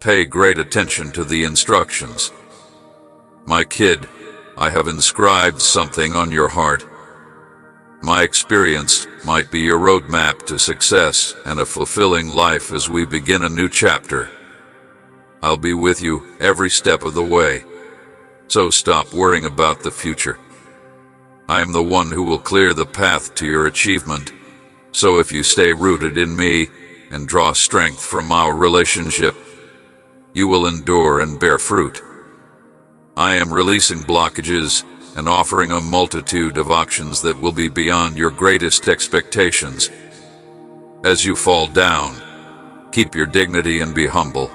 Pay great attention to the instructions. My kid, I have inscribed something on your heart. My experience might be your roadmap to success and a fulfilling life as we begin a new chapter. I'll be with you every step of the way, so stop worrying about the future. I am the one who will clear the path to your achievement, so if you stay rooted in me and draw strength from our relationship, you will endure and bear fruit. I am releasing blockages and offering a multitude of options that will be beyond your greatest expectations. As you fall down, keep your dignity and be humble.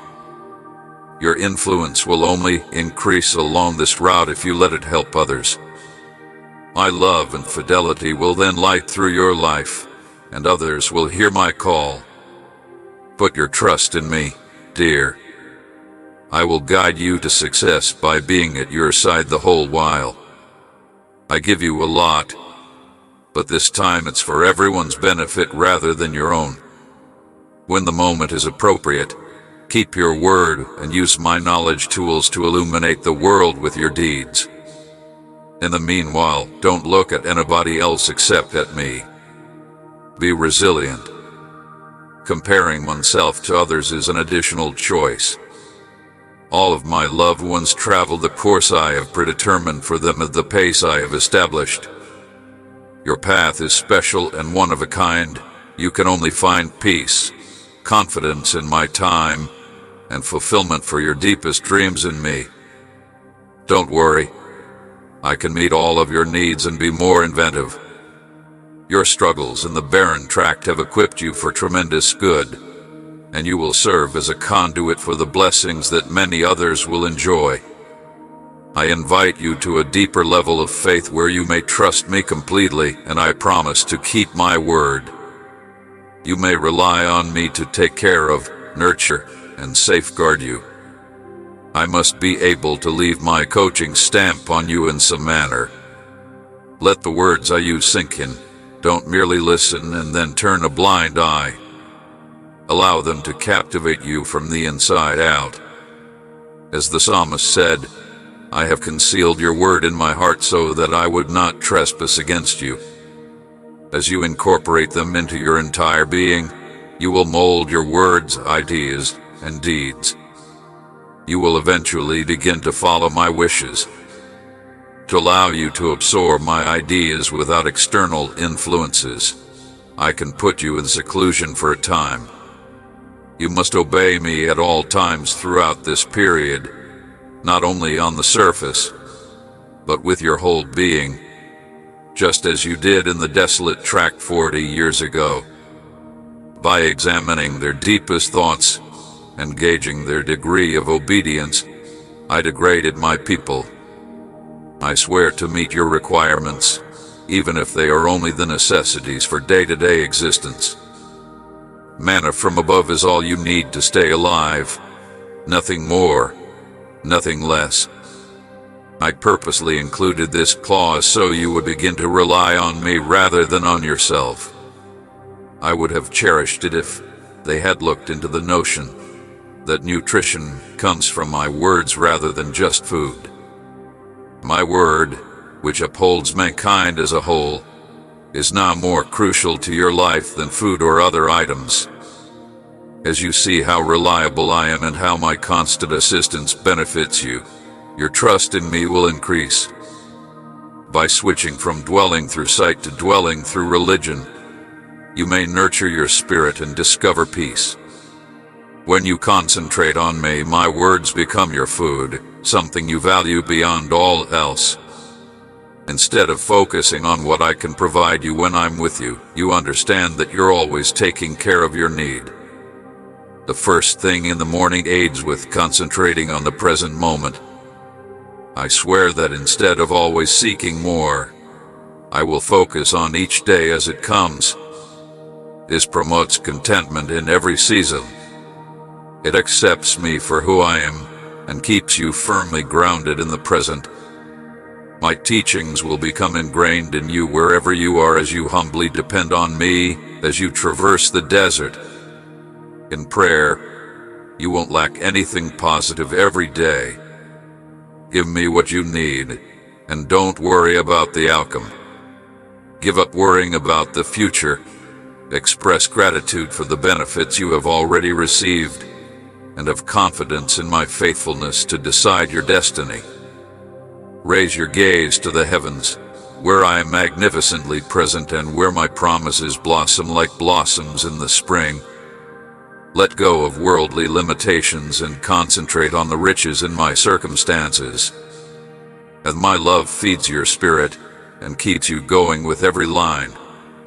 Your influence will only increase along this route if you let it help others. My love and fidelity will then light through your life, and others will hear my call. Put your trust in me, dear. I will guide you to success by being at your side the whole while. I give you a lot, but this time it's for everyone's benefit rather than your own. When the moment is appropriate, keep your word and use my knowledge tools to illuminate the world with your deeds. In the meanwhile, don't look at anybody else except at me. Be resilient. Comparing oneself to others is an additional choice. All of my loved ones travel the course I have predetermined for them at the pace I have established. Your path is special and one of a kind. You can only find peace, confidence in my time, and fulfillment for your deepest dreams in me. Don't worry. I can meet all of your needs and be more inventive. Your struggles in the barren tract have equipped you for tremendous good, and you will serve as a conduit for the blessings that many others will enjoy. I invite you to a deeper level of faith where you may trust me completely, and I promise to keep my word. You may rely on me to take care of, nurture, and safeguard you. I must be able to leave my coaching stamp on you in some manner. Let the words I use sink in. Don't merely listen and then turn a blind eye. Allow them to captivate you from the inside out. As the psalmist said, I have concealed your word in my heart so that I would not trespass against you. As you incorporate them into your entire being, you will mold your words, ideas, and deeds. You will eventually begin to follow my wishes. To allow you to absorb my ideas without external influences, I can put you in seclusion for a time. You must obey me at all times throughout this period, not only on the surface, but with your whole being, just as you did in the desolate tract 40 years ago. By examining their deepest thoughts and gauging their degree of obedience, I degraded my people. I swear to meet your requirements, even if they are only the necessities for day-to-day existence. Manna from above is all you need to stay alive. Nothing more, nothing less. I purposely included this clause so you would begin to rely on me rather than on yourself. I would have cherished it if they had looked into the notion that nutrition comes from my words rather than just food. My word, which upholds mankind as a whole, is now more crucial to your life than food or other items. As you see how reliable I am and how my constant assistance benefits you, your trust in me will increase. By switching from dwelling through sight to dwelling through religion, you may nurture your spirit and discover peace. When you concentrate on me, my words become your food, something you value beyond all else. Instead of focusing on what I can provide you when I'm with you, you understand that you're always taking care of your need. The first thing in the morning aids with concentrating on the present moment. I swear that instead of always seeking more, I will focus on each day as it comes. This promotes contentment in every season. It accepts me for who I am and keeps you firmly grounded in the present. My teachings will become ingrained in you wherever you are as you humbly depend on me as you traverse the desert. In prayer, You won't lack anything positive every day. Give me what you need, and don't worry about the outcome. Give up worrying about the future. Express gratitude for the benefits you have already received, and have confidence in my faithfulness to decide your destiny. Raise your gaze to the heavens, where I am magnificently present and where my promises blossom like blossoms in the spring. Let go of worldly limitations and concentrate on the riches in my circumstances. As my love feeds your spirit and keeps you going with every line,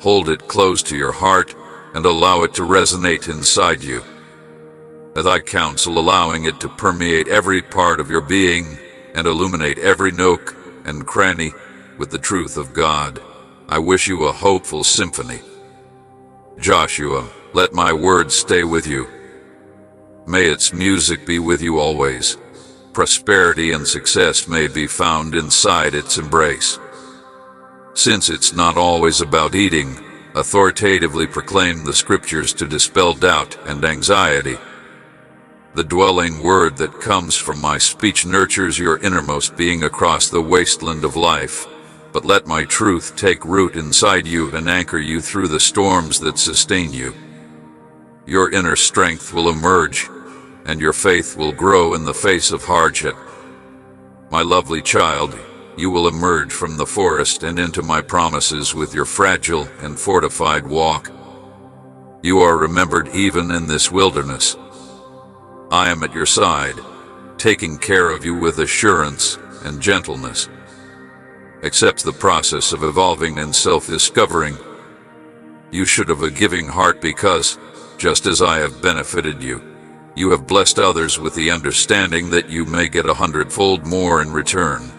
hold it close to your heart and allow it to resonate inside you. As I counsel allowing it to permeate every part of your being and illuminate every nook and cranny with the truth of God, I wish you a hopeful symphony. Joshua, let my words stay with you. May its music be with you always. Prosperity and success may be found inside its embrace. Since it's not always about eating, authoritatively proclaim the scriptures to dispel doubt and anxiety. The dwelling word that comes from my speech nurtures your innermost being across the wasteland of life, but let my truth take root inside you and anchor you through the storms that sustain you. Your inner strength will emerge, and your faith will grow in the face of hardship. My lovely child, you will emerge from the forest and into my promises with your fragile and fortified walk. You are remembered even in this wilderness. I am at your side, taking care of you with assurance and gentleness. Accept the process of evolving and self-discovering. You should have a giving heart because, just as I have benefited you, you have blessed others with the understanding that you may get 100-fold more in return.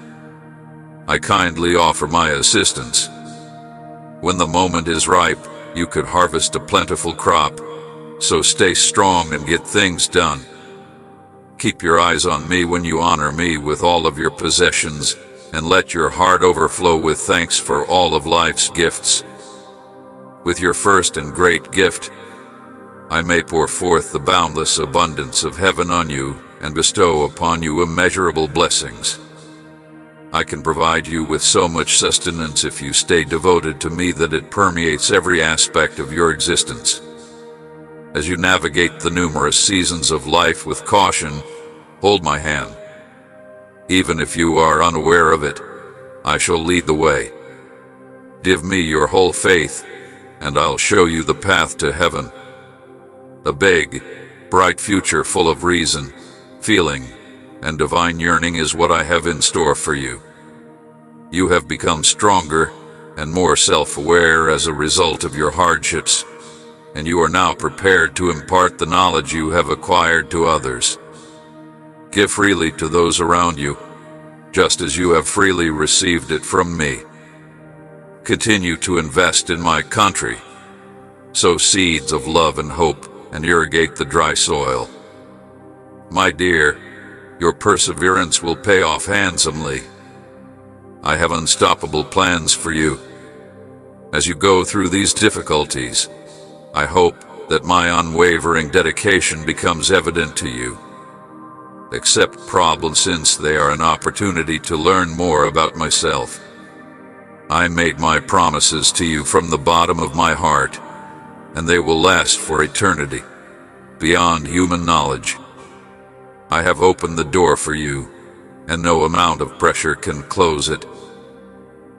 I kindly offer my assistance. When the moment is ripe, you could harvest a plentiful crop, so stay strong and get things done. Keep your eyes on me when you honor me with all of your possessions, and let your heart overflow with thanks for all of life's gifts. With your first and great gift, I may pour forth the boundless abundance of heaven on you and bestow upon you immeasurable blessings. I can provide you with so much sustenance if you stay devoted to me that it permeates every aspect of your existence. As you navigate the numerous seasons of life with caution, hold my hand. Even if you are unaware of it, I shall lead the way. Give me your whole faith, and I'll show you the path to heaven. A big, bright future full of reason, feeling, and divine yearning is what I have in store for you. You have become stronger and more self-aware as a result of your hardships, and you are now prepared to impart the knowledge you have acquired to others. Give freely to those around you, just as you have freely received it from me. Continue to invest in my country. Sow seeds of love and hope, and irrigate the dry soil. My dear, your perseverance will pay off handsomely. I have unstoppable plans for you. As you go through these difficulties, I hope that my unwavering dedication becomes evident to you. Accept problems since they are an opportunity to learn more about myself. I made my promises to you from the bottom of my heart, and they will last for eternity, beyond human knowledge. I have opened the door for you, and no amount of pressure can close it.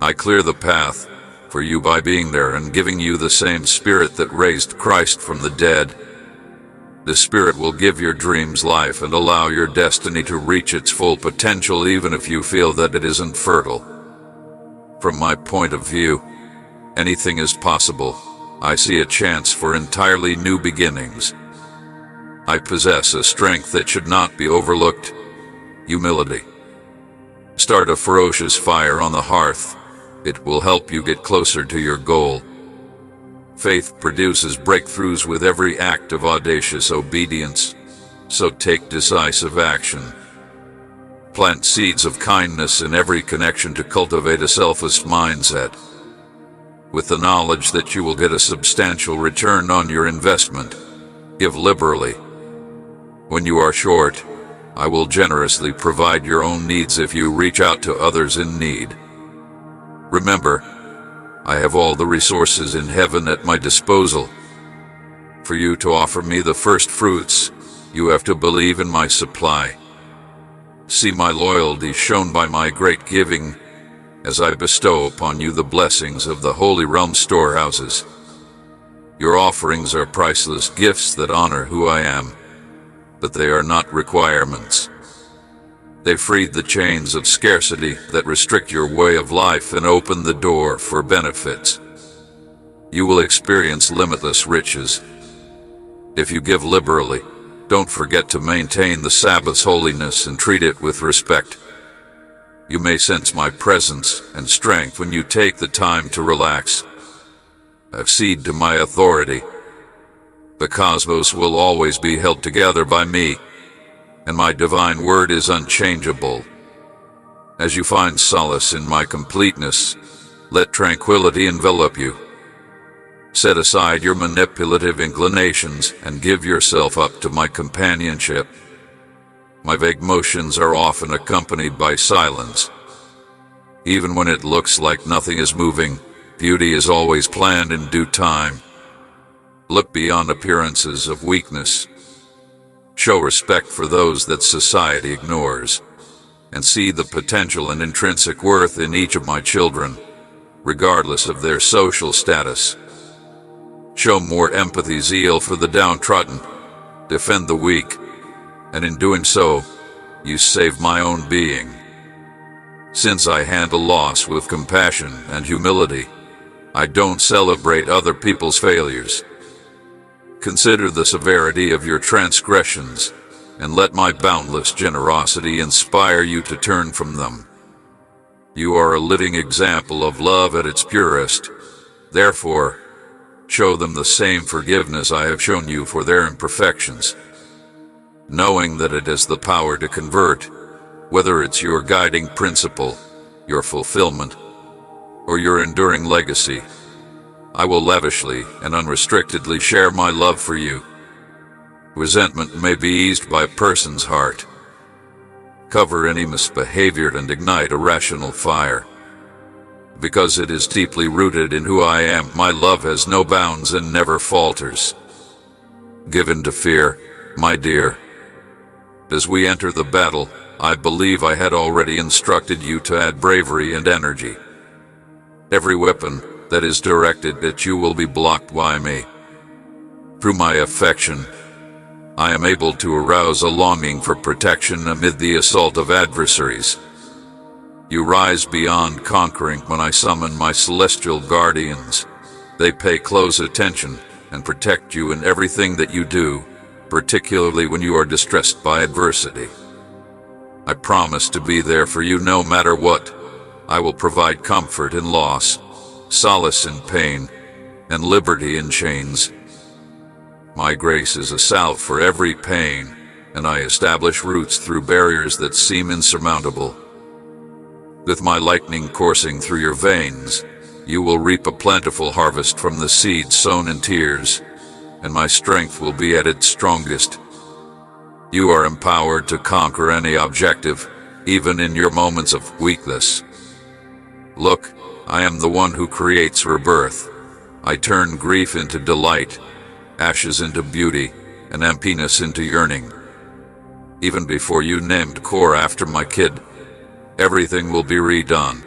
I clear the path for you by being there and giving you the same Spirit that raised Christ from the dead. The Spirit will give your dreams life and allow your destiny to reach its full potential even if you feel that it isn't fertile. From my point of view, anything is possible. I see a chance for entirely new beginnings. I possess a strength that should not be overlooked: humility. Start a ferocious fire on the hearth. It will help you get closer to your goal. Faith produces breakthroughs with every act of audacious obedience, so take decisive action. Plant seeds of kindness in every connection to cultivate a selfless mindset. With the knowledge that you will get a substantial return on your investment, give liberally. When you are short, I will generously provide your own needs if you reach out to others in need. Remember, I have all the resources in heaven at my disposal. For you to offer me the first fruits, you have to believe in my supply. See my loyalty shown by my great giving, as I bestow upon you the blessings of the Holy Realm storehouses. Your offerings are priceless gifts that honor who I am, but they are not requirements. They freed the chains of scarcity that restrict your way of life and open the door for benefits. You will experience limitless riches. If you give liberally, don't forget to maintain the Sabbath's holiness and treat it with respect. You may sense my presence and strength when you take the time to relax. Accede to my authority. The cosmos will always be held together by me, and my divine word is unchangeable. As you find solace in my completeness, let tranquility envelop you. Set aside your manipulative inclinations and give yourself up to my companionship. My vague motions are often accompanied by silence. Even when it looks like nothing is moving, beauty is always planned in due time. Look beyond appearances of weakness. Show respect for those that society ignores, and see the potential and intrinsic worth in each of my children, regardless of their social status. Show more empathy, zeal for the downtrodden, defend the weak, and in doing so, you save my own being. Since I handle loss with compassion and humility, I don't celebrate other people's failures. Consider the severity of your transgressions, and let my boundless generosity inspire you to turn from them. You are a living example of love at its purest. Therefore, show them the same forgiveness I have shown you for their imperfections, knowing that it has the power to convert, whether it's your guiding principle, your fulfillment, or your enduring legacy. I will lavishly and unrestrictedly share my love for you. Resentment may be eased by a person's heart. Cover any misbehavior and ignite a rational fire. Because it is deeply rooted in who I am, my love has no bounds and never falters. Give in to fear, my dear. As we enter the battle, I believe I had already instructed you to add bravery and energy. Every weapon that is directed at you will be blocked by me. Through my affection, I am able to arouse a longing for protection amid the assault of adversaries. You rise beyond conquering when I summon my celestial guardians. They pay close attention and protect you in everything that you do, particularly when you are distressed by adversity. I promise to be there for you no matter what. I will provide comfort in loss, solace in pain, and liberty in chains. My grace is a salve for every pain, and I establish roots through barriers that seem insurmountable. With my lightning coursing through your veins, you will reap a plentiful harvest from the seed sown in tears, and my strength will be at its strongest. You are empowered to conquer any objective, even in your moments of weakness. Look, I am the one who creates rebirth. I turn grief into delight, ashes into beauty, and emptiness into yearning. Even before you named Cor after my kid, everything will be redone.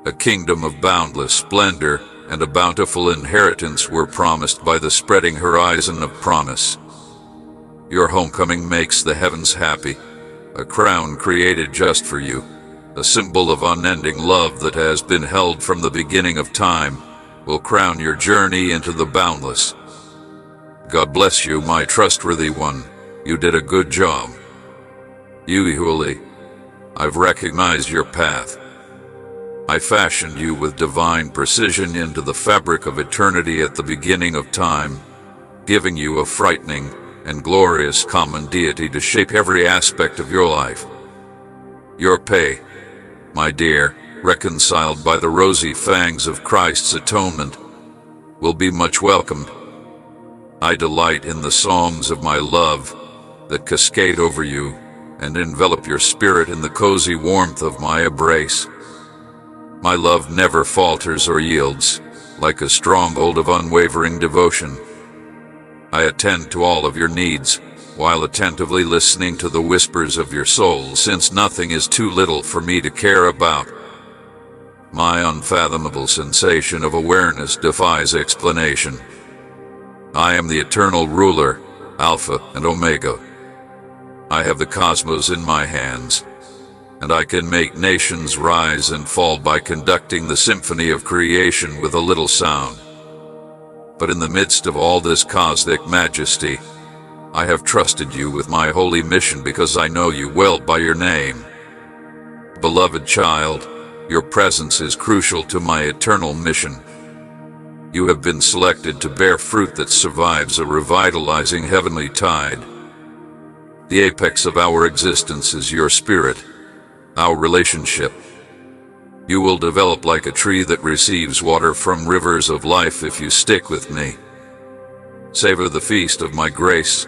A kingdom of boundless splendor and a bountiful inheritance were promised by the spreading horizon of promise. Your homecoming makes the heavens happy, a crown created just for you, a symbol of unending love that has been held from the beginning of time, will crown your journey into the boundless. God bless you, my trustworthy one. You did a good job. Usually, I've recognized your path. I fashioned you with divine precision into the fabric of eternity at the beginning of time, giving you a frightening and glorious common deity to shape every aspect of your life. Your pay, my dear, reconciled by the rosy fangs of Christ's atonement, will be much welcomed. I delight in the songs of my love, that cascade over you and envelop your spirit in the cozy warmth of my embrace. My love never falters or yields, like a stronghold of unwavering devotion. I attend to all of your needs, while attentively listening to the whispers of your soul, since nothing is too little for me to care about. My unfathomable sensation of awareness defies explanation. I am the eternal ruler, Alpha and Omega. I have the cosmos in my hands, and I can make nations rise and fall by conducting the symphony of creation with a little sound. But in the midst of all this cosmic majesty, I have trusted you with my holy mission because I know you well by your name. Beloved child, your presence is crucial to my eternal mission. You have been selected to bear fruit that survives a revitalizing heavenly tide. The apex of our existence is your spirit, our relationship. You will develop like a tree that receives water from rivers of life if you stick with me. Savor the feast of my grace,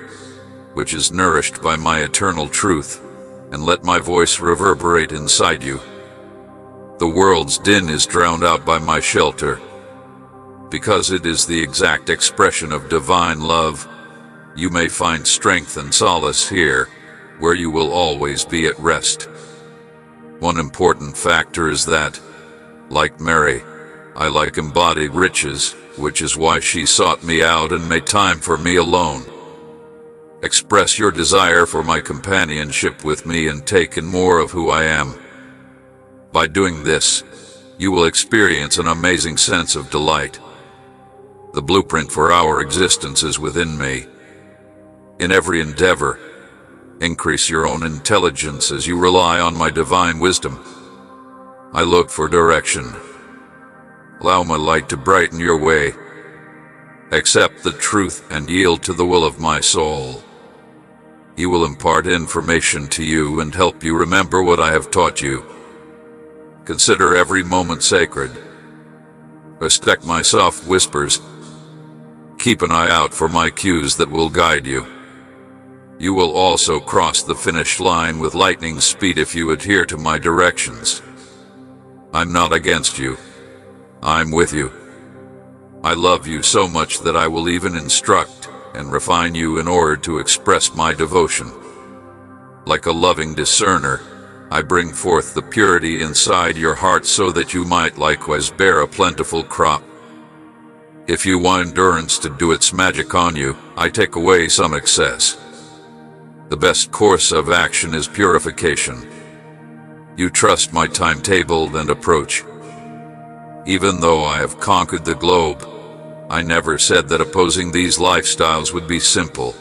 which is nourished by my eternal truth, and let my voice reverberate inside you. The world's din is drowned out by my shelter. Because it is the exact expression of divine love, you may find strength and solace here, where you will always be at rest. One important factor is that, like Mary, I like embodied riches, which is why she sought me out and made time for me alone. Express your desire for my companionship with me and take in more of who I am. By doing this, you will experience an amazing sense of delight. The blueprint for our existence is within me. In every endeavor, increase your own intelligence as you rely on my divine wisdom. I look for direction. Allow my light to brighten your way. Accept the truth and yield to the will of my soul. He will impart information to you and help you remember what I have taught you. Consider every moment sacred. Respect my soft whispers. Keep an eye out for my cues that will guide you. You will also cross the finish line with lightning speed if you adhere to my directions. I'm not against you. I'm with you. I love you so much that I will even instruct and refine you in order to express my devotion. Like a loving discerner, I bring forth the purity inside your heart so that you might likewise bear a plentiful crop. If you want endurance to do its magic on you, I take away some excess. The best course of action is purification. You trust my timetable and approach. Even though I have conquered the globe, I never said that opposing these lifestyles would be simple.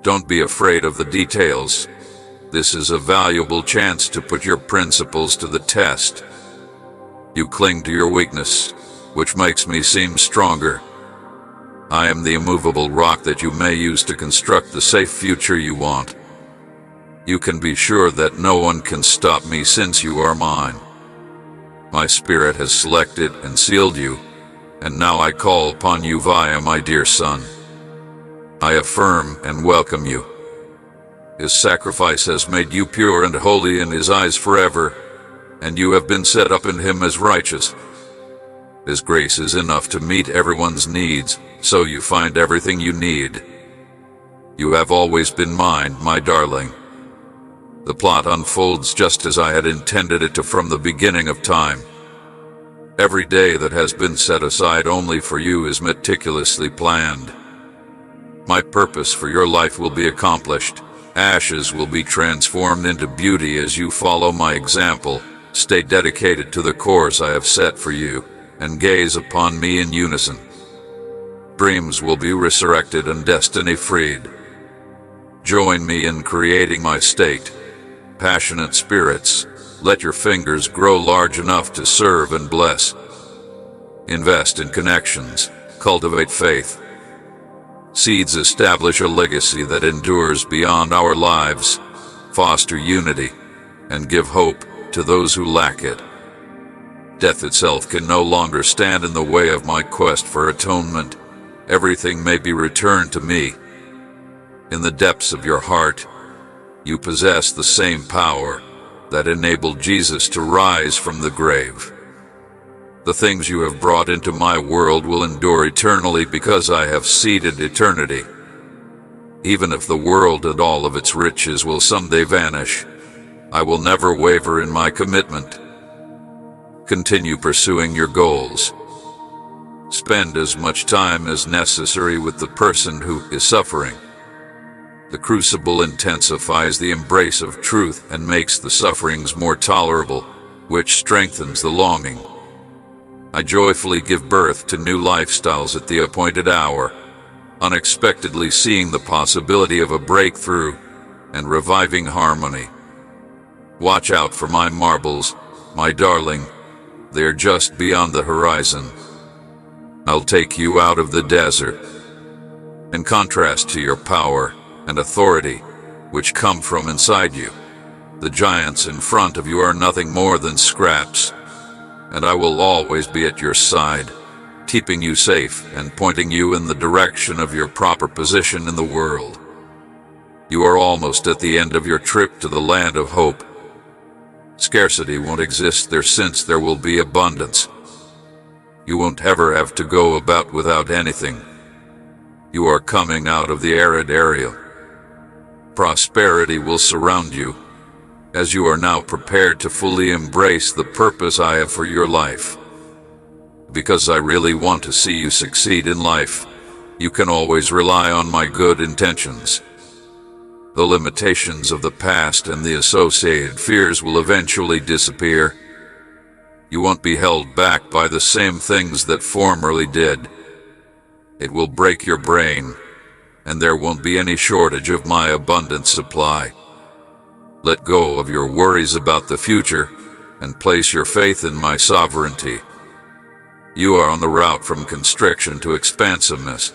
Don't be afraid of the details. This is a valuable chance to put your principles to the test. You cling to your weakness, which makes me seem stronger. I am the immovable rock that you may use to construct the safe future you want. You can be sure that no one can stop me since you are mine. My spirit has selected and sealed you, and now I call upon you via my dear Son. I affirm and welcome you. His sacrifice has made you pure and holy in His eyes forever, and you have been set up in Him as righteous. His grace is enough to meet everyone's needs, so you find everything you need. You have always been mine, my darling. The plot unfolds just as I had intended it to from the beginning of time. Every day that has been set aside only for you is meticulously planned. My purpose for your life will be accomplished. Ashes will be transformed into beauty as you follow my example, stay dedicated to the course I have set for you, and gaze upon me in unison. Dreams will be resurrected and destiny freed. Join me in creating my state. Passionate spirits, let your fingers grow large enough to serve and bless. Invest in connections, cultivate faith. Seeds establish a legacy that endures beyond our lives, foster unity, and give hope to those who lack it. Death itself can no longer stand in the way of my quest for atonement. Everything may be returned to me. In the depths of your heart, you possess the same power that enabled Jesus to rise from the grave. The things you have brought into my world will endure eternally because I have seeded eternity. Even if the world and all of its riches will someday vanish, I will never waver in my commitment. Continue pursuing your goals. Spend as much time as necessary with the person who is suffering. The crucible intensifies the embrace of truth and makes the sufferings more tolerable, which strengthens the longing. I joyfully give birth to new lifestyles at the appointed hour, unexpectedly seeing the possibility of a breakthrough and reviving harmony. Watch out for my marbles, my darling. They are just beyond the horizon. I'll take you out of the desert. In contrast to your power and authority, which come from inside you, the giants in front of you are nothing more than scraps, and I will always be at your side, keeping you safe and pointing you in the direction of your proper position in the world. You are almost at the end of your trip to the land of hope. Scarcity won't exist there since there will be abundance. You won't ever have to go about without anything. You are coming out of the arid area. Prosperity will surround you, as you are now prepared to fully embrace the purpose I have for your life. Because I really want to see you succeed in life, you can always rely on my good intentions. The limitations of the past and the associated fears will eventually disappear. You won't be held back by the same things that formerly did. It will break your brain, and there won't be any shortage of my abundant supply. Let go of your worries about the future and place your faith in my sovereignty. You are on the route from constriction to expansiveness.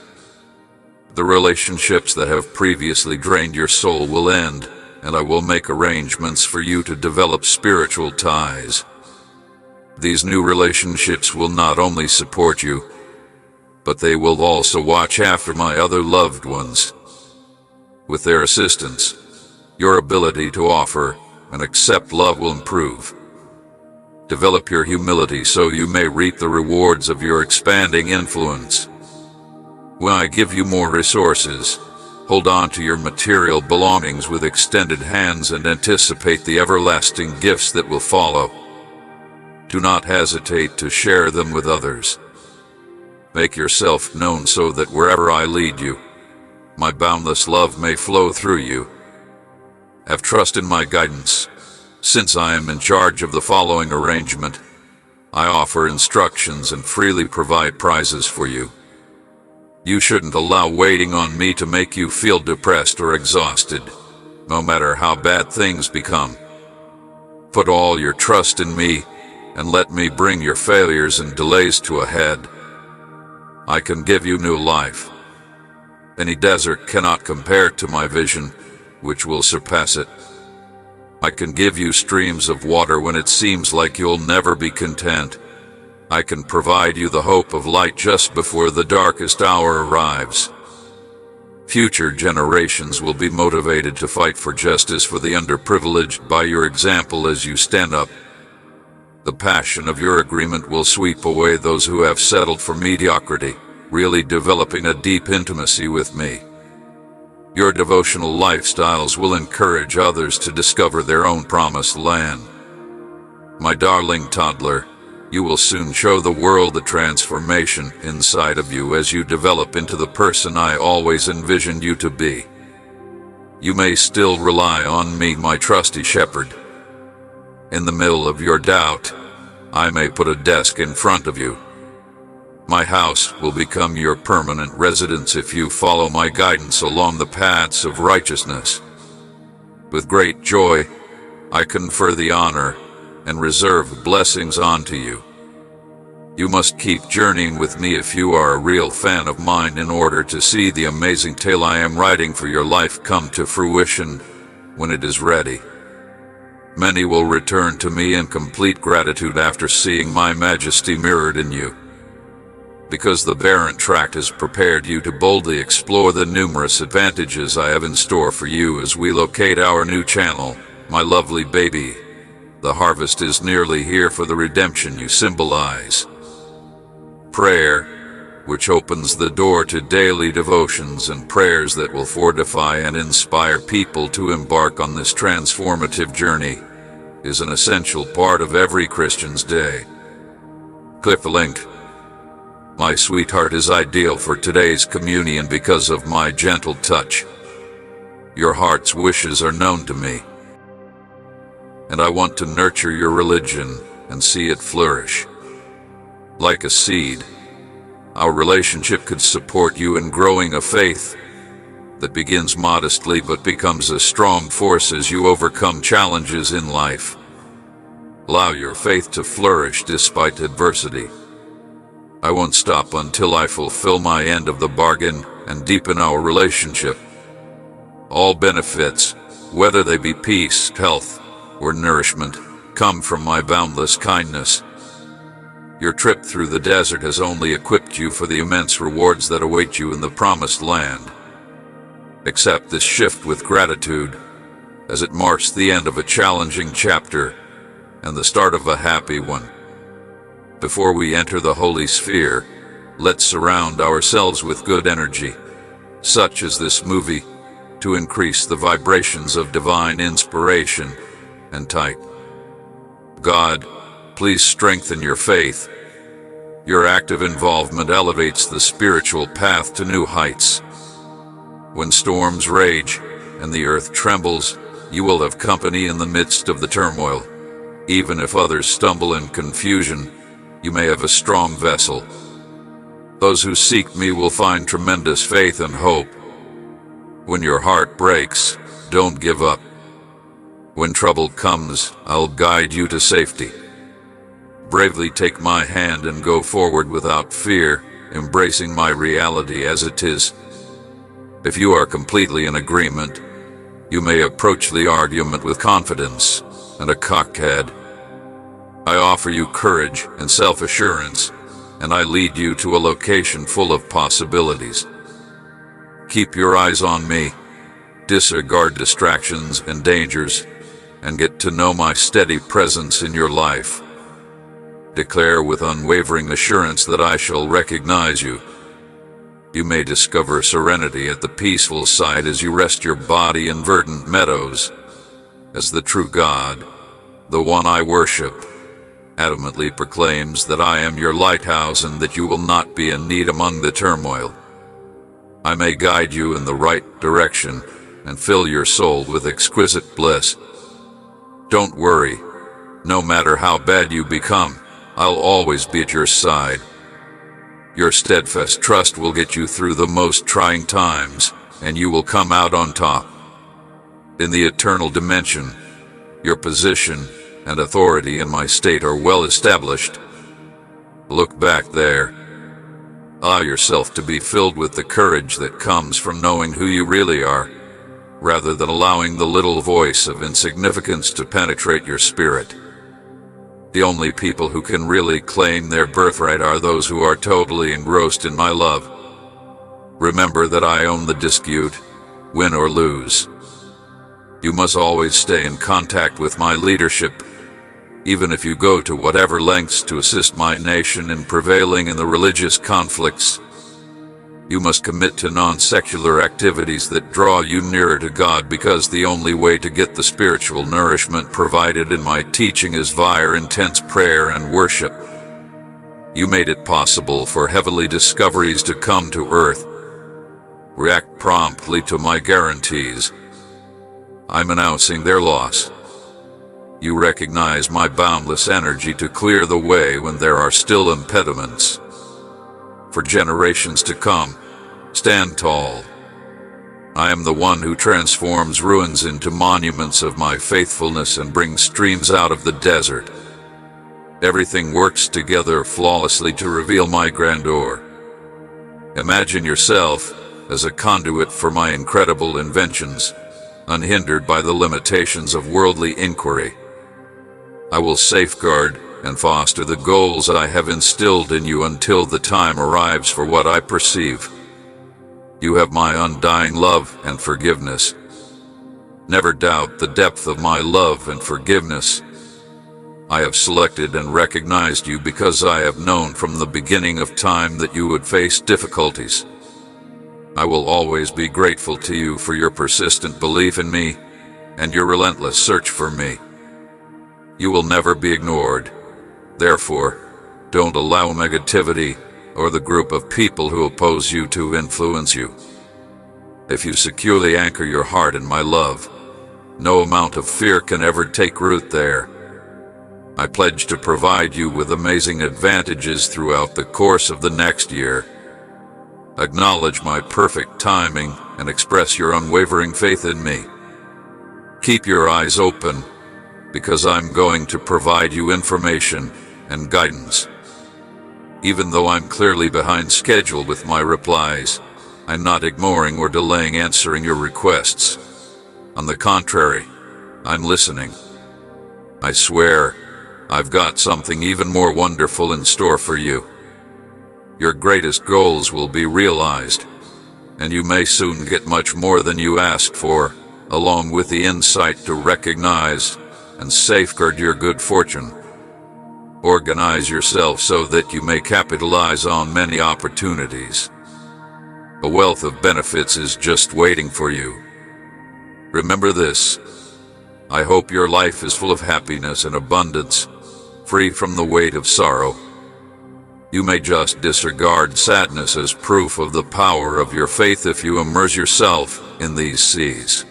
The relationships that have previously drained your soul will end, and I will make arrangements for you to develop spiritual ties. These new relationships will not only support you, but they will also watch after my other loved ones. With their assistance, your ability to offer and accept love will improve. Develop your humility so you may reap the rewards of your expanding influence. When I give you more resources, hold on to your material belongings with extended hands and anticipate the everlasting gifts that will follow. Do not hesitate to share them with others. Make yourself known so that wherever I lead you, my boundless love may flow through you. Have trust in my guidance. Since I am in charge of the following arrangement, I offer instructions and freely provide prizes for you. You shouldn't allow waiting on me to make you feel depressed or exhausted, no matter how bad things become. Put all your trust in me, and let me bring your failures and delays to a head. I can give you new life. Any desert cannot compare to my vision, which will surpass it. I can give you streams of water when it seems like you'll never be content. I can provide you the hope of light just before the darkest hour arrives. Future generations will be motivated to fight for justice for the underprivileged by your example as you stand up. The passion of your agreement will sweep away those who have settled for mediocrity, really developing a deep intimacy with me. Your devotional lifestyles will encourage others to discover their own promised land. My darling toddler, you will soon show the world the transformation inside of you as you develop into the person I always envisioned you to be. You may still rely on me, my trusty shepherd. In the middle of your doubt, I may put a desk in front of you. My house will become your permanent residence if you follow my guidance along the paths of righteousness. With great joy, I confer the honor and reserve blessings onto you. You must keep journeying with me if you are a real fan of mine in order to see the amazing tale I am writing for your life come to fruition when it is ready. Many will return to me in complete gratitude after seeing my majesty mirrored in you. because the barren tract has prepared you to boldly explore the numerous advantages I have in store for you as we locate our new channel, my lovely baby. The harvest is nearly here for the redemption you symbolize. Prayer, which opens the door to daily devotions and prayers that will fortify and inspire people to embark on this transformative journey, is an essential part of every Christian's day. Click the link. My sweetheart is ideal for today's communion because of my gentle touch. Your heart's wishes are known to me, and I want to nurture your religion and see it flourish. Like a seed, our relationship could support you in growing a faith that begins modestly but becomes a strong force as you overcome challenges in life. Allow your faith to flourish despite adversity. I won't stop until I fulfill my end of the bargain and deepen our relationship. All benefits, whether they be peace, health, or nourishment, come from my boundless kindness. Your trip through the desert has only equipped you for the immense rewards that await you in the promised land. Accept this shift with gratitude, as it marks the end of a challenging chapter and the start of a happy one. Before we enter the holy sphere, let's surround ourselves with good energy, such as this movie, to increase the vibrations of divine inspiration and type. God, please strengthen your faith. Your active involvement elevates the spiritual path to new heights. When storms rage and the earth trembles, you will have company in the midst of the turmoil. Even if others stumble in confusion, you may have a strong vessel. Those who seek me will find tremendous faith and hope. When your heart breaks, don't give up. When trouble comes, I'll guide you to safety. Bravely take my hand and go forward without fear, embracing my reality as it is. If you are completely in agreement, you may approach the argument with confidence and a cocked head. I offer you courage and self-assurance, and I lead you to a location full of possibilities. Keep your eyes on me, disregard distractions and dangers, and get to know my steady presence in your life. Declare with unwavering assurance that I shall recognize you. You may discover serenity at the peaceful side as you rest your body in verdant meadows, as the true God, the one I worship, adamantly proclaims that I am your lighthouse and that you will not be in need among the turmoil. I may guide you in the right direction and fill your soul with exquisite bliss. Don't worry, no matter how bad you become, I'll always be at your side. Your steadfast trust will get you through the most trying times, and you will come out on top. In the eternal dimension, your position and authority in my state are well established. Look back there. Allow yourself to be filled with the courage that comes from knowing who you really are, rather than allowing the little voice of insignificance to penetrate your spirit. The only people who can really claim their birthright are those who are totally engrossed in my love. Remember that I own the dispute, win or lose. You must always stay in contact with my leadership, even if you go to whatever lengths to assist my nation in prevailing in the religious conflicts. You must commit to non-secular activities that draw you nearer to God, because the only way to get the spiritual nourishment provided in my teaching is via intense prayer and worship. You made it possible for heavenly discoveries to come to earth. React promptly to my guarantees. I'm announcing their loss. You recognize my boundless energy to clear the way when there are still impediments. For generations to come, stand tall. I am the one who transforms ruins into monuments of my faithfulness and brings streams out of the desert. Everything works together flawlessly to reveal my grandeur. Imagine yourself as a conduit for my incredible inventions, unhindered by the limitations of worldly inquiry. I will safeguard and foster the goals I have instilled in you until the time arrives for what I perceive. You have my undying love and forgiveness. Never doubt the depth of my love and forgiveness. I have selected and recognized you because I have known from the beginning of time that you would face difficulties. I will always be grateful to you for your persistent belief in me and your relentless search for me. You will never be ignored. Therefore, don't allow negativity or the group of people who oppose you to influence you. If you securely anchor your heart in my love, no amount of fear can ever take root there. I pledge to provide you with amazing advantages throughout the course of the next year. Acknowledge my perfect timing and express your unwavering faith in me. Keep your eyes open, because I'm going to provide you information and guidance. Even though I'm clearly behind schedule with my replies, I'm not ignoring or delaying answering your requests. On the contrary, I'm listening. I swear, I've got something even more wonderful in store for you. Your greatest goals will be realized, and you may soon get much more than you asked for, along with the insight to recognize and safeguard your good fortune. Organize yourself so that you may capitalize on many opportunities. A wealth of benefits is just waiting for you. Remember this. I hope your life is full of happiness and abundance, free from the weight of sorrow. You may just disregard sadness as proof of the power of your faith if you immerse yourself in these seas.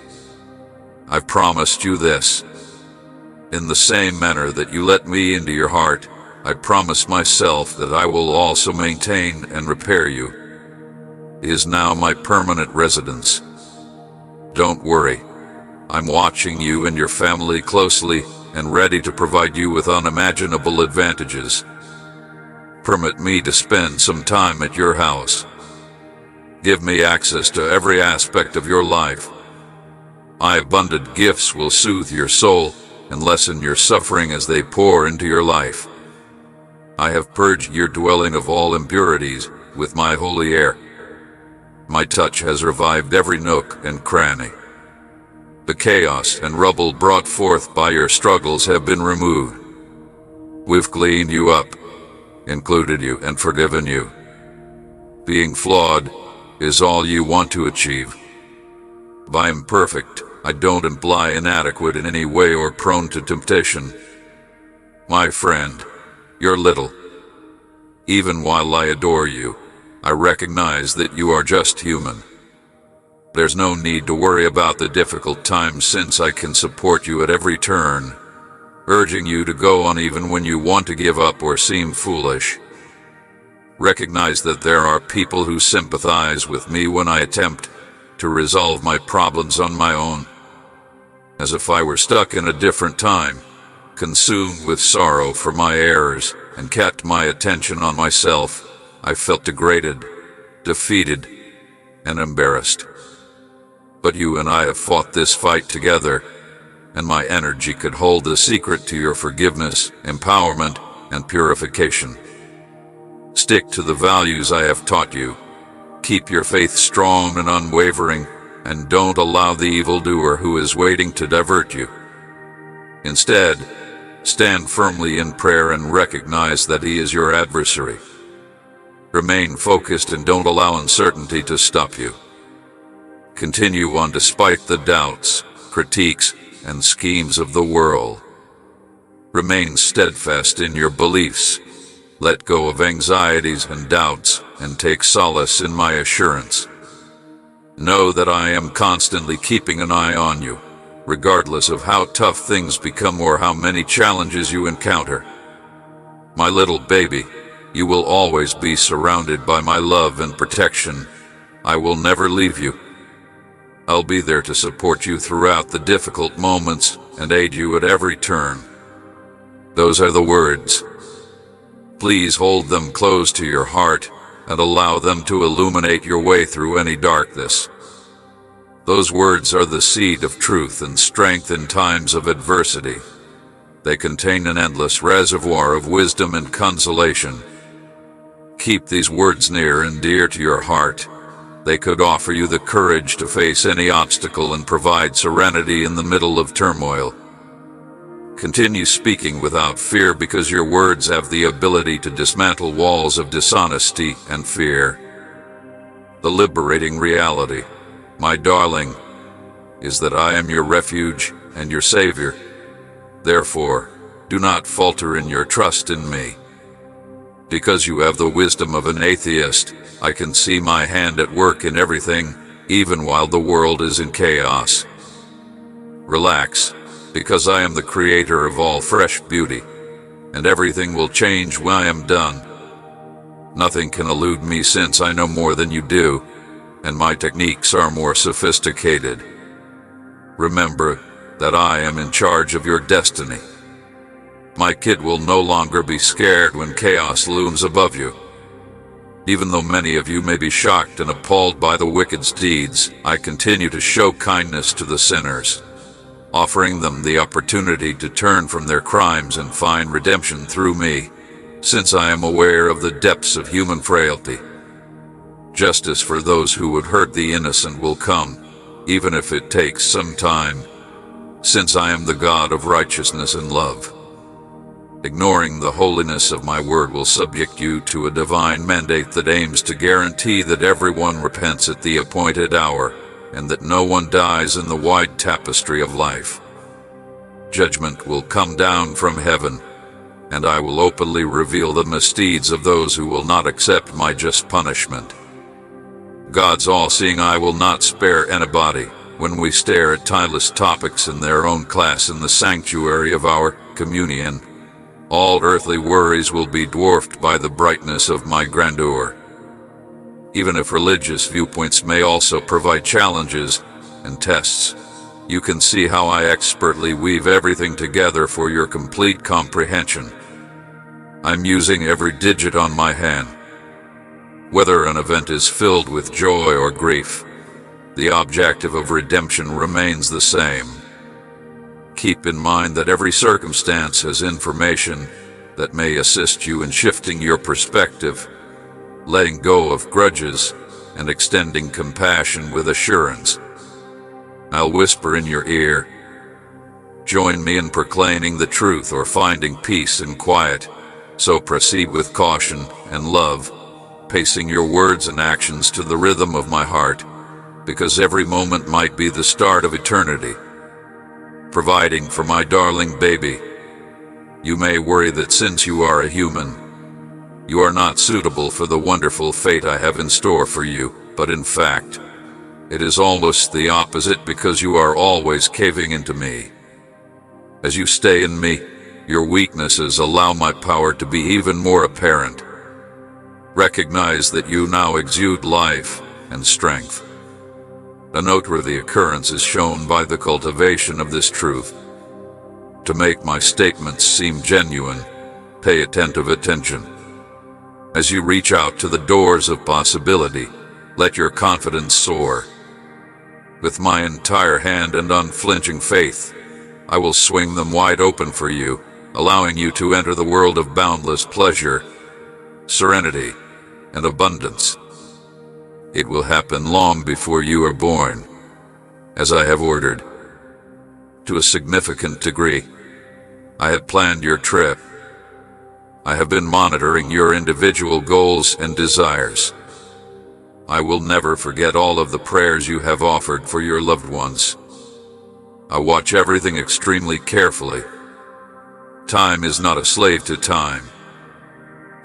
I've promised you this. In the same manner that you let me into your heart, I promise myself that I will also maintain and repair you. It is now my permanent residence. Don't worry. I'm watching you and your family closely and ready to provide you with unimaginable advantages. Permit me to spend some time at your house. Give me access to every aspect of your life. My abundant gifts will soothe your soul and lessen your suffering as they pour into your life. I have purged your dwelling of all impurities with my holy air. My touch has revived every nook and cranny. The chaos and rubble brought forth by your struggles have been removed. We've cleaned you up, included you, and forgiven you. Being flawed is all you want to achieve. By imperfect, I don't imply inadequate in any way or prone to temptation. My friend, you're little. Even while I adore you, I recognize that you are just human. There's no need to worry about the difficult times since I can support you at every turn, urging you to go on even when you want to give up or seem foolish. Recognize that there are people who sympathize with me when I attempt to resolve my problems on my own. As if I were stuck in a different time, consumed with sorrow for my errors, and kept my attention on myself, I felt degraded, defeated, and embarrassed. But you and I have fought this fight together, and my energy could hold the secret to your forgiveness, empowerment, and purification. Stick to the values I have taught you. Keep your faith strong and unwavering, and don't allow the evildoer who is waiting to divert you. Instead, stand firmly in prayer and recognize that he is your adversary. Remain focused and don't allow uncertainty to stop you. Continue on despite the doubts, critiques, and schemes of the world. Remain steadfast in your beliefs. Let go of anxieties and doubts, and take solace in my assurance. Know that I am constantly keeping an eye on you, regardless of how tough things become or how many challenges you encounter. My little baby, you will always be surrounded by my love and protection. I will never leave you. I'll be there to support you throughout the difficult moments and aid you at every turn. Those are the words. Please hold them close to your heart and allow them to illuminate your way through any darkness. Those words are the seed of truth and strength in times of adversity. They contain an endless reservoir of wisdom and consolation. Keep these words near and dear to your heart. They could offer you the courage to face any obstacle and provide serenity in the middle of turmoil. Continue speaking without fear, because your words have the ability to dismantle walls of dishonesty and fear. The liberating reality, my darling, is that I am your refuge and your savior. Therefore, do not falter in your trust in me. Because you have the wisdom of an atheist, I can see my hand at work in everything, even while the world is in chaos. Relax, because I am the creator of all fresh beauty, and everything will change when I am done. Nothing can elude me, since I know more than you do, and my techniques are more sophisticated. Remember that I am in charge of your destiny. My kid will no longer be scared when chaos looms above you. Even though many of you may be shocked and appalled by the wicked's deeds, I continue to show kindness to the sinners, offering them the opportunity to turn from their crimes and find redemption through me, since I am aware of the depths of human frailty. Justice for those who would hurt the innocent will come, even if it takes some time, since I am the God of righteousness and love. Ignoring the holiness of my word will subject you to a divine mandate that aims to guarantee that everyone repents at the appointed hour, and that no one dies in the wide tapestry of life. Judgment will come down from heaven, and I will openly reveal the misdeeds of those who will not accept my just punishment. God's all-seeing eye will not spare anybody when we stare at timeless topics in their own class in the sanctuary of our communion. All earthly worries will be dwarfed by the brightness of my grandeur. Even if religious viewpoints may also provide challenges and tests, you can see how I expertly weave everything together for your complete comprehension. I'm using every digit on my hand. Whether an event is filled with joy or grief, the objective of redemption remains the same. Keep in mind that every circumstance has information that may assist you in shifting your perspective, letting go of grudges, and extending compassion with assurance. I'll whisper in your ear. Join me in proclaiming the truth or finding peace in quiet, so proceed with caution and love, pacing your words and actions to the rhythm of my heart, because every moment might be the start of eternity. Providing for my darling baby. You may worry that since you are a human, you are not suitable for the wonderful fate I have in store for you, but in fact, it is almost the opposite, because you are always caving into me. As you stay in me, your weaknesses allow my power to be even more apparent. Recognize that you now exude life and strength. A noteworthy occurrence is shown by the cultivation of this truth. To make my statements seem genuine, pay attentive attention. As you reach out to the doors of possibility, let your confidence soar. With my entire hand and unflinching faith, I will swing them wide open for you, allowing you to enter the world of boundless pleasure, serenity, and abundance. It will happen long before you are born, as I have ordered. To a significant degree, I have planned your trip. I have been monitoring your individual goals and desires. I will never forget all of the prayers you have offered for your loved ones. I watch everything extremely carefully. Time is not a slave to time.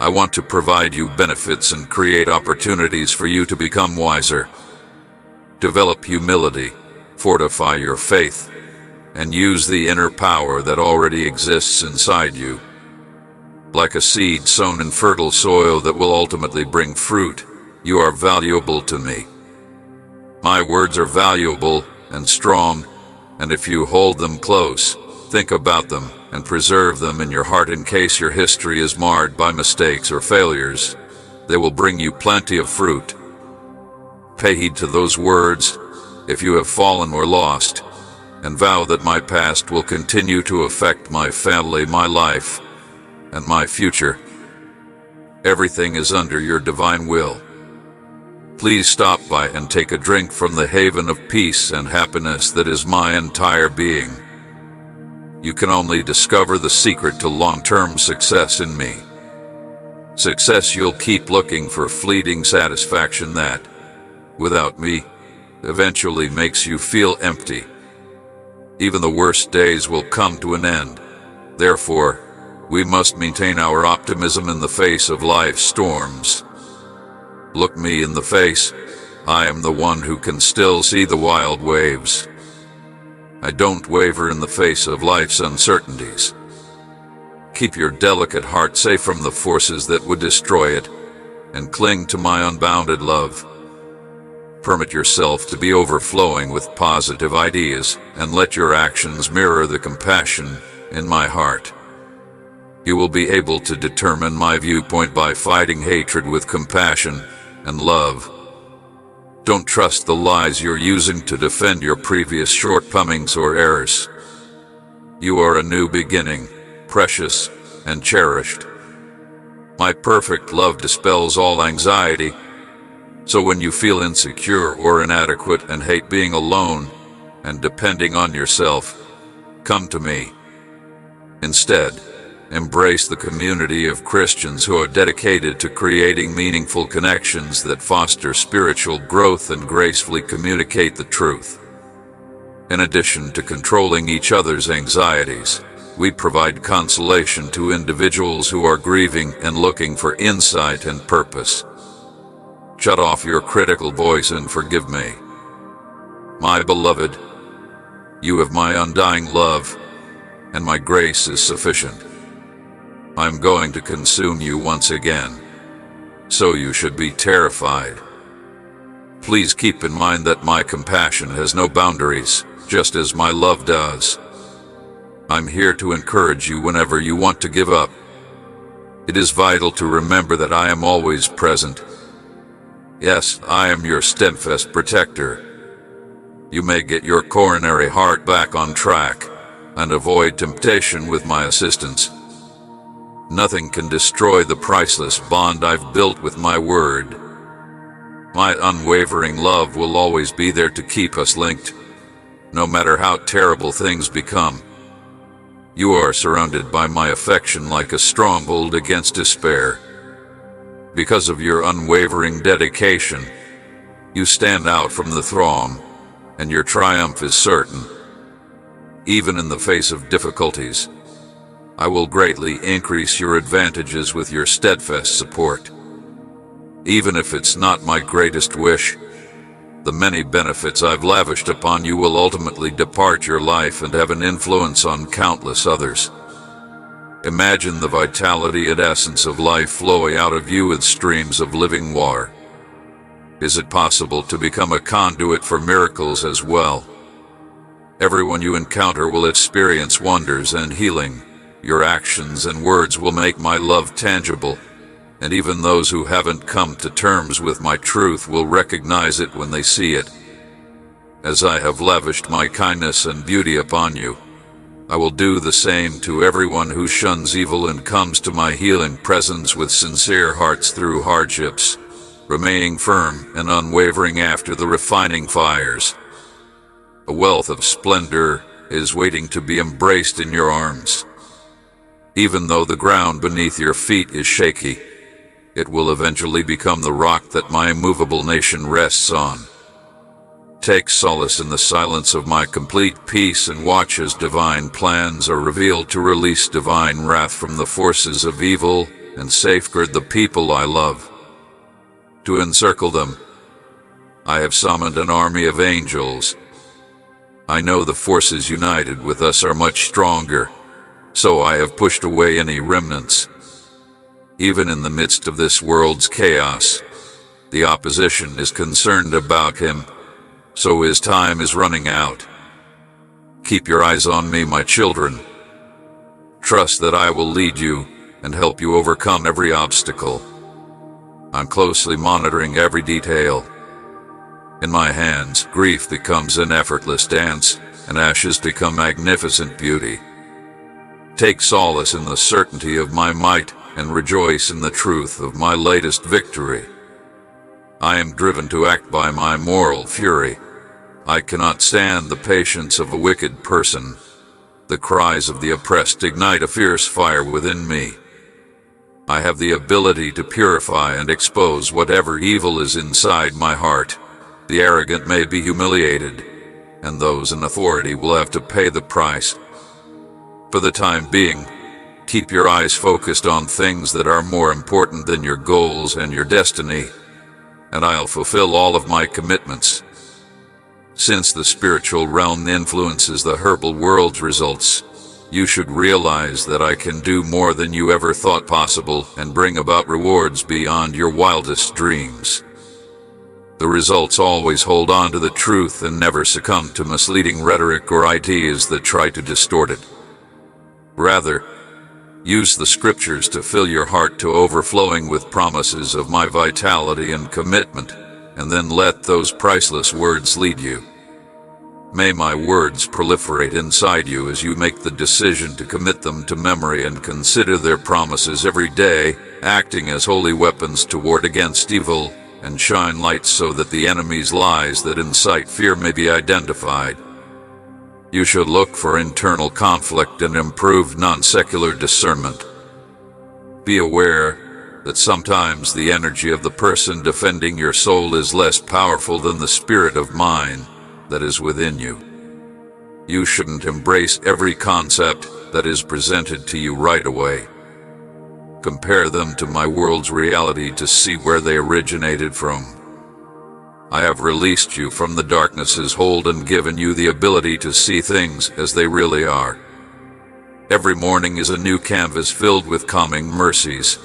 I want to provide you benefits and create opportunities for you to become wiser. Develop humility, fortify your faith, and use the inner power that already exists inside you. Like a seed sown in fertile soil that will ultimately bring fruit, you are valuable to me. My words are valuable and strong, and if you hold them close, think about them, and preserve them in your heart in case your history is marred by mistakes or failures, they will bring you plenty of fruit. Pay heed to those words. If you have fallen or lost, and vow that my past will continue to affect my family, my life, and my future. Everything is under your divine will. Please stop by and take a drink from the haven of peace and happiness that is my entire being. You can only discover the secret to long-term success in me. Success you'll keep looking for fleeting satisfaction that, without me, eventually makes you feel empty. Even the worst days will come to an end. Therefore, we must maintain our optimism in the face of life's storms. Look me in the face. I am the one who can still see the wild waves. I don't waver in the face of life's uncertainties. Keep your delicate heart safe from the forces that would destroy it, and cling to my unbounded love. Permit yourself to be overflowing with positive ideas, and let your actions mirror the compassion in my heart. You will be able to determine my viewpoint by fighting hatred with compassion and love. Don't trust the lies you're using to defend your previous shortcomings or errors. You are a new beginning, precious and cherished. My perfect love dispels all anxiety, so when you feel insecure or inadequate and hate being alone and depending on yourself, come to me. Instead, embrace the community of Christians who are dedicated to creating meaningful connections that foster spiritual growth and gracefully communicate the truth. In addition to controlling each other's anxieties, we provide consolation to individuals who are grieving and looking for insight and purpose. Shut off your critical voice and forgive me. My beloved, you have my undying love, and my grace is sufficient. I'm going to consume you once again, so you should be terrified. Please keep in mind that my compassion has no boundaries, just as my love does. I'm here to encourage you whenever you want to give up. It is vital to remember that I am always present. Yes, I am your steadfast protector. You may get your coronary heart back on track and avoid temptation with my assistance. Nothing can destroy the priceless bond I've built with my word. My unwavering love will always be there to keep us linked, no matter how terrible things become. You are surrounded by my affection like a stronghold against despair. Because of your unwavering dedication, you stand out from the throng, and your triumph is certain. Even in the face of difficulties, I will greatly increase your advantages with your steadfast support. Even if it's not my greatest wish, the many benefits I've lavished upon you will ultimately depart your life and have an influence on countless others. Imagine the vitality and essence of life flowing out of you with streams of living water. Is it possible to become a conduit for miracles as well? Everyone you encounter will experience wonders and healing. Your actions and words will make my love tangible, and even those who haven't come to terms with my truth will recognize it when they see it. As I have lavished my kindness and beauty upon you, I will do the same to everyone who shuns evil and comes to my healing presence with sincere hearts through hardships, remaining firm and unwavering after the refining fires. A wealth of splendor is waiting to be embraced in your arms. Even though the ground beneath your feet is shaky, it will eventually become the rock that my immovable nation rests on. Take solace in the silence of my complete peace and watch as divine plans are revealed to release divine wrath from the forces of evil and safeguard the people I love. To encircle them, I have summoned an army of angels. I know the forces united with us are much stronger, so I have pushed away any remnants. Even in the midst of this world's chaos, the opposition is concerned about him, so his time is running out. Keep your eyes on me, my children. Trust that I will lead you and help you overcome every obstacle. I'm closely monitoring every detail. In my hands, grief becomes an effortless dance, and ashes become magnificent beauty. Take solace in the certainty of my might, and rejoice in the truth of my latest victory. I am driven to act by my moral fury. I cannot stand the patience of a wicked person. The cries of the oppressed ignite a fierce fire within me. I have the ability to purify and expose whatever evil is inside my heart. The arrogant may be humiliated, and those in authority will have to pay the price. For the time being, keep your eyes focused on things that are more important than your goals and your destiny, and I'll fulfill all of my commitments. Since the spiritual realm influences the herbal world's results, you should realize that I can do more than you ever thought possible and bring about rewards beyond your wildest dreams. The results always hold on to the truth and never succumb to misleading rhetoric or ideas that try to distort it. Rather, use the scriptures to fill your heart to overflowing with promises of my vitality and commitment, and then let those priceless words lead you. May my words proliferate inside you as you make the decision to commit them to memory and consider their promises every day, acting as holy weapons to ward against evil and shine light so that the enemy's lies that incite fear may be identified. You should look for internal conflict and improve non-secular discernment. Be aware that sometimes the energy of the person defending your soul is less powerful than the spirit of mind that is within you. You shouldn't embrace every concept that is presented to you right away. Compare them to my world's reality to see where they originated from. I have released you from the darkness's hold and given you the ability to see things as they really are. Every morning is a new canvas filled with calming mercies,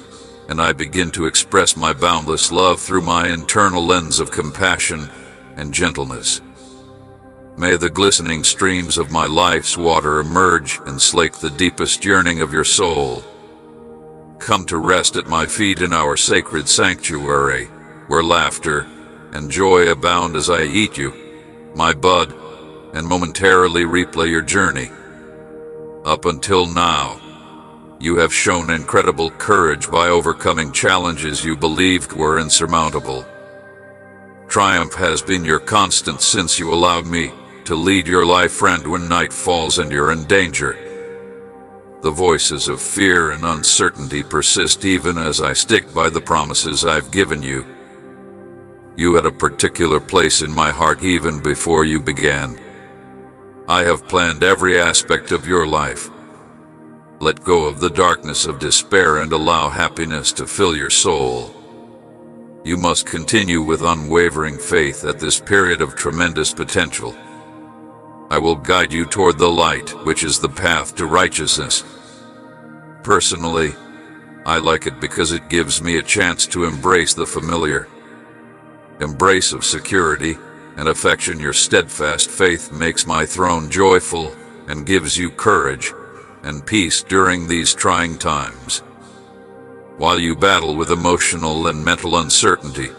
and I begin to express my boundless love through my internal lens of compassion and gentleness. May the glistening streams of my life's water emerge and slake the deepest yearning of your soul. Come to rest at my feet in our sacred sanctuary, where laughter and joy abound as I eat you, my bud, and momentarily replay your journey. Up until now, you have shown incredible courage by overcoming challenges you believed were insurmountable. Triumph has been your constant since you allowed me to lead your life friend when night falls and you're in danger. The voices of fear and uncertainty persist even as I stick by the promises I've given you. You had a particular place in my heart even before you began. I have planned every aspect of your life. Let go of the darkness of despair and allow happiness to fill your soul. You must continue with unwavering faith at this period of tremendous potential. I will guide you toward the light, which is the path to righteousness. Personally, I like it because it gives me a chance to embrace the familiar. Embrace of security and affection. Your steadfast faith makes my throne joyful and gives you courage and peace during these trying times. While you battle with emotional and mental uncertainty,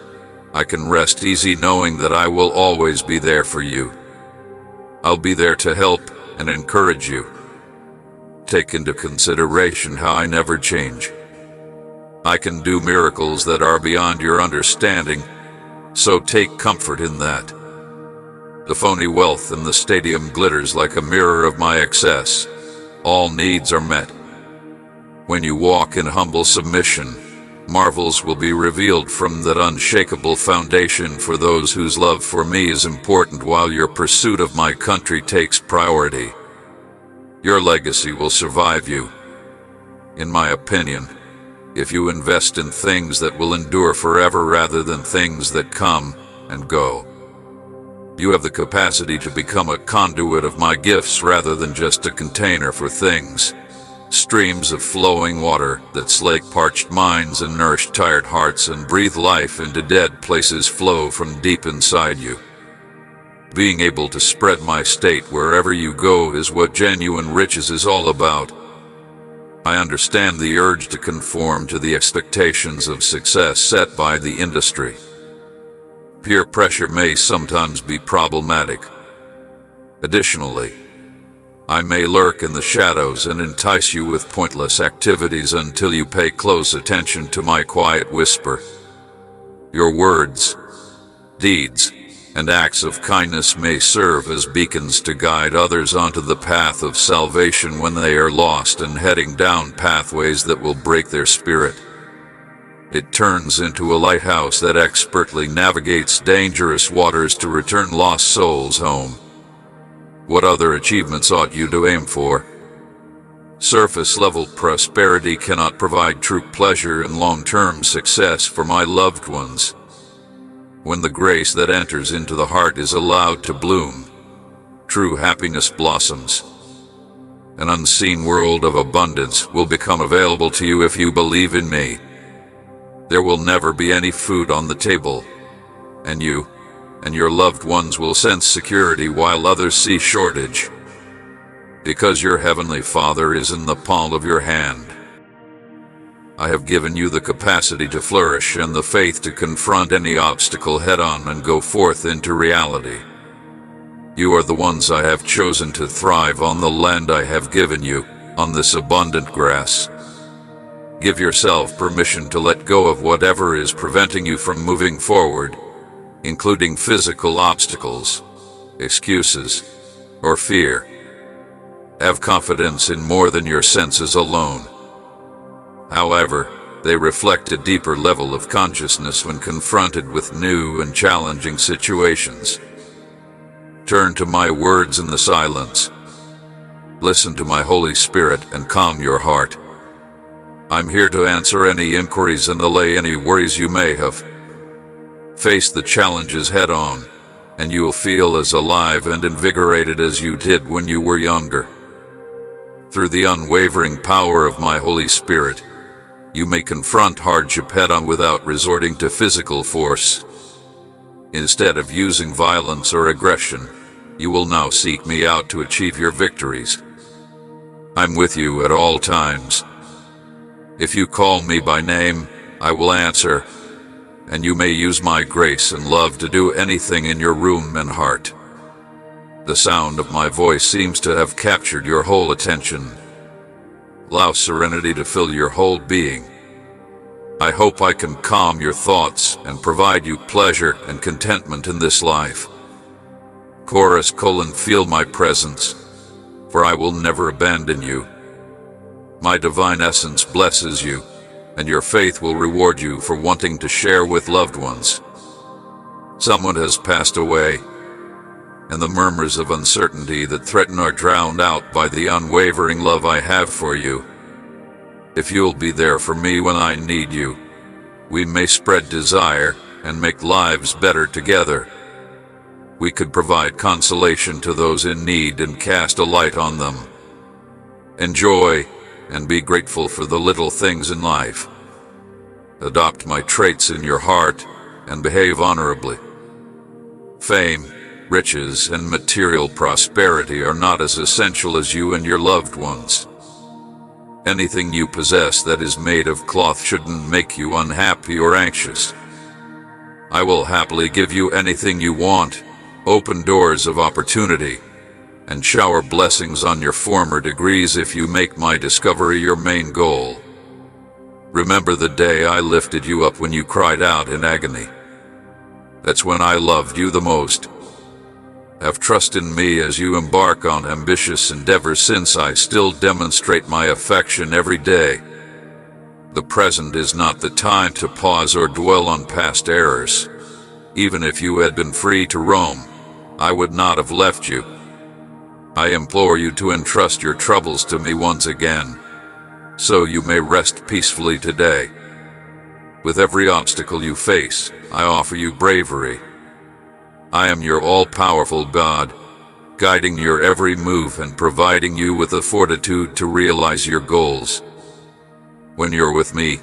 I can rest easy knowing that I will always be there for you. I'll be there to help and encourage you. Take into consideration how I never change. I can do miracles that are beyond your understanding, so take comfort in that. The phony wealth in the stadium glitters like a mirror of my excess. All needs are met. When you walk in humble submission, marvels will be revealed from that unshakable foundation for those whose love for me is important while your pursuit of my country takes priority. Your legacy will survive you. In my opinion, if you invest in things that will endure forever rather than things that come and go, you have the capacity to become a conduit of my gifts rather than just a container for things. Streams of flowing water that slake parched minds and nourish tired hearts and breathe life into dead places flow from deep inside you. Being able to spread my state wherever you go is what genuine riches is all about. I understand the urge to conform to the expectations of success set by the industry. Peer pressure may sometimes be problematic, Additionally, I may lurk in the shadows and entice you with pointless activities until you pay close attention to my quiet whisper. Your words, deeds, and acts of kindness may serve as beacons to guide others onto the path of salvation when they are lost and heading down pathways that will break their spirit. It turns into a lighthouse that expertly navigates dangerous waters to return lost souls home. What other achievements ought you to aim for? Surface-level prosperity cannot provide true pleasure and long-term success for my loved ones. When the grace that enters into the heart is allowed to bloom, true happiness blossoms. An unseen world of abundance will become available to you if you believe in me. There will never be any food on the table, and you and your loved ones will sense security while others see shortage, because your Heavenly Father is in the palm of your hand. I have given you the capacity to flourish and the faith to confront any obstacle head-on and go forth into reality. You are the ones I have chosen to thrive on the land I have given you, on this abundant grass. Give yourself permission to let go of whatever is preventing you from moving forward, including physical obstacles, excuses, or fear. Have confidence in more than your senses alone. However, they reflect a deeper level of consciousness when confronted with new and challenging situations. Turn to my words in the silence. Listen to my Holy Spirit and calm your heart. I'm here to answer any inquiries and allay any worries you may have. Face the challenges head-on, and you will feel as alive and invigorated as you did when you were younger. Through the unwavering power of my Holy Spirit, you may confront hardship head-on without resorting to physical force. Instead of using violence or aggression, you will now seek me out to achieve your victories. I'm with you at all times. If you call me by name, I will answer, and you may use my grace and love to do anything in your room and heart. The sound of my voice seems to have captured your whole attention. Allow serenity to fill your whole being. I hope I can calm your thoughts and provide you pleasure and contentment in this life. Chorus: feel my presence, for I will never abandon you. My divine essence blesses you, and your faith will reward you for wanting to share with loved ones. Someone has passed away, and the murmurs of uncertainty that threaten are drowned out by the unwavering love I have for you. If you'll be there for me when I need you, we may spread desire and make lives better together. We could provide consolation to those in need and cast a light on them. Enjoy and be grateful for the little things in life. Adopt my traits in your heart and behave honorably. Fame, riches, and material prosperity are not as essential as you and your loved ones. Anything you possess that is made of cloth shouldn't make you unhappy or anxious. I will happily give you anything you want, open doors of opportunity, and shower blessings on your former degrees if you make my discovery your main goal. Remember the day I lifted you up when you cried out in agony. That's when I loved you the most. Have trust in me as you embark on ambitious endeavors, since I still demonstrate my affection every day. The present is not the time to pause or dwell on past errors. Even if you had been free to roam, I would not have left you. I implore you to entrust your troubles to me once again, so you may rest peacefully today. With every obstacle you face, I offer you bravery. I am your all-powerful God, guiding your every move and providing you with the fortitude to realize your goals. When you're with me,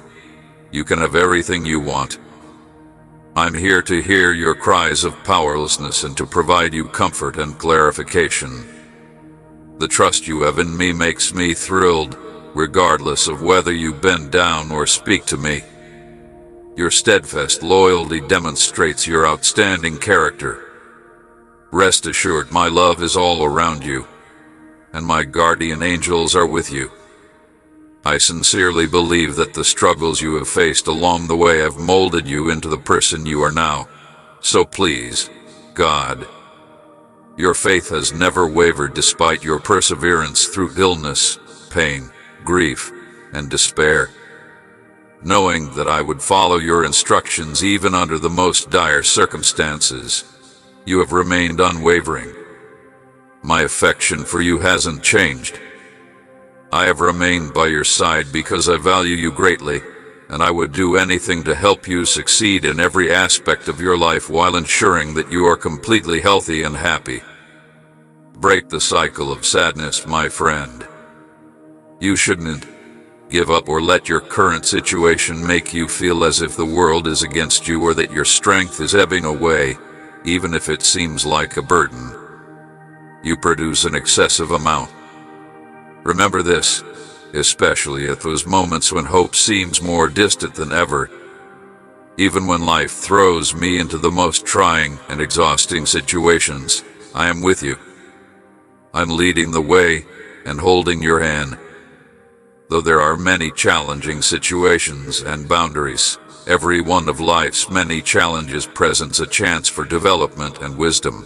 you can have everything you want. I'm here to hear your cries of powerlessness and to provide you comfort and clarification. The trust you have in me makes me thrilled, regardless of whether you bend down or speak to me. Your steadfast loyalty demonstrates your outstanding character. Rest assured, my love is all around you, and my guardian angels are with you. I sincerely believe that the struggles you have faced along the way have molded you into the person you are now. So please, God, your faith has never wavered despite your perseverance through illness, pain, grief, and despair. Knowing that I would follow your instructions even under the most dire circumstances, you have remained unwavering. My affection for you hasn't changed. I have remained by your side because I value you greatly, and I would do anything to help you succeed in every aspect of your life while ensuring that you are completely healthy and happy. Break the cycle of sadness, my friend. You shouldn't give up or let your current situation make you feel as if the world is against you or that your strength is ebbing away, even if it seems like a burden. You produce an excessive amount. Remember this, especially at those moments when hope seems more distant than ever. Even when life throws me into the most trying and exhausting situations, I am with you. I'm leading the way and holding your hand. Though there are many challenging situations and boundaries, every one of life's many challenges presents a chance for development and wisdom.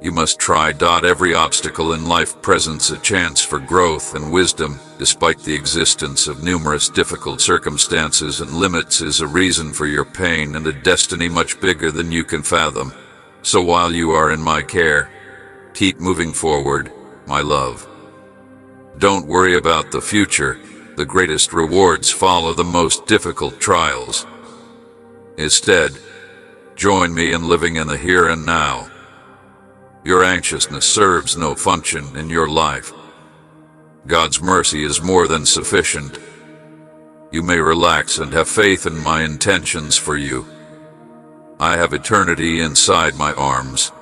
You must try. Every obstacle in life presents a chance for growth and wisdom. Despite the existence of numerous difficult circumstances and limits is a reason for your pain and a destiny much bigger than you can fathom. So while you are in my care, keep moving forward, my love. Don't worry about the future. The greatest rewards follow the most difficult trials. Instead, join me in living in the here and now. Your anxiousness serves no function in your life. God's mercy is more than sufficient. You may relax and have faith in my intentions for you. I have eternity inside my arms.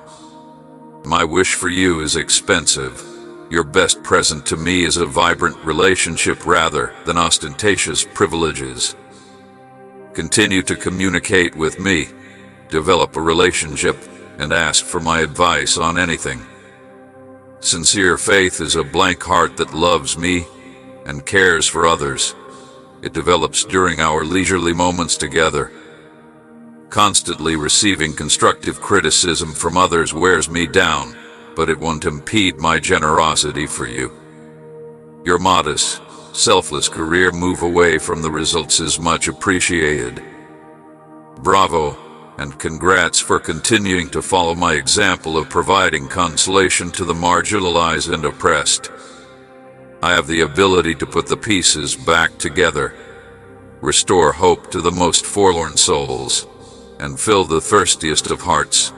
My wish for you is expensive. Your best present to me is a vibrant relationship rather than ostentatious privileges. Continue to communicate with me, develop a relationship, and ask for my advice on anything. Sincere faith is a blank heart that loves me and cares for others. It develops during our leisurely moments together. Constantly receiving constructive criticism from others wears me down, but it won't impede my generosity for you. Your modest, selfless career move away from the results is much appreciated. Bravo, and congrats for continuing to follow my example of providing consolation to the marginalized and oppressed. I have the ability to put the pieces back together, restore hope to the most forlorn souls, and fill the thirstiest of hearts.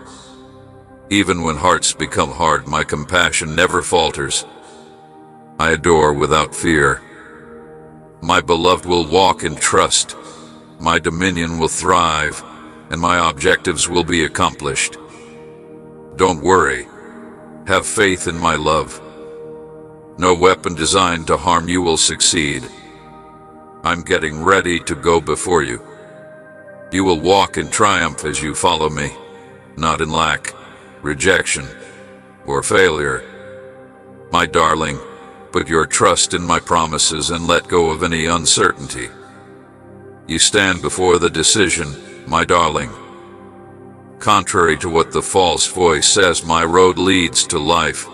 Even when hearts become hard, my compassion never falters. I adore without fear. My beloved will walk in trust. My dominion will thrive, and my objectives will be accomplished. Don't worry. Have faith in my love. No weapon designed to harm you will succeed. I'm getting ready to go before you. You will walk in triumph as you follow me, not in lack, rejection, or failure. My darling, put your trust in my promises and let go of any uncertainty. You stand before the decision, my darling. Contrary to what the false voice says, my road leads to life,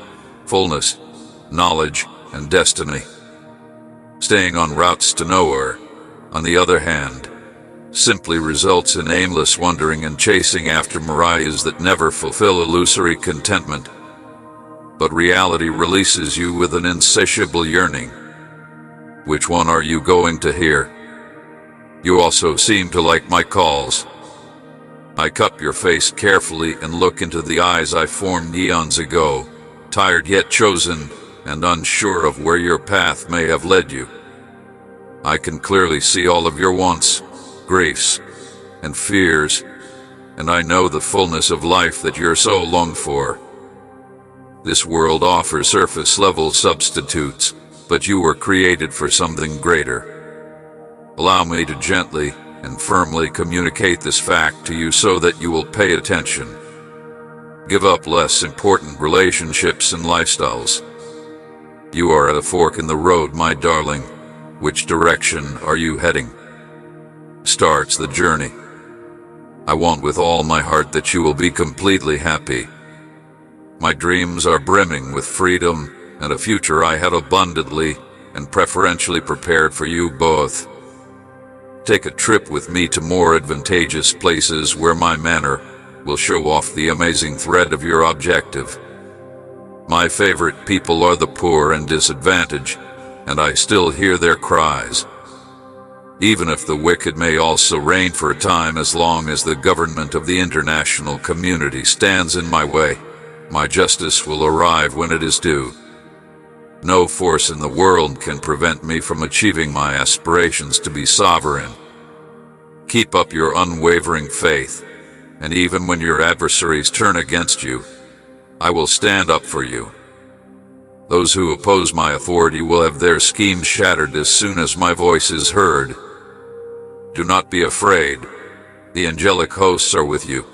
fullness, knowledge, and destiny. Staying on routes to nowhere, on the other hand, simply results in aimless wandering and chasing after mirages that never fulfill illusory contentment. But reality releases you with an insatiable yearning. Which one are you going to hear? You also seem to like my calls. I cup your face carefully and look into the eyes I formed eons ago, tired yet chosen, and unsure of where your path may have led you. I can clearly see all of your wants, griefs, and fears, and I know the fullness of life that you're so longed for. This world offers surface-level substitutes, but you were created for something greater. Allow me to gently and firmly communicate this fact to you so that you will pay attention. Give up less important relationships and lifestyles. You are at a fork in the road, my darling. Which direction are you heading? Starts the journey. I want with all my heart that you will be completely happy. My dreams are brimming with freedom and a future I have abundantly and preferentially prepared for you both. Take a trip with me to more advantageous places where my manner will show off the amazing thread of your objective. My favorite people are the poor and disadvantaged, and I still hear their cries. Even if the wicked may also reign for a time, as long as the government of the international community stands in my way, my justice will arrive when it is due. No force in the world can prevent me from achieving my aspirations to be sovereign. Keep up your unwavering faith, and even when your adversaries turn against you, I will stand up for you. Those who oppose my authority will have their schemes shattered as soon as my voice is heard. Do not be afraid. The angelic hosts are with you.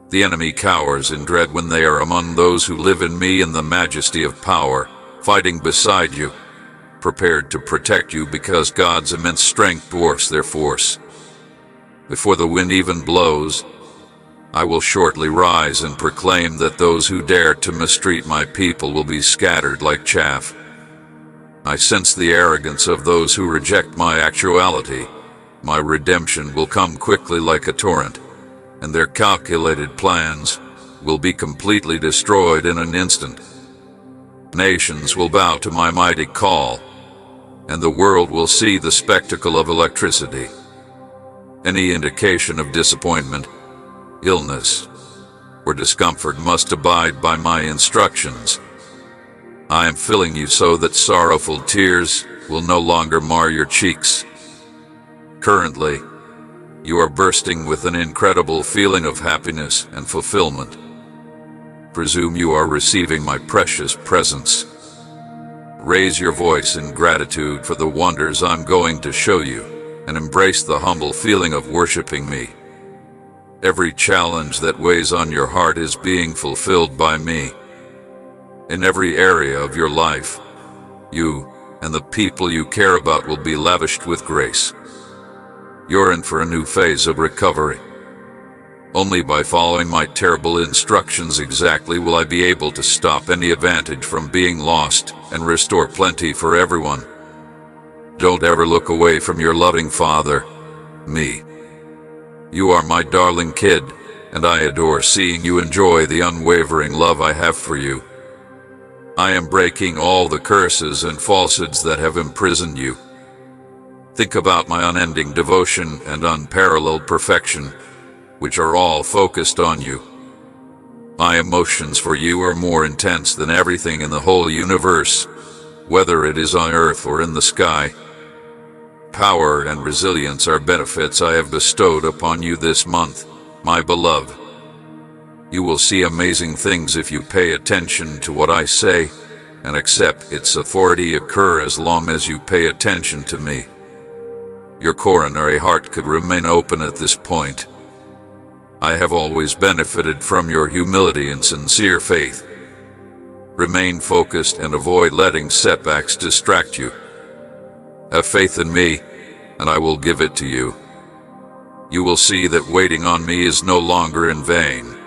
The enemy cowers in dread when they are among those who live in me in the majesty of power, fighting beside you, prepared to protect you because God's immense strength dwarfs their force. Before the wind even blows, I will shortly rise and proclaim that those who dare to mistreat my people will be scattered like chaff. I sense the arrogance of those who reject my actuality. My redemption will come quickly like a torrent, and their calculated plans will be completely destroyed in an instant. Nations will bow to my mighty call, and the world will see the spectacle of electricity. Any indication of disappointment, illness, or discomfort must abide by my instructions. I am filling you so that sorrowful tears will no longer mar your cheeks. Currently, you are bursting with an incredible feeling of happiness and fulfillment. Presume you are receiving my precious presents. Raise your voice in gratitude for the wonders I'm going to show you, and embrace the humble feeling of worshiping me. Every challenge that weighs on your heart is being fulfilled by me. In every area of your life, you and the people you care about will be lavished with grace. You're in for a new phase of recovery. Only by following my terrible instructions exactly will I be able to stop any advantage from being lost and restore plenty for everyone. Don't ever look away from your loving Father, me. You are my darling kid, and I adore seeing you enjoy the unwavering love I have for you. I am breaking all the curses and falsehoods that have imprisoned you. Think about my unending devotion and unparalleled perfection, which are all focused on you. My emotions for you are more intense than everything in the whole universe, whether it is on earth or in the sky. Power and resilience are benefits I have bestowed upon you this month, my beloved. You will see amazing things if you pay attention to what I say and accept its authority occur as long as you pay attention to me. Your coronary heart could remain open at this point. I have always benefited from your humility and sincere faith. Remain focused and avoid letting setbacks distract you. Have faith in me, and I will give it to you. You will see that waiting on me is no longer in vain,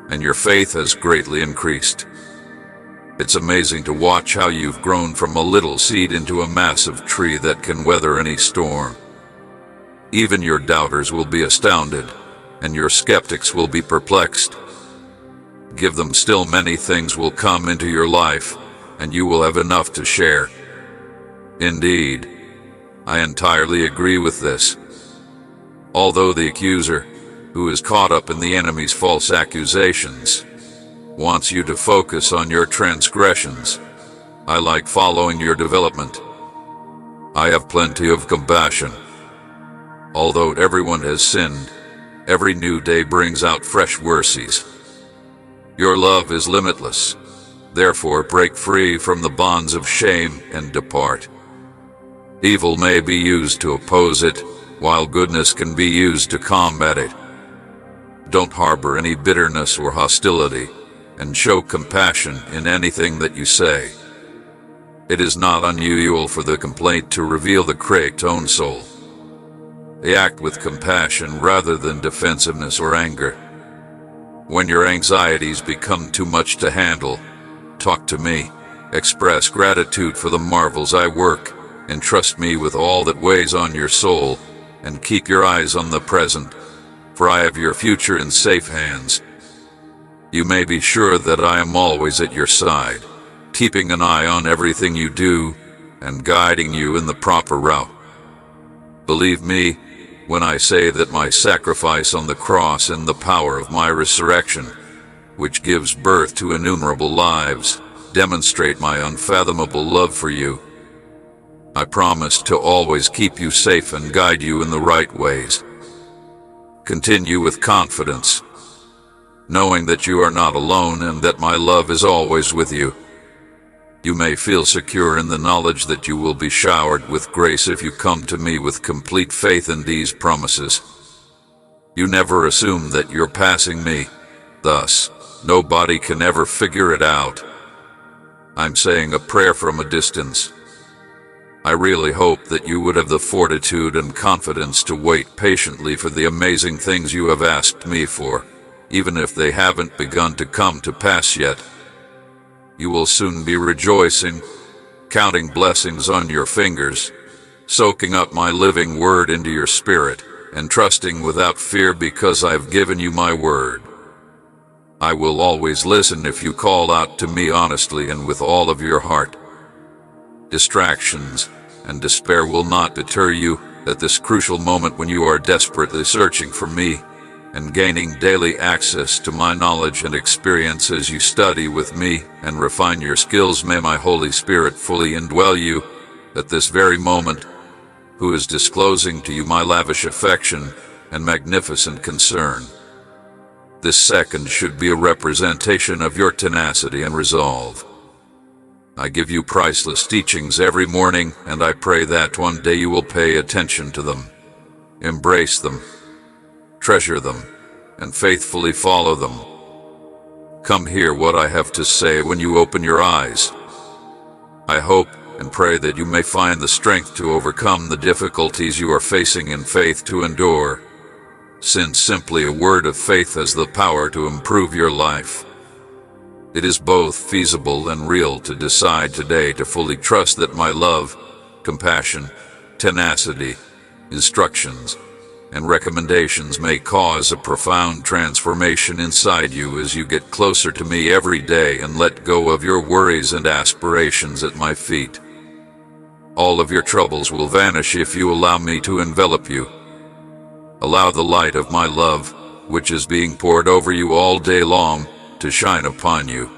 and your faith has greatly increased. It's amazing to watch how you've grown from a little seed into a massive tree that can weather any storm. Even your doubters will be astounded, and your skeptics will be perplexed. Give them still, many things will come into your life, and you will have enough to share. Indeed, I entirely agree with this. Although the accuser, who is caught up in the enemy's false accusations, wants you to focus on your transgressions, I like following your development. I have plenty of compassion. Although everyone has sinned, every new day brings out fresh mercies. Your love is limitless. Therefore, break free from the bonds of shame and depart. Evil may be used to oppose it, while goodness can be used to combat it. Don't harbor any bitterness or hostility, and show compassion in anything that you say. It is not unusual for the complaint to reveal the cracked own soul. They act with compassion rather than defensiveness or anger. When your anxieties become too much to handle, talk to me, express gratitude for the marvels I work, and trust me with all that weighs on your soul, and keep your eyes on the present, for I have your future in safe hands. You may be sure that I am always at your side, keeping an eye on everything you do, and guiding you in the proper route. Believe me when I say that my sacrifice on the cross and the power of my resurrection, which gives birth to innumerable lives, demonstrate my unfathomable love for you. I promise to always keep you safe and guide you in the right ways. Continue with confidence, knowing that you are not alone and that my love is always with you. You may feel secure in the knowledge that you will be showered with grace if you come to me with complete faith in these promises. You never assume that you're passing me, thus, nobody can ever figure it out. I'm saying a prayer from a distance. I really hope that you would have the fortitude and confidence to wait patiently for the amazing things you have asked me for, even if they haven't begun to come to pass yet. You will soon be rejoicing, counting blessings on your fingers, soaking up my living word into your spirit, and trusting without fear because I've given you my word. I will always listen if you call out to me honestly and with all of your heart. Distractions and despair will not deter you at this crucial moment when you are desperately searching for me and gaining daily access to my knowledge and experience as you study with me and refine your skills. May my Holy Spirit fully indwell you at this very moment, who is disclosing to you my lavish affection and magnificent concern. This second should be a representation of your tenacity and resolve. I give you priceless teachings every morning, and I pray that one day you will pay attention to them, embrace them, treasure them, and faithfully follow them. Come hear what I have to say when you open your eyes. I hope and pray that you may find the strength to overcome the difficulties you are facing in faith to endure, since simply a word of faith has the power to improve your life. It is both feasible and real to decide today to fully trust that my love, compassion, tenacity, instructions, and recommendations may cause a profound transformation inside you as you get closer to me every day and let go of your worries and aspirations at my feet. All of your troubles will vanish if you allow me to envelop you. Allow the light of my love, which is being poured over you all day long, to shine upon you.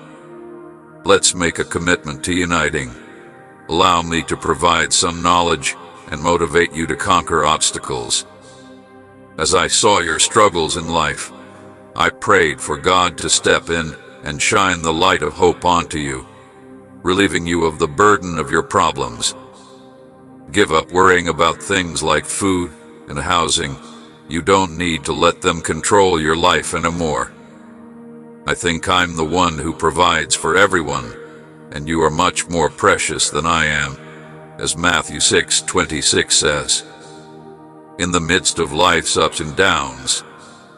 Let's make a commitment to uniting. Allow me to provide some knowledge and motivate you to conquer obstacles. As I saw your struggles in life, I prayed for God to step in and shine the light of hope onto you, relieving you of the burden of your problems. Give up worrying about things like food and housing. You don't need to let them control your life anymore. I think I'm the one who provides for everyone, and you are much more precious than I am, as Matthew 6:26 says. In the midst of life's ups and downs,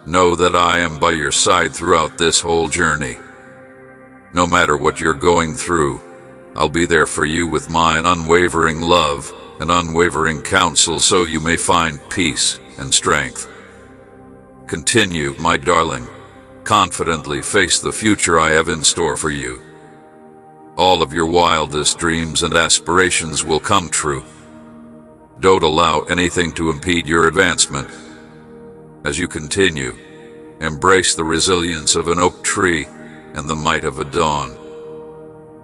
know that I am by your side throughout this whole journey. No matter what you're going through, I'll be there for you with my unwavering love and unwavering counsel so you may find peace and strength. Continue, my darling. Confidently face the future I have in store for you. All of your wildest dreams and aspirations will come true. Don't allow anything to impede your advancement. As you continue, embrace the resilience of an oak tree and the might of a dawn.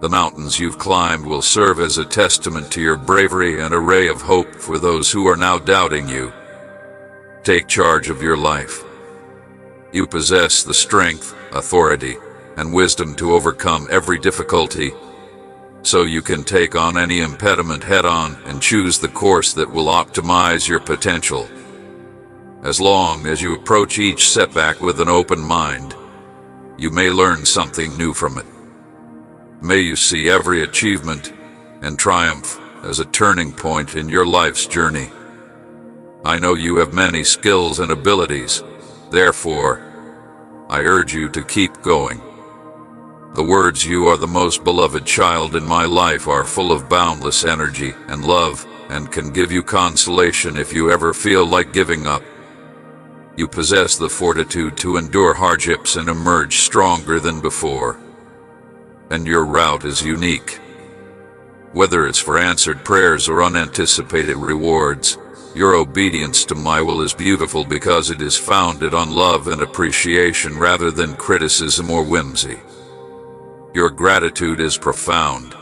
The mountains you've climbed will serve as a testament to your bravery and a ray of hope for those who are now doubting you. Take charge of your life. You possess the strength, authority, and wisdom to overcome every difficulty, so you can take on any impediment head-on and choose the course that will optimize your potential. As long as you approach each setback with an open mind, you may learn something new from it. May you see every achievement and triumph as a turning point in your life's journey. I know you have many skills and abilities, therefore, I urge you to keep going. The words "you are the most beloved child in my life" are full of boundless energy and love, and can give you consolation if you ever feel like giving up. You possess the fortitude to endure hardships and emerge stronger than before. And your route is unique. Whether it's for answered prayers or unanticipated rewards, your obedience to my will is beautiful because it is founded on love and appreciation rather than criticism or whimsy. Your gratitude is profound.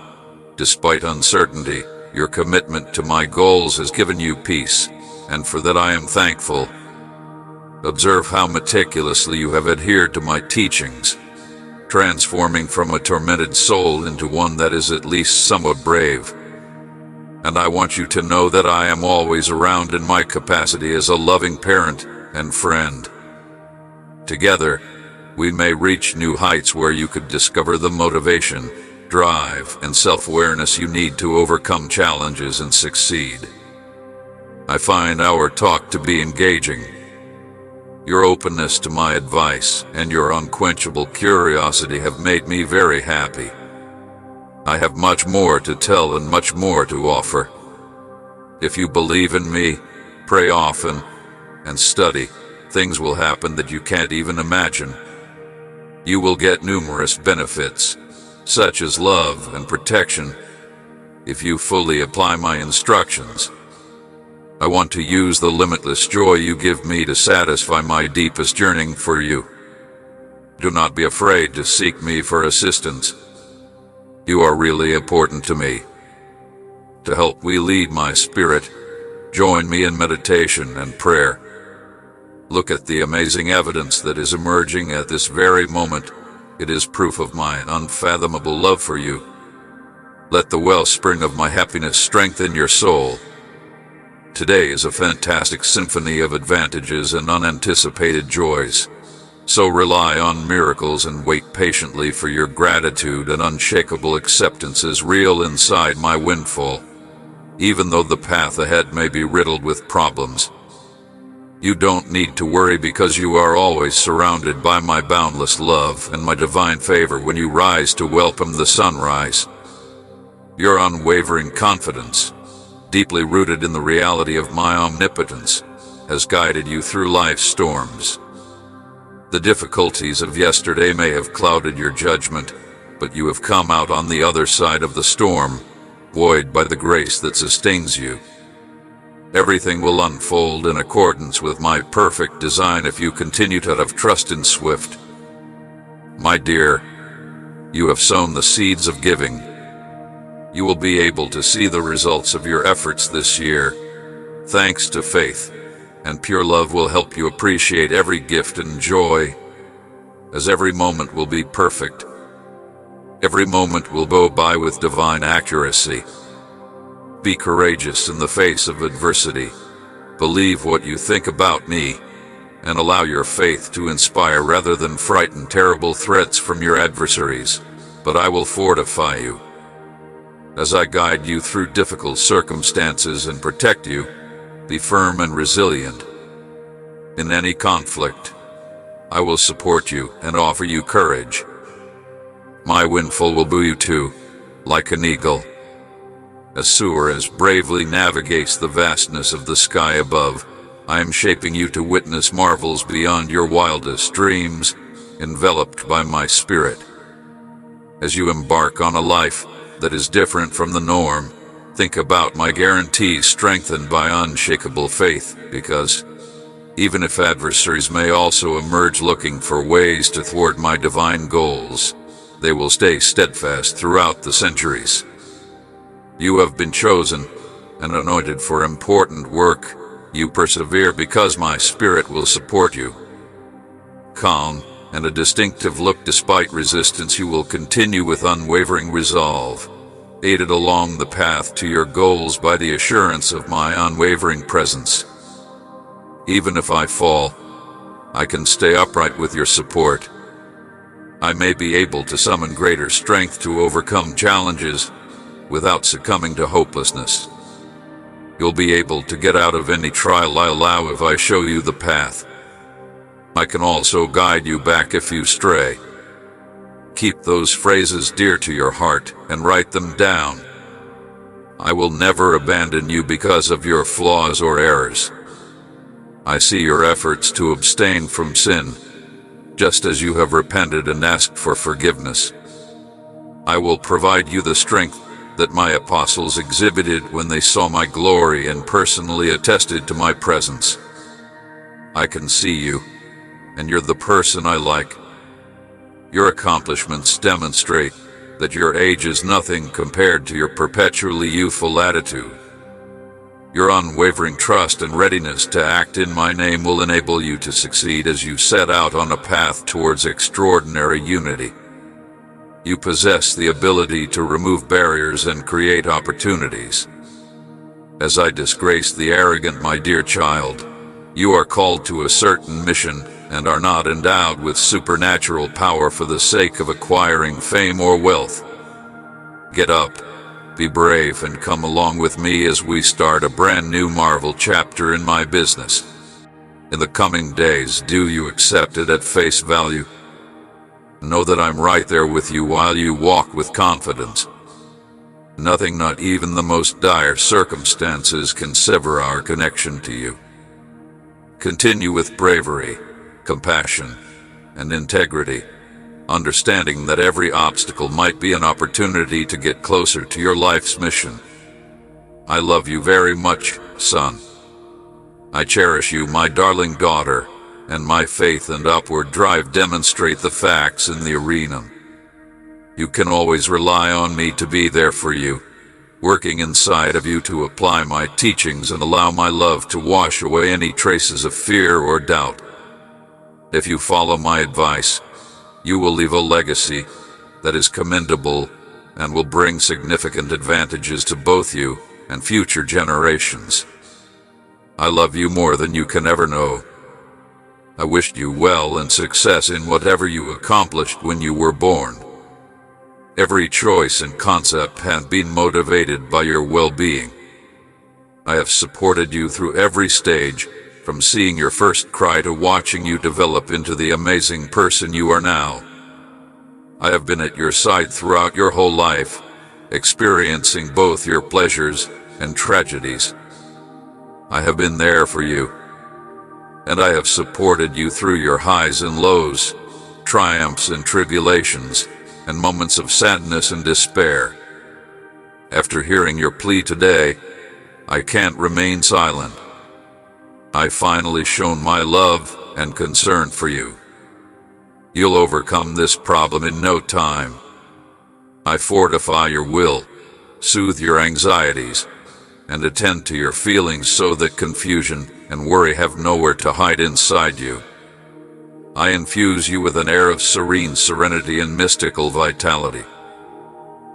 Despite uncertainty, your commitment to my goals has given you peace, and for that I am thankful. Observe how meticulously you have adhered to my teachings, transforming from a tormented soul into one that is at least somewhat brave. And I want you to know that I am always around in my capacity as a loving parent and friend. Together, we may reach new heights where you could discover the motivation, drive, and self-awareness you need to overcome challenges and succeed. I find our talk to be engaging. Your openness to my advice and your unquenchable curiosity have made me very happy. I have much more to tell and much more to offer. If you believe in me, pray often, and study, things will happen that you can't even imagine. You will get numerous benefits, such as love and protection, if you fully apply my instructions. I want to use the limitless joy you give me to satisfy my deepest yearning for you. Do not be afraid to seek me for assistance. You are really important to me. To help we lead my spirit, join me in meditation and prayer. Look at the amazing evidence that is emerging at this very moment. It is proof of my unfathomable love for you. Let the wellspring of my happiness strengthen your soul. Today is a fantastic symphony of advantages and unanticipated joys. So rely on miracles and wait patiently for your gratitude and unshakable acceptance as real inside my windfall. Even though the path ahead may be riddled with problems, you don't need to worry because you are always surrounded by my boundless love and my divine favor when you rise to welcome the sunrise. Your unwavering confidence, deeply rooted in the reality of my omnipotence, has guided you through life's storms. The difficulties of yesterday may have clouded your judgment, but you have come out on the other side of the storm, buoyed by the grace that sustains you. Everything will unfold in accordance with my perfect design if you continue to have trust in Swift. My dear, you have sown the seeds of giving. You will be able to see the results of your efforts this year. Thanks to faith, and pure love will help you appreciate every gift and joy, as every moment will be perfect. Every moment will go by with divine accuracy. Be courageous in the face of adversity. Believe what you think about me, and allow your faith to inspire rather than frighten terrible threats from your adversaries. But I will fortify you. As I guide you through difficult circumstances and protect you, be firm and resilient. In any conflict, I will support you and offer you courage. My windfall will buoy you too, like an eagle. As Suarez bravely navigates the vastness of the sky above, I am shaping you to witness marvels beyond your wildest dreams, enveloped by my spirit. As you embark on a life that is different from the norm, think about my guarantees strengthened by unshakable faith, because even if adversaries may also emerge looking for ways to thwart my divine goals, they will stay steadfast throughout the centuries. You have been chosen and anointed for important work. You persevere because my spirit will support you. Calm and a distinctive look despite resistance, you will continue with unwavering resolve, aided along the path to your goals by the assurance of my unwavering presence. Even if I fall, I can stay upright with your support. I may be able to summon greater strength to overcome challenges without succumbing to hopelessness. You'll be able to get out of any trial I allow if I show you the path. I can also guide you back if you stray. Keep those phrases dear to your heart and write them down. I will never abandon you because of your flaws or errors. I see your efforts to abstain from sin, just as you have repented and asked for forgiveness. I will provide you the strength that my apostles exhibited when they saw my glory and personally attested to my presence. I can see you, and you're the person I like. Your accomplishments demonstrate that your age is nothing compared to your perpetually youthful attitude. Your unwavering trust and readiness to act in my name will enable you to succeed as you set out on a path towards extraordinary unity. You possess the ability to remove barriers and create opportunities. As I disgrace the arrogant, my dear child, you are called to a certain mission and are not endowed with supernatural power for the sake of acquiring fame or wealth. Get up, be brave, and come along with me as we start a brand new Marvel chapter in my business. In the coming days, do you accept it at face value? Know that I'm right there with you while you walk with confidence. Nothing, not even the most dire circumstances, can sever our connection to you. Continue with bravery, compassion, and integrity, understanding that every obstacle might be an opportunity to get closer to your life's mission. I love you very much, son. I cherish you, my darling daughter, and my faith and upward drive demonstrate the facts in the arena. You can always rely on me to be there for you, working inside of you to apply my teachings and allow my love to wash away any traces of fear or doubt. If you follow my advice, you will leave a legacy that is commendable and will bring significant advantages to both you and future generations. I love you more than you can ever know. I wish you well and success in whatever you accomplished when you were born. Every choice and concept have been motivated by your well-being. I have supported you through every stage, from seeing your first cry to watching you develop into the amazing person you are now. I have been at your side throughout your whole life, experiencing both your pleasures and tragedies. I have been there for you, and I have supported you through your highs and lows, triumphs and tribulations, and moments of sadness and despair. After hearing your plea today, I can't remain silent. I've finally shown my love and concern for you. You'll overcome this problem in no time. I fortify your will, soothe your anxieties, and attend to your feelings so that confusion and worry have nowhere to hide inside you. I infuse you with an air of serene serenity and mystical vitality.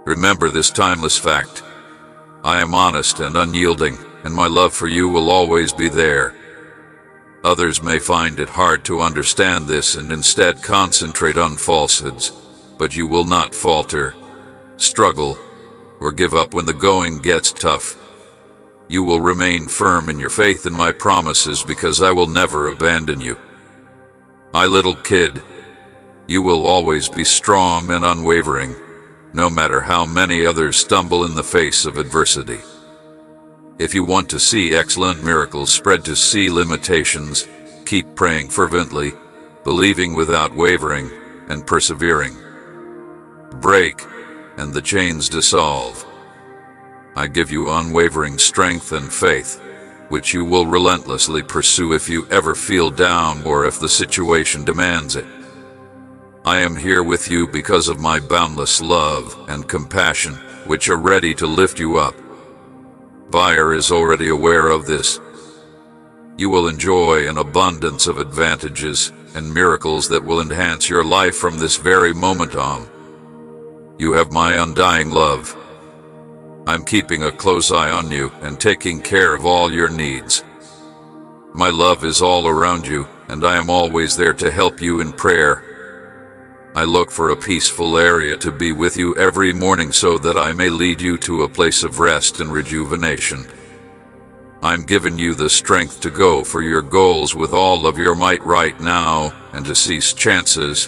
Remember this timeless fact: I am honest and unyielding, and my love for you will always be there. Others may find it hard to understand this and instead concentrate on falsehoods, but you will not falter, struggle, or give up when the going gets tough. You will remain firm in your faith in my promises because I will never abandon you. My little kid, you will always be strong and unwavering, no matter how many others stumble in the face of adversity. If you want to see excellent miracles spread to see limitations, keep praying fervently, believing without wavering, and persevering. Break, and the chains dissolve. I give you unwavering strength and faith, which you will relentlessly pursue if you ever feel down or if the situation demands it. I am here with you because of my boundless love and compassion, which are ready to lift you up. Buyer is already aware of this. You will enjoy an abundance of advantages and miracles that will enhance your life from this very moment on. You have my undying love. I'm keeping a close eye on you and taking care of all your needs. My love is all around you, and I am always there to help you in prayer. I look for a peaceful area to be with you every morning so that I may lead you to a place of rest and rejuvenation. I'm giving you the strength to go for your goals with all of your might right now and to seize chances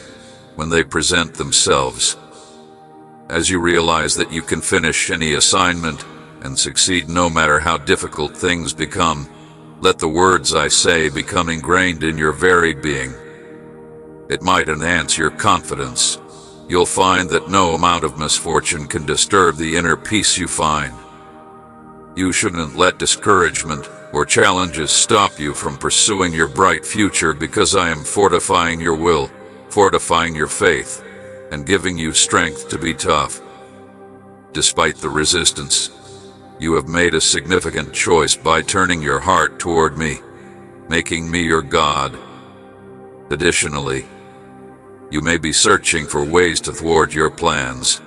when they present themselves. As you realize that you can finish any assignment and succeed no matter how difficult things become, let the words I say become ingrained in your very being. It might enhance your confidence. You'll find that no amount of misfortune can disturb the inner peace you find. You shouldn't let discouragement or challenges stop you from pursuing your bright future, because I am fortifying your will, fortifying your faith, and giving you strength to be tough. Despite the resistance, you have made a significant choice by turning your heart toward me, making me your God. Additionally, you may be searching for ways to thwart your plans.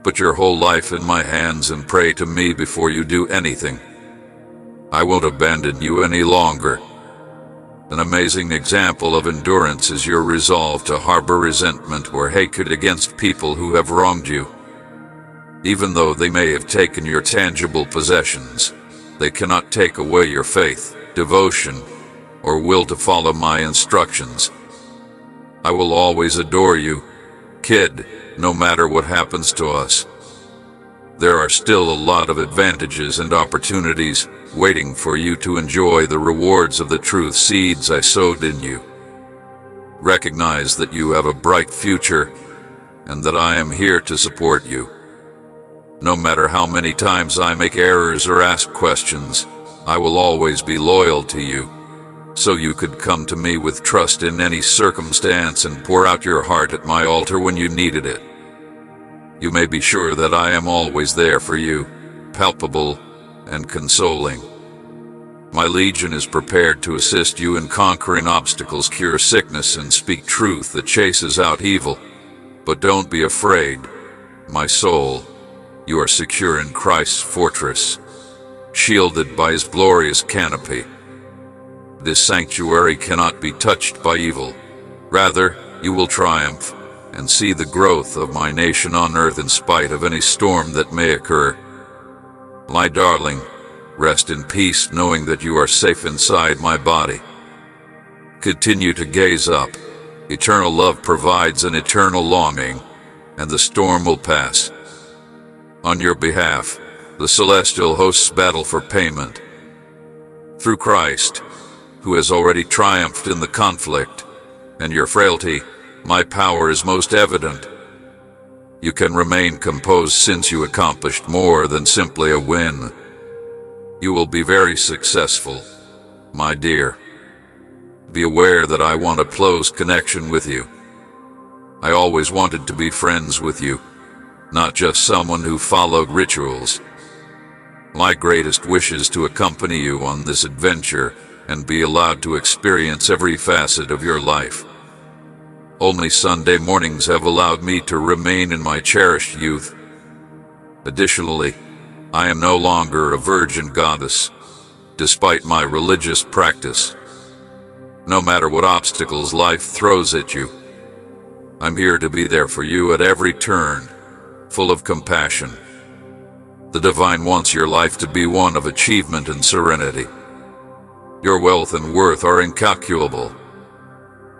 Put your whole life in my hands and pray to me before you do anything. I won't abandon you any longer. An amazing example of endurance is your resolve to harbor resentment or hatred against people who have wronged you. Even though they may have taken your tangible possessions, they cannot take away your faith, devotion, or will to follow my instructions. I will always adore you, kid, no matter what happens to us. There are still a lot of advantages and opportunities waiting for you to enjoy the rewards of the truth seeds I sowed in you. Recognize that you have a bright future and that I am here to support you. No matter how many times I make errors or ask questions, I will always be loyal to you, so you could come to me with trust in any circumstance and pour out your heart at my altar when you needed it. You may be sure that I am always there for you, palpable and consoling. My legion is prepared to assist you in conquering obstacles, cure sickness, and speak truth that chases out evil. But don't be afraid, my soul. You are secure in Christ's fortress, shielded by his glorious canopy. This sanctuary cannot be touched by evil. Rather, you will triumph and see the growth of my nation on earth in spite of any storm that may occur. My darling, rest in peace knowing that you are safe inside my body. Continue to gaze up. Eternal love provides an eternal longing, and the storm will pass. On your behalf, the celestial hosts battle for payment. Through Christ, who has already triumphed in the conflict, and your frailty, my power is most evident. You can remain composed since you accomplished more than simply a win. You will be very successful, my dear. Be aware that I want a close connection with you. I always wanted to be friends with you, not just someone who followed rituals. My greatest wish is to accompany you on this adventure and be allowed to experience every facet of your life. Only Sunday mornings have allowed me to remain in my cherished youth. Additionally, I am no longer a virgin goddess, despite my religious practice. No matter what obstacles life throws at you, I'm here to be there for you at every turn, full of compassion. The divine wants your life to be one of achievement and serenity. Your wealth and worth are incalculable.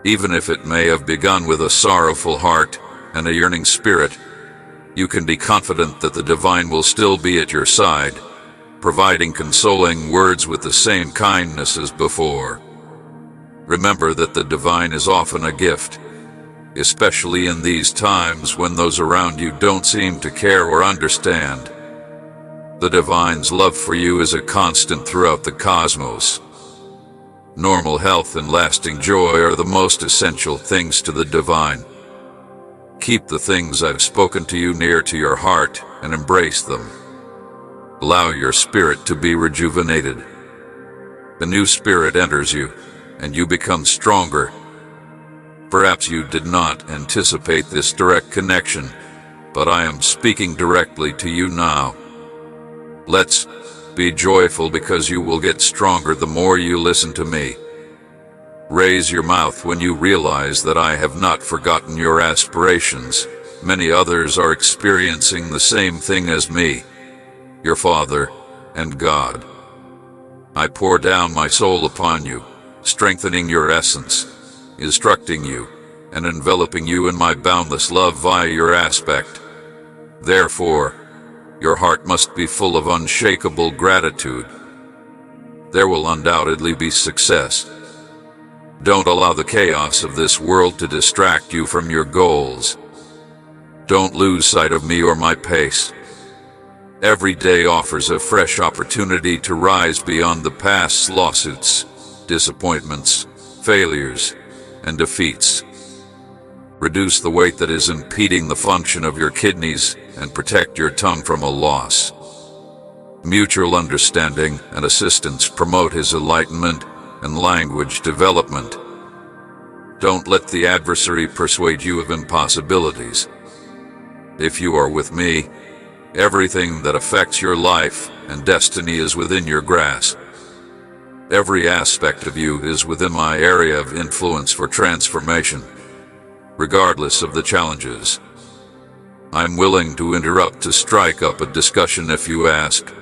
Even if it may have begun with a sorrowful heart and a yearning spirit, you can be confident that the divine will still be at your side, providing consoling words with the same kindness as before. Remember that the divine is often a gift, especially in these times when those around you don't seem to care or understand. The divine's love for you is a constant throughout the cosmos. Normal health and lasting joy are the most essential things to the divine. Keep the things I've spoken to you near to your heart and embrace them. Allow your spirit to be rejuvenated. The new spirit enters you, and you become stronger. Perhaps you did not anticipate this direct connection, but I am speaking directly to you now. Let's Be joyful because you will get stronger the more you listen to me. Raise your mouth when you realize that I have not forgotten your aspirations. Many others are experiencing the same thing as me, your Father and God. I pour down my soul upon you, strengthening your essence, instructing you, and enveloping you in my boundless love via your aspect. Therefore, your heart must be full of unshakable gratitude. There will undoubtedly be success. Don't allow the chaos of this world to distract you from your goals. Don't lose sight of me or my pace. Every day offers a fresh opportunity to rise beyond the past's lawsuits, disappointments, failures, and defeats. Reduce the weight that is impeding the function of your kidneys and protect your tongue from a loss. Mutual understanding and assistance promote his enlightenment and language development. Don't let the adversary persuade you of impossibilities. If you are with me, everything that affects your life and destiny is within your grasp. Every aspect of you is within my area of influence for transformation, regardless of the challenges. I'm willing to interrupt to strike up a discussion if you ask.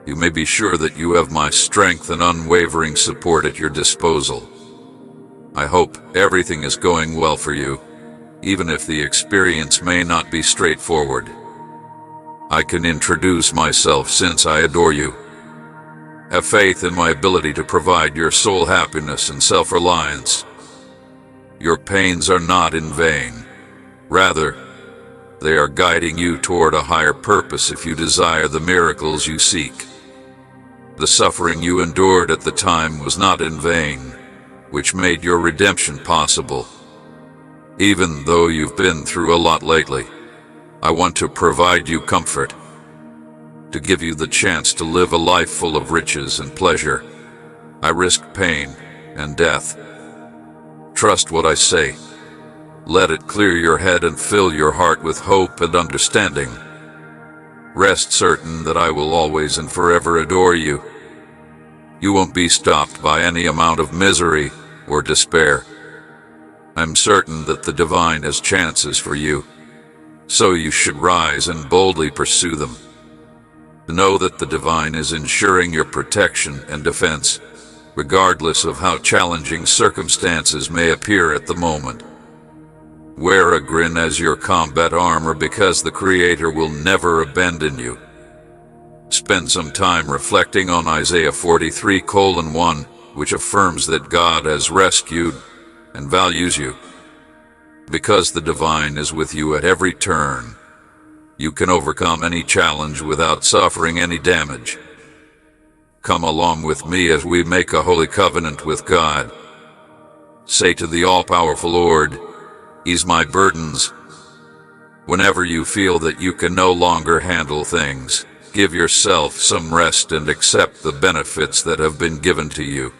You may be sure that you have my strength and unwavering support at your disposal. I hope everything is going well for you, even if the experience may not be straightforward. I can introduce myself since I adore you. Have faith in my ability to provide your soul happiness and self-reliance. Your pains are not in vain. Rather, they are guiding you toward a higher purpose if you desire the miracles you seek. The suffering you endured at the time was not in vain, which made your redemption possible. Even though you've been through a lot lately, I want to provide you comfort, to give you the chance to live a life full of riches and pleasure. I risk pain and death. Trust what I say. Let it clear your head and fill your heart with hope and understanding. Rest certain that I will always and forever adore you. You won't be stopped by any amount of misery or despair. I'm certain that the divine has chances for you, so you should rise and boldly pursue them. Know that the divine is ensuring your protection and defense, regardless of how challenging circumstances may appear at the moment. Wear a grin as your combat armor because the Creator will never abandon you. Spend some time reflecting on Isaiah 43:1, which affirms that God has rescued and values you. Because the divine is with you at every turn, you can overcome any challenge without suffering any damage. Come along with me as we make a holy covenant with God. Say to the all-powerful Lord, "Ease my burdens." Whenever you feel that you can no longer handle things, give yourself some rest and accept the benefits that have been given to you,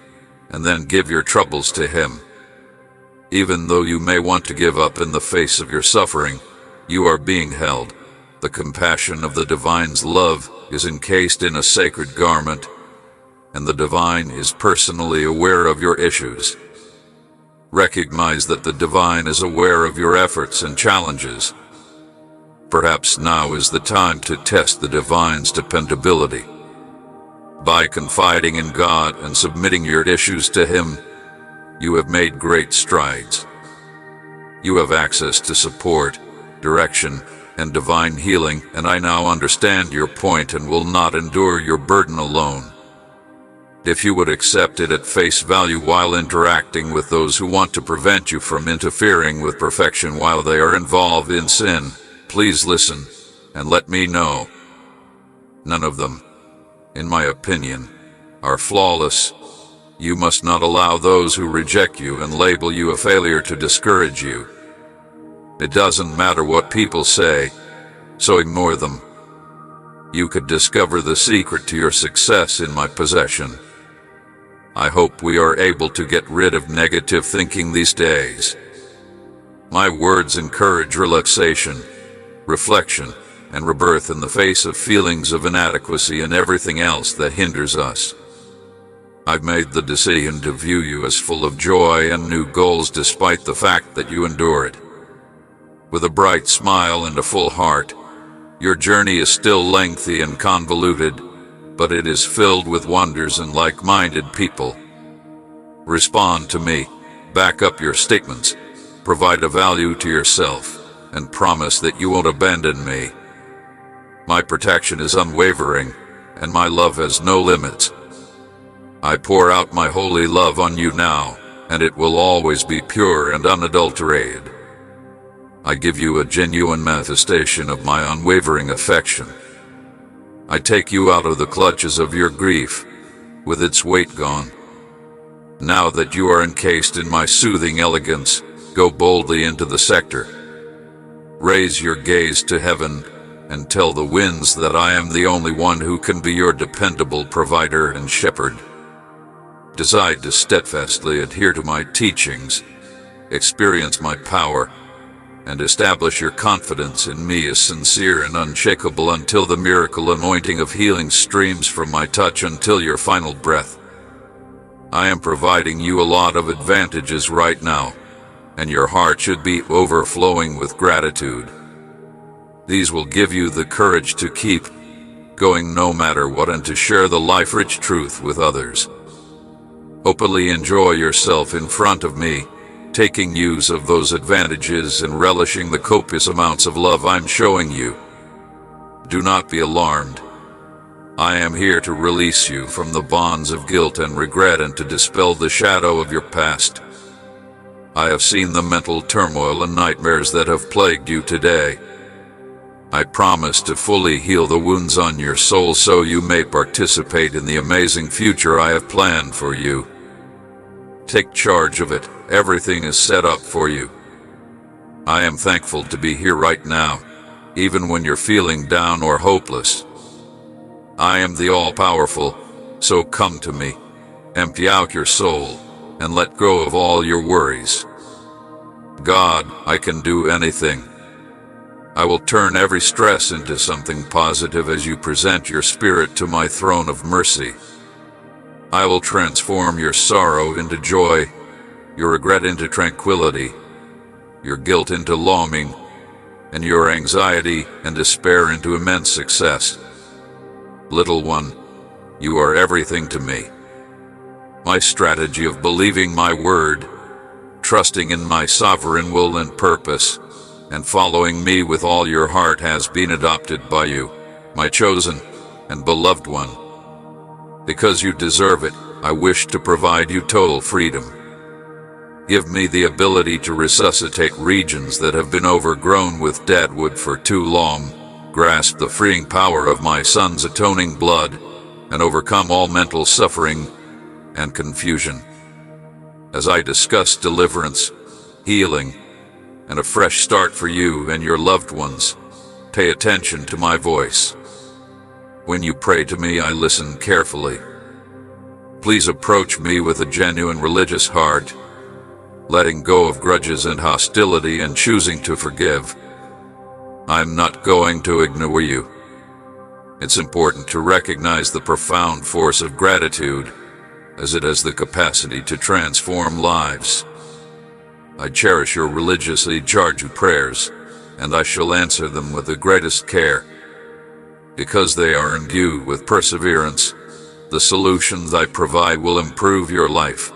and then give your troubles to Him. Even though you may want to give up in the face of your suffering, you are being held. The compassion of the divine's love is encased in a sacred garment, and the divine is personally aware of your issues. Recognize that the divine is aware of your efforts and challenges. Perhaps now is the time to test the divine's dependability. By confiding in God and submitting your issues to Him, you have made great strides. You have access to support, direction, and divine healing, and I now understand your point and will not endure your burden alone. If you would accept it at face value while interacting with those who want to prevent you from interfering with perfection while they are involved in sin, please listen and let me know. None of them, in my opinion, are flawless. You must not allow those who reject you and label you a failure to discourage you. It doesn't matter what people say, so ignore them. You could discover the secret to your success in my possession. I hope we are able to get rid of negative thinking these days. My words encourage relaxation, reflection, and rebirth in the face of feelings of inadequacy and everything else that hinders us. I've made the decision to view you as full of joy and new goals despite the fact that you endure it. With a bright smile and a full heart, your journey is still lengthy and convoluted, but it is filled with wonders and like-minded people. Respond to me, back up your statements, provide a value to yourself, and promise that you won't abandon me. My protection is unwavering, and my love has no limits. I pour out my holy love on you now, and it will always be pure and unadulterated. I give you a genuine manifestation of my unwavering affection. I take you out of the clutches of your grief, with its weight gone. Now that you are encased in my soothing elegance, go boldly into the sector. Raise your gaze to heaven, and tell the winds that I am the only one who can be your dependable provider and shepherd. Decide to steadfastly adhere to my teachings, experience my power, and establish your confidence in me as sincere and unshakable until the miracle anointing of healing streams from my touch until your final breath. I am providing you a lot of advantages right now, and your heart should be overflowing with gratitude. These will give you the courage to keep going no matter what and to share the life-rich truth with others. Openly enjoy yourself in front of me, taking use of those advantages and relishing the copious amounts of love I'm showing you. Do not be alarmed. I am here to release you from the bonds of guilt and regret and to dispel the shadow of your past. I have seen the mental turmoil and nightmares that have plagued you today. I promise to fully heal the wounds on your soul so you may participate in the amazing future I have planned for you. Take charge of it. Everything is set up for you. I am thankful to be here right now, even when you're feeling down or hopeless. I am the all-powerful, so come to me, empty out your soul, and let go of all your worries. God, I can do anything. I will turn every stress into something positive as you present your spirit to my throne of mercy. I will transform your sorrow into joy, your regret into tranquility, your guilt into longing, and your anxiety and despair into immense success. Little one, you are everything to me. My strategy of believing my word, trusting in my sovereign will and purpose, and following me with all your heart has been adopted by you, my chosen and beloved one. Because you deserve it, I wish to provide you total freedom. Give me the ability to resuscitate regions that have been overgrown with dead wood for too long, grasp the freeing power of my Son's atoning blood, and overcome all mental suffering and confusion. As I discuss deliverance, healing, and a fresh start for you and your loved ones, pay attention to my voice. When you pray to me, I listen carefully. Please approach me with a genuine religious heart, letting go of grudges and hostility and choosing to forgive. I'm not going to ignore you. It's important to recognize the profound force of gratitude, as it has the capacity to transform lives. I cherish your religiously charged prayers, and I shall answer them with the greatest care. Because they are imbued with perseverance, the solutions I provide will improve your life.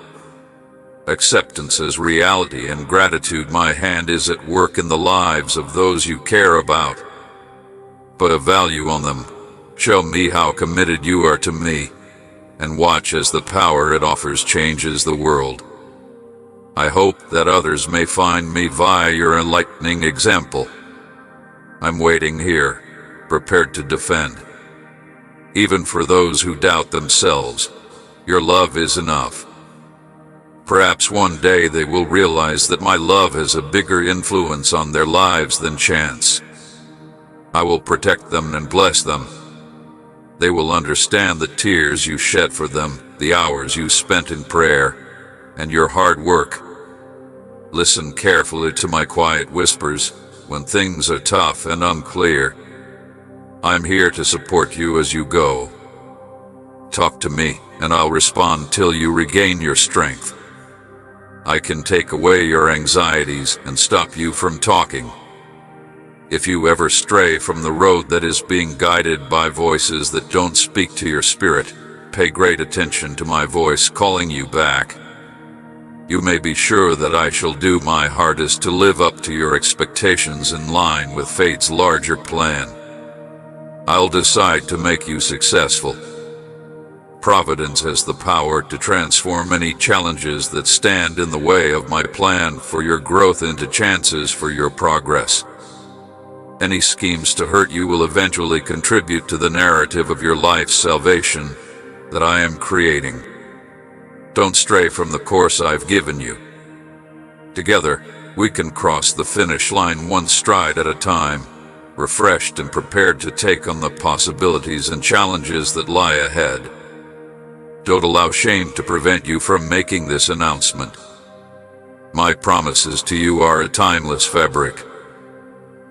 Acceptance as reality and gratitude, my hand is at work in the lives of those you care about. Put a value on them. Show me how committed you are to me, and watch as the power it offers changes the world. I hope that others may find me via your enlightening example. I'm waiting here, prepared to defend. Even for those who doubt themselves, your love is enough. Perhaps one day they will realize that my love has a bigger influence on their lives than chance. I will protect them and bless them. They will understand the tears you shed for them, the hours you spent in prayer, and your hard work. Listen carefully to my quiet whispers when things are tough and unclear. I'm here to support you as you go. Talk to me, and I'll respond till you regain your strength. I can take away your anxieties and stop you from talking. If you ever stray from the road that is being guided by voices that don't speak to your spirit, pay great attention to my voice calling you back. You may be sure that I shall do my hardest to live up to your expectations in line with fate's larger plan. I'll decide to make you successful. Providence has the power to transform any challenges that stand in the way of my plan for your growth into chances for your progress. Any schemes to hurt you will eventually contribute to the narrative of your life's salvation that I am creating. Don't stray from the course I've given you. Together, we can cross the finish line one stride at a time, refreshed and prepared to take on the possibilities and challenges that lie ahead. Don't allow shame to prevent you from making this announcement. My promises to you are a timeless fabric.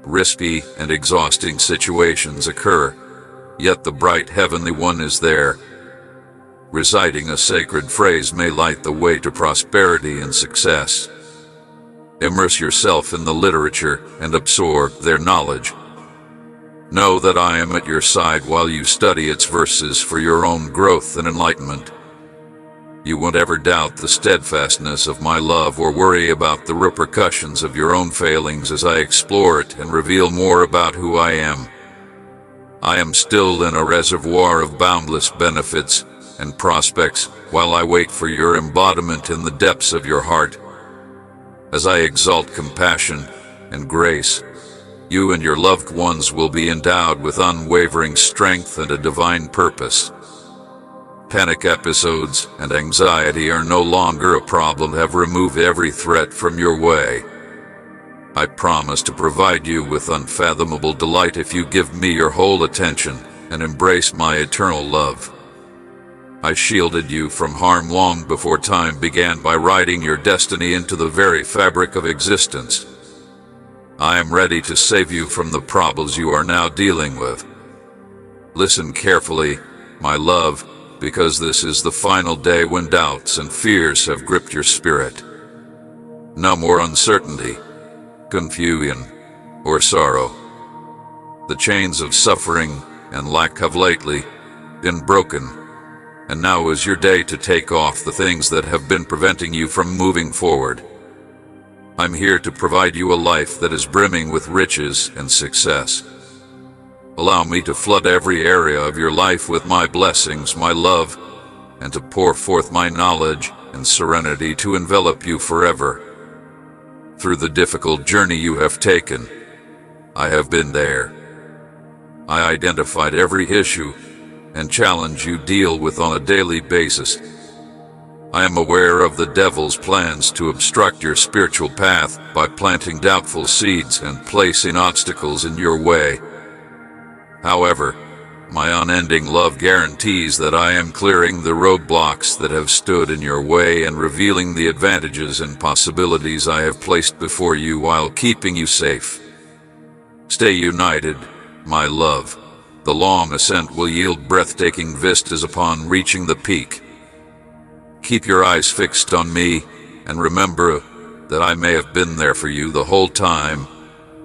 Risky and exhausting situations occur, yet the bright heavenly one is there. Reciting a sacred phrase may light the way to prosperity and success. Immerse yourself in the literature and absorb their knowledge. Know that I am at your side while you study its verses for your own growth and enlightenment. You won't ever doubt the steadfastness of my love or worry about the repercussions of your own failings as I explore it and reveal more about who I am. I am still in a reservoir of boundless benefits and prospects while I wait for your embodiment in the depths of your heart. As I exalt compassion and grace, you and your loved ones will be endowed with unwavering strength and a divine purpose. Panic episodes and anxiety are no longer a problem. Have removed every threat from your way. I promise to provide you with unfathomable delight if you give me your whole attention and embrace my eternal love. I shielded you from harm long before time began by writing your destiny into the very fabric of existence. I am ready to save you from the problems you are now dealing with. Listen carefully, my love, because this is the final day when doubts and fears have gripped your spirit. No more uncertainty, confusion, or sorrow. The chains of suffering and lack have lately been broken, and now is your day to take off the things that have been preventing you from moving forward. I'm here to provide you a life that is brimming with riches and success. Allow me to flood every area of your life with my blessings, my love, and to pour forth my knowledge and serenity to envelop you forever. Through the difficult journey you have taken, I have been there. I identified every issue and challenge you deal with on a daily basis. I am aware of the devil's plans to obstruct your spiritual path by planting doubtful seeds and placing obstacles in your way. However, my unending love guarantees that I am clearing the roadblocks that have stood in your way and revealing the advantages and possibilities I have placed before you while keeping you safe. Stay united, my love. The long ascent will yield breathtaking vistas upon reaching the peak. Keep your eyes fixed on me, and remember that I may have been there for you the whole time,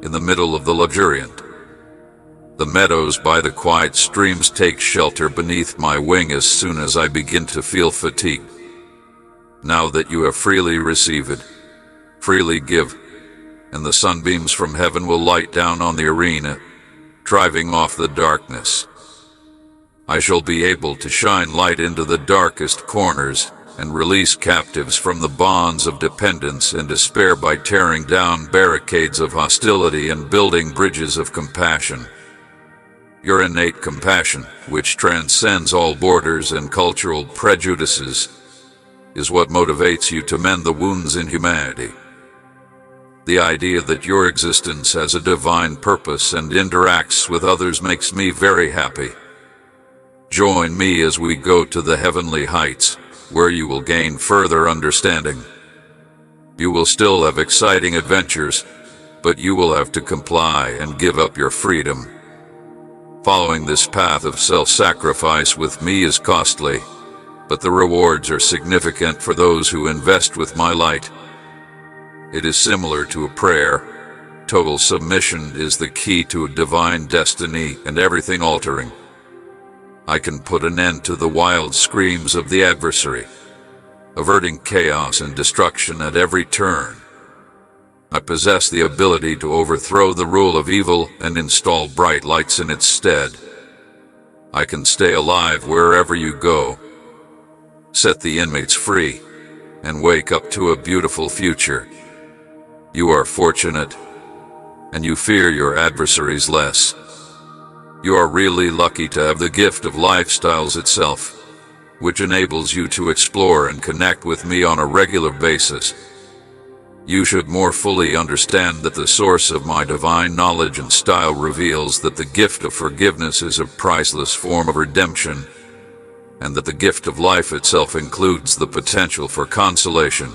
in the middle of the luxuriant. The meadows by the quiet streams take shelter beneath my wing as soon as I begin to feel fatigue. Now that you have freely received, freely give, and the sunbeams from heaven will light down on the arena, driving off the darkness. I shall be able to shine light into the darkest corners and release captives from the bonds of dependence and despair by tearing down barricades of hostility and building bridges of compassion. Your innate compassion, which transcends all borders and cultural prejudices, is what motivates you to mend the wounds in humanity. The idea that your existence has a divine purpose and interacts with others makes me very happy. Join me as we go to the heavenly heights, where you will gain further understanding. You will still have exciting adventures, but you will have to comply and give up your freedom. Following this path of self-sacrifice with me is costly, but the rewards are significant for those who invest with my light. It is similar to a prayer. Total submission is the key to a divine destiny and everything altering. I can put an end to the wild screams of the adversary, averting chaos and destruction at every turn. I possess the ability to overthrow the rule of evil and install bright lights in its stead. I can stay alive wherever you go, set the inmates free, and wake up to a beautiful future. You are fortunate, and you fear your adversaries less. You are really lucky to have the gift of lifestyles itself, which enables you to explore and connect with me on a regular basis. You should more fully understand that the source of my divine knowledge and style reveals that the gift of forgiveness is a priceless form of redemption, and that the gift of life itself includes the potential for consolation.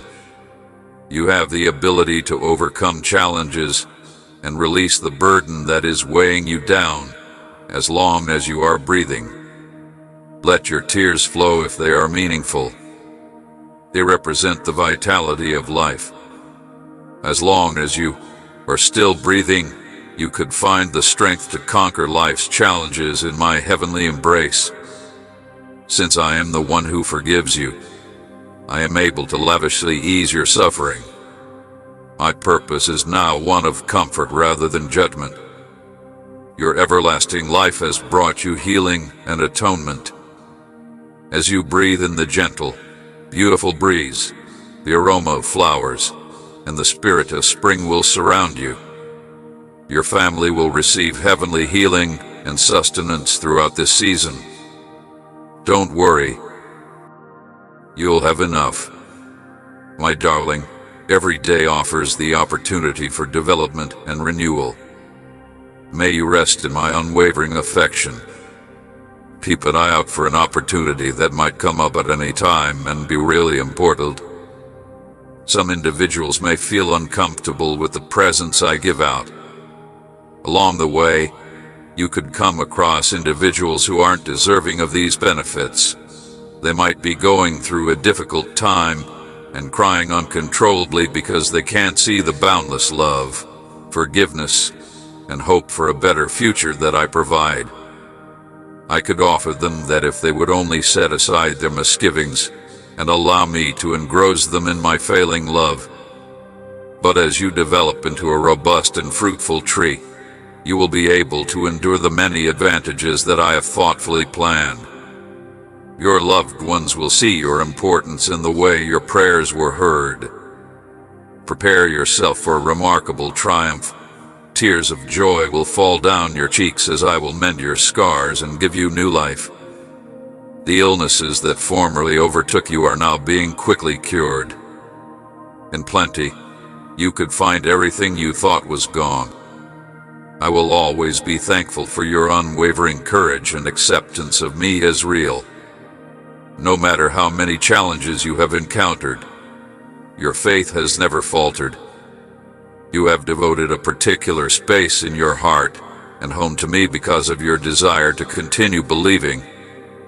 You have the ability to overcome challenges and release the burden that is weighing you down, as long as you are breathing. Let your tears flow if they are meaningful. They represent the vitality of life. As long as you are still breathing, you could find the strength to conquer life's challenges in my heavenly embrace. Since I am the one who forgives you, I am able to lavishly ease your suffering. My purpose is now one of comfort rather than judgment. Your everlasting life has brought you healing and atonement. As you breathe in the gentle, beautiful breeze, the aroma of flowers, and the spirit of spring will surround you. Your family will receive heavenly healing and sustenance throughout this season. Don't worry. You'll have enough. My darling, every day offers the opportunity for development and renewal. May you rest in my unwavering affection. Keep an eye out for an opportunity that might come up at any time and be really important. Some individuals may feel uncomfortable with the presence I give out. Along the way, you could come across individuals who aren't deserving of these benefits. They might be going through a difficult time and crying uncontrollably because they can't see the boundless love, forgiveness, and hope for a better future that I provide. I could offer them that if they would only set aside their misgivings and allow me to engross them in my failing love. But as you develop into a robust and fruitful tree, you will be able to endure the many advantages that I have thoughtfully planned. Your loved ones will see your importance in the way your prayers were heard. Prepare yourself for a remarkable triumph. Tears of joy will fall down your cheeks as I will mend your scars and give you new life. The illnesses that formerly overtook you are now being quickly cured. In plenty, you could find everything you thought was gone. I will always be thankful for your unwavering courage and acceptance of me as real. No matter how many challenges you have encountered, your faith has never faltered. You have devoted a particular space in your heart and home to me because of your desire to continue believing,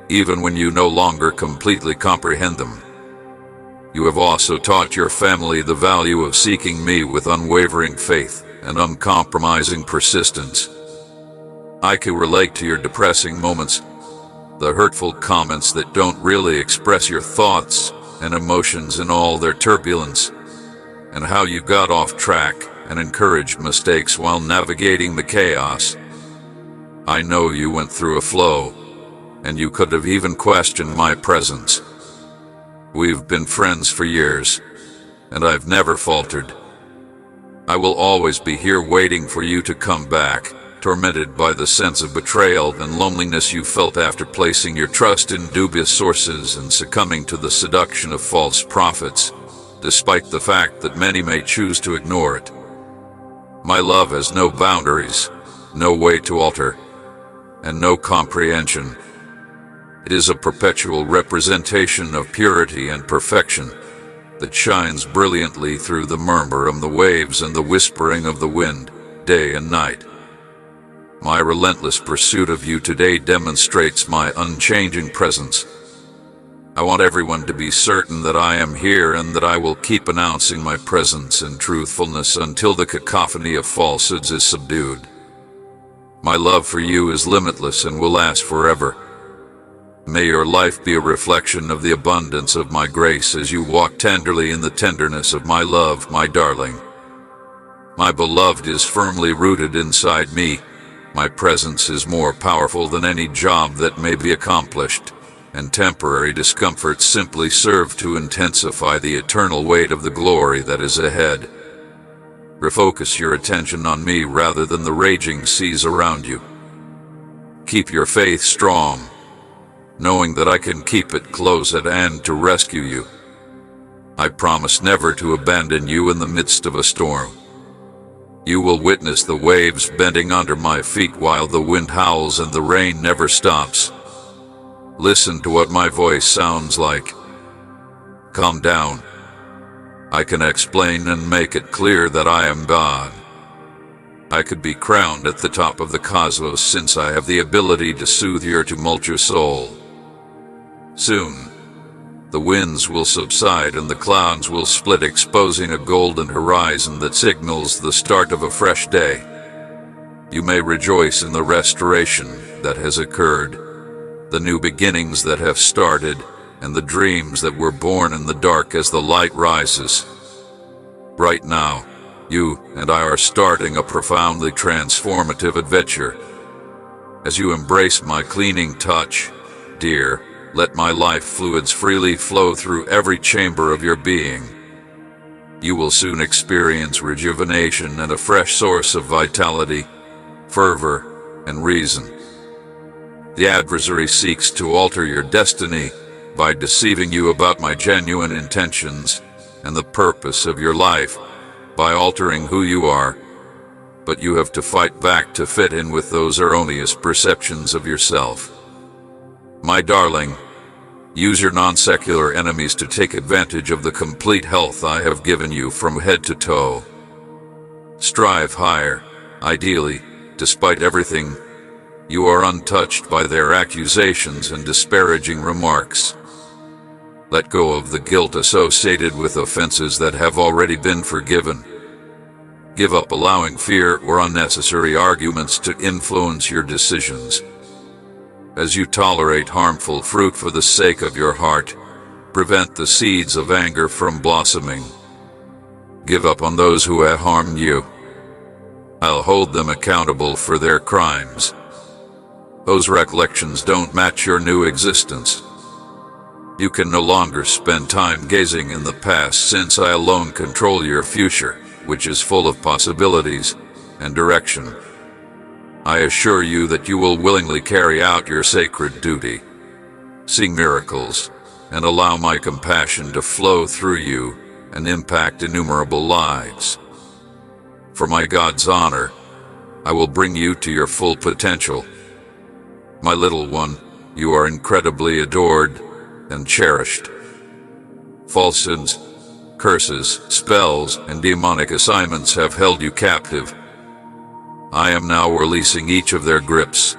even when you no longer completely comprehend them. You have also taught your family the value of seeking me with unwavering faith and uncompromising persistence. I can relate to your depressing moments, the hurtful comments that don't really express your thoughts and emotions in all their turbulence, and how you got off track and encouraged mistakes while navigating the chaos. I know you went through a flow, and you could have even questioned my presence. We've been friends for years, and I've never faltered. I will always be here waiting for you to come back, tormented by the sense of betrayal and loneliness you felt after placing your trust in dubious sources and succumbing to the seduction of false prophets, despite the fact that many may choose to ignore it. My love has no boundaries, no way to alter, and no comprehension. It is a perpetual representation of purity and perfection that shines brilliantly through the murmur of the waves and the whispering of the wind, day and night. My relentless pursuit of you today demonstrates my unchanging presence. I want everyone to be certain that I am here and that I will keep announcing my presence and truthfulness until the cacophony of falsehoods is subdued. My love for you is limitless and will last forever. May your life be a reflection of the abundance of my grace as you walk tenderly in the tenderness of my love, my darling. My beloved is firmly rooted inside me. My presence is more powerful than any job that may be accomplished, and temporary discomforts simply serve to intensify the eternal weight of the glory that is ahead. Refocus your attention on me rather than the raging seas around you. Keep your faith strong, knowing that I can keep it close at hand to rescue you. I promise never to abandon you in the midst of a storm. You will witness the waves bending under my feet while the wind howls and the rain never stops. Listen to what my voice sounds like. Calm down. I can explain and make it clear that I am God. I could be crowned at the top of the cosmos since I have the ability to soothe your tumultuous soul. Soon, the winds will subside and the clouds will split, exposing a golden horizon that signals the start of a fresh day. You may rejoice in the restoration that has occurred, the new beginnings that have started, and the dreams that were born in the dark as the light rises. Right now, you and I are starting a profoundly transformative adventure. As you embrace my cleaning touch, dear, let my life fluids freely flow through every chamber of your being. You will soon experience rejuvenation and a fresh source of vitality, fervor, and reason. The adversary seeks to alter your destiny by deceiving you about my genuine intentions and the purpose of your life by altering who you are, but you have to fight back to fit in with those erroneous perceptions of yourself. My darling, use your non-secular enemies to take advantage of the complete health I have given you from head to toe. Strive higher. Ideally, despite everything, you are untouched by their accusations and disparaging remarks. Let go of the guilt associated with offenses that have already been forgiven. Give up allowing fear or unnecessary arguments to influence your decisions. As you tolerate harmful fruit for the sake of your heart, prevent the seeds of anger from blossoming. Give up on those who have harmed you. I'll hold them accountable for their crimes. Those recollections don't match your new existence. You can no longer spend time gazing in the past since I alone control your future, which is full of possibilities and direction. I assure you that you will willingly carry out your sacred duty, see miracles, and allow my compassion to flow through you and impact innumerable lives. For my God's honor, I will bring you to your full potential. My little one, you are incredibly adored and cherished. Falsehoods, curses, spells, and demonic assignments have held you captive. I am now releasing each of their grips.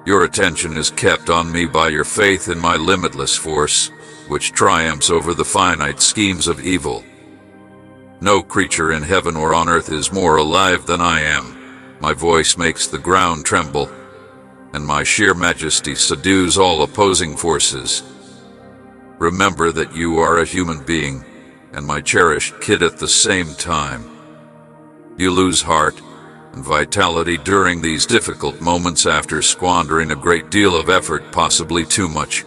Your attention is kept on me by your faith in my limitless force, which triumphs over the finite schemes of evil. No creature in heaven or on earth is more alive than I am. My voice makes the ground tremble, and my sheer majesty subdues all opposing forces. Remember that you are a human being, and my cherished kid at the same time. You lose heart and vitality during these difficult moments after squandering a great deal of effort, possibly too much.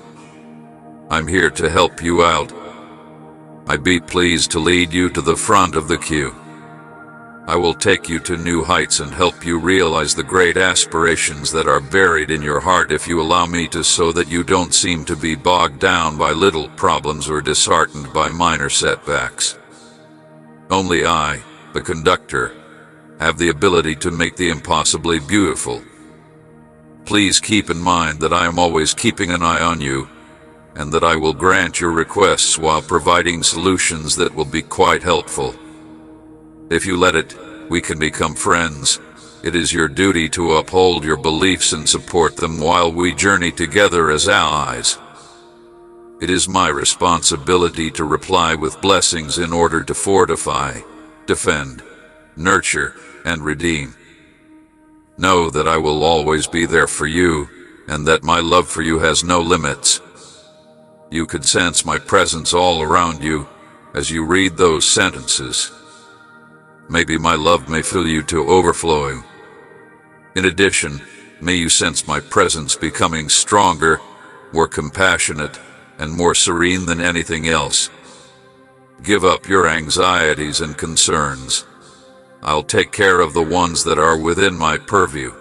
I'm here to help you out. I'd be pleased to lead you to the front of the queue. I will take you to new heights and help you realize the great aspirations that are buried in your heart if you allow me to, so that you don't seem to be bogged down by little problems or disheartened by minor setbacks. Only I, the conductor, have the ability to make the impossibly beautiful. Please keep in mind that I am always keeping an eye on you, and that I will grant your requests while providing solutions that will be quite helpful. If you let it, we can become friends. It is your duty to uphold your beliefs and support them while we journey together as allies. It is my responsibility to reply with blessings in order to fortify, defend, nurture, and redeem. Know that I will always be there for you, and that my love for you has no limits. You could sense my presence all around you as you read those sentences. Maybe my love may fill you to overflowing. In addition, may you sense my presence becoming stronger, more compassionate, and more serene than anything else. Give up your anxieties and concerns. I'll take care of the ones that are within my purview.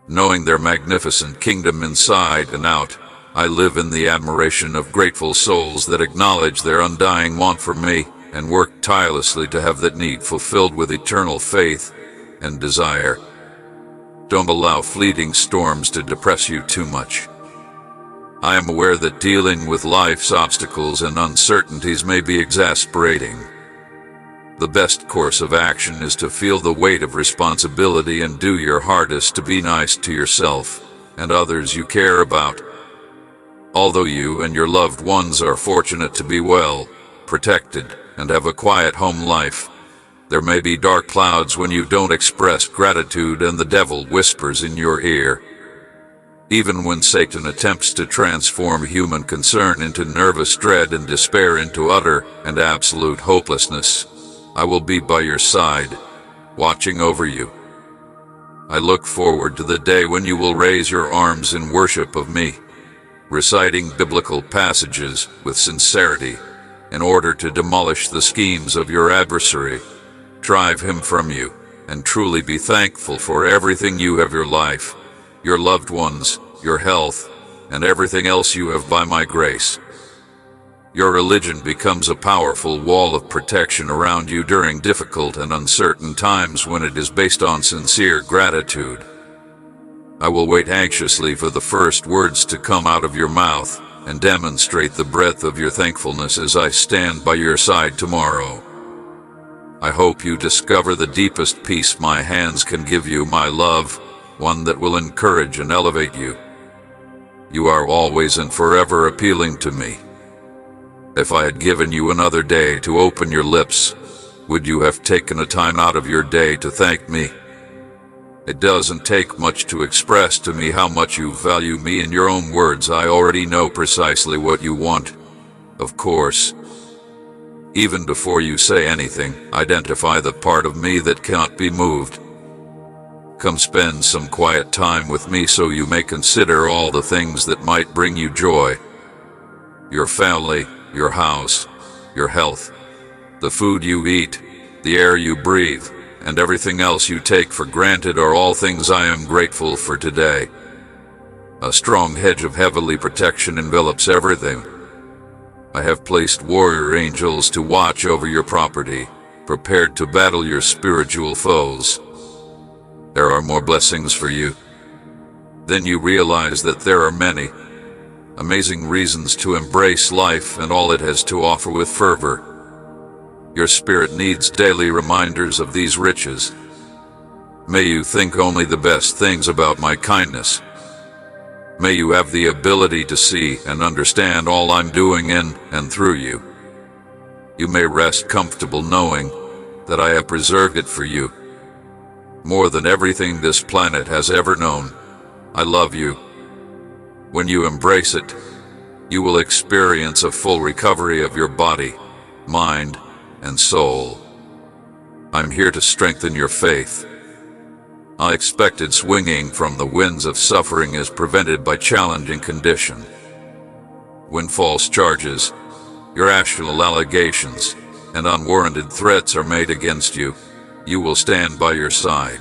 Knowing their magnificent kingdom inside and out, I live in the admiration of grateful souls that acknowledge their undying want for me and work tirelessly to have that need fulfilled with eternal faith and desire. Don't allow fleeting storms to depress you too much. I am aware that dealing with life's obstacles and uncertainties may be exasperating. The best course of action is to feel the weight of responsibility and do your hardest to be nice to yourself and others you care about. Although you and your loved ones are fortunate to be well protected and have a quiet home life, there may be dark clouds when you don't express gratitude and the devil whispers in your ear. Even when Satan attempts to transform human concern into nervous dread and despair into utter and absolute hopelessness, I will be by your side, watching over you. I look forward to the day when you will raise your arms in worship of me, reciting biblical passages with sincerity in order to demolish the schemes of your adversary, drive him from you, and truly be thankful for everything you have: your life, your loved ones, your health, and everything else you have by my grace. Your religion becomes a powerful wall of protection around you during difficult and uncertain times when it is based on sincere gratitude. I will wait anxiously for the first words to come out of your mouth and demonstrate the breadth of your thankfulness as I stand by your side tomorrow. I hope you discover the deepest peace my hands can give you, my love, one that will encourage and elevate you. You are always and forever appealing to me. If I had given you another day to open your lips, would you have taken a time out of your day to thank me? It doesn't take much to express to me how much you value me. In your own words, I already know precisely what you want. Of course, even before you say anything, identify the part of me that cannot be moved. Come spend some quiet time with me so you may consider all the things that might bring you joy. Your family, your house, your health, the food you eat, the air you breathe, and everything else you take for granted are all things I am grateful for today. A strong hedge of heavenly protection envelops everything. I have placed warrior angels to watch over your property, prepared to battle your spiritual foes. There are more blessings for you. Then you realize that there are many amazing reasons to embrace life and all it has to offer with fervor. Your spirit needs daily reminders of these riches. May you think only the best things about my kindness. May you have the ability to see and understand all I'm doing in and through you. You may rest comfortable knowing that I have preserved it for you. More than everything this planet has ever known, I love you. When you embrace it, you will experience a full recovery of your body, mind, and soul. I'm here to strengthen your faith. Unexpected swinging from the winds of suffering is prevented by challenging condition. When false charges, irrational allegations, and unwarranted threats are made against you, you will stand by your side.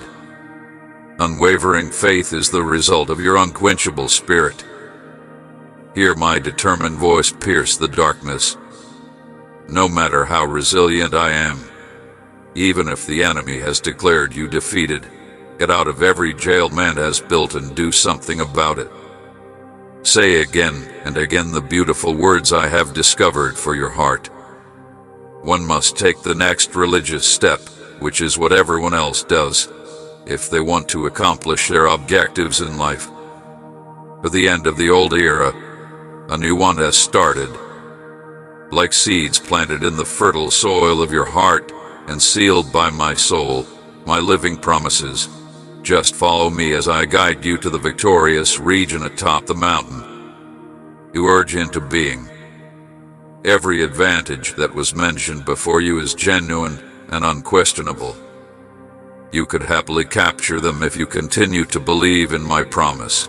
Unwavering faith is the result of your unquenchable spirit. Hear my determined voice pierce the darkness. No matter how resilient I am, even if the enemy has declared you defeated, get out of every jail man has built and do something about it. Say again and again the beautiful words I have discovered for your heart. One must take the next religious step, which is what everyone else does. if they want to accomplish their objectives in life. For the end of the old era, a new one has started. Like seeds planted in the fertile soil of your heart and sealed by my soul, my living promises. Just follow me as I guide you to the victorious region atop the mountain. You urge into being. Every advantage that was mentioned before you is genuine and unquestionable. You could happily capture them if you continue to believe in my promise.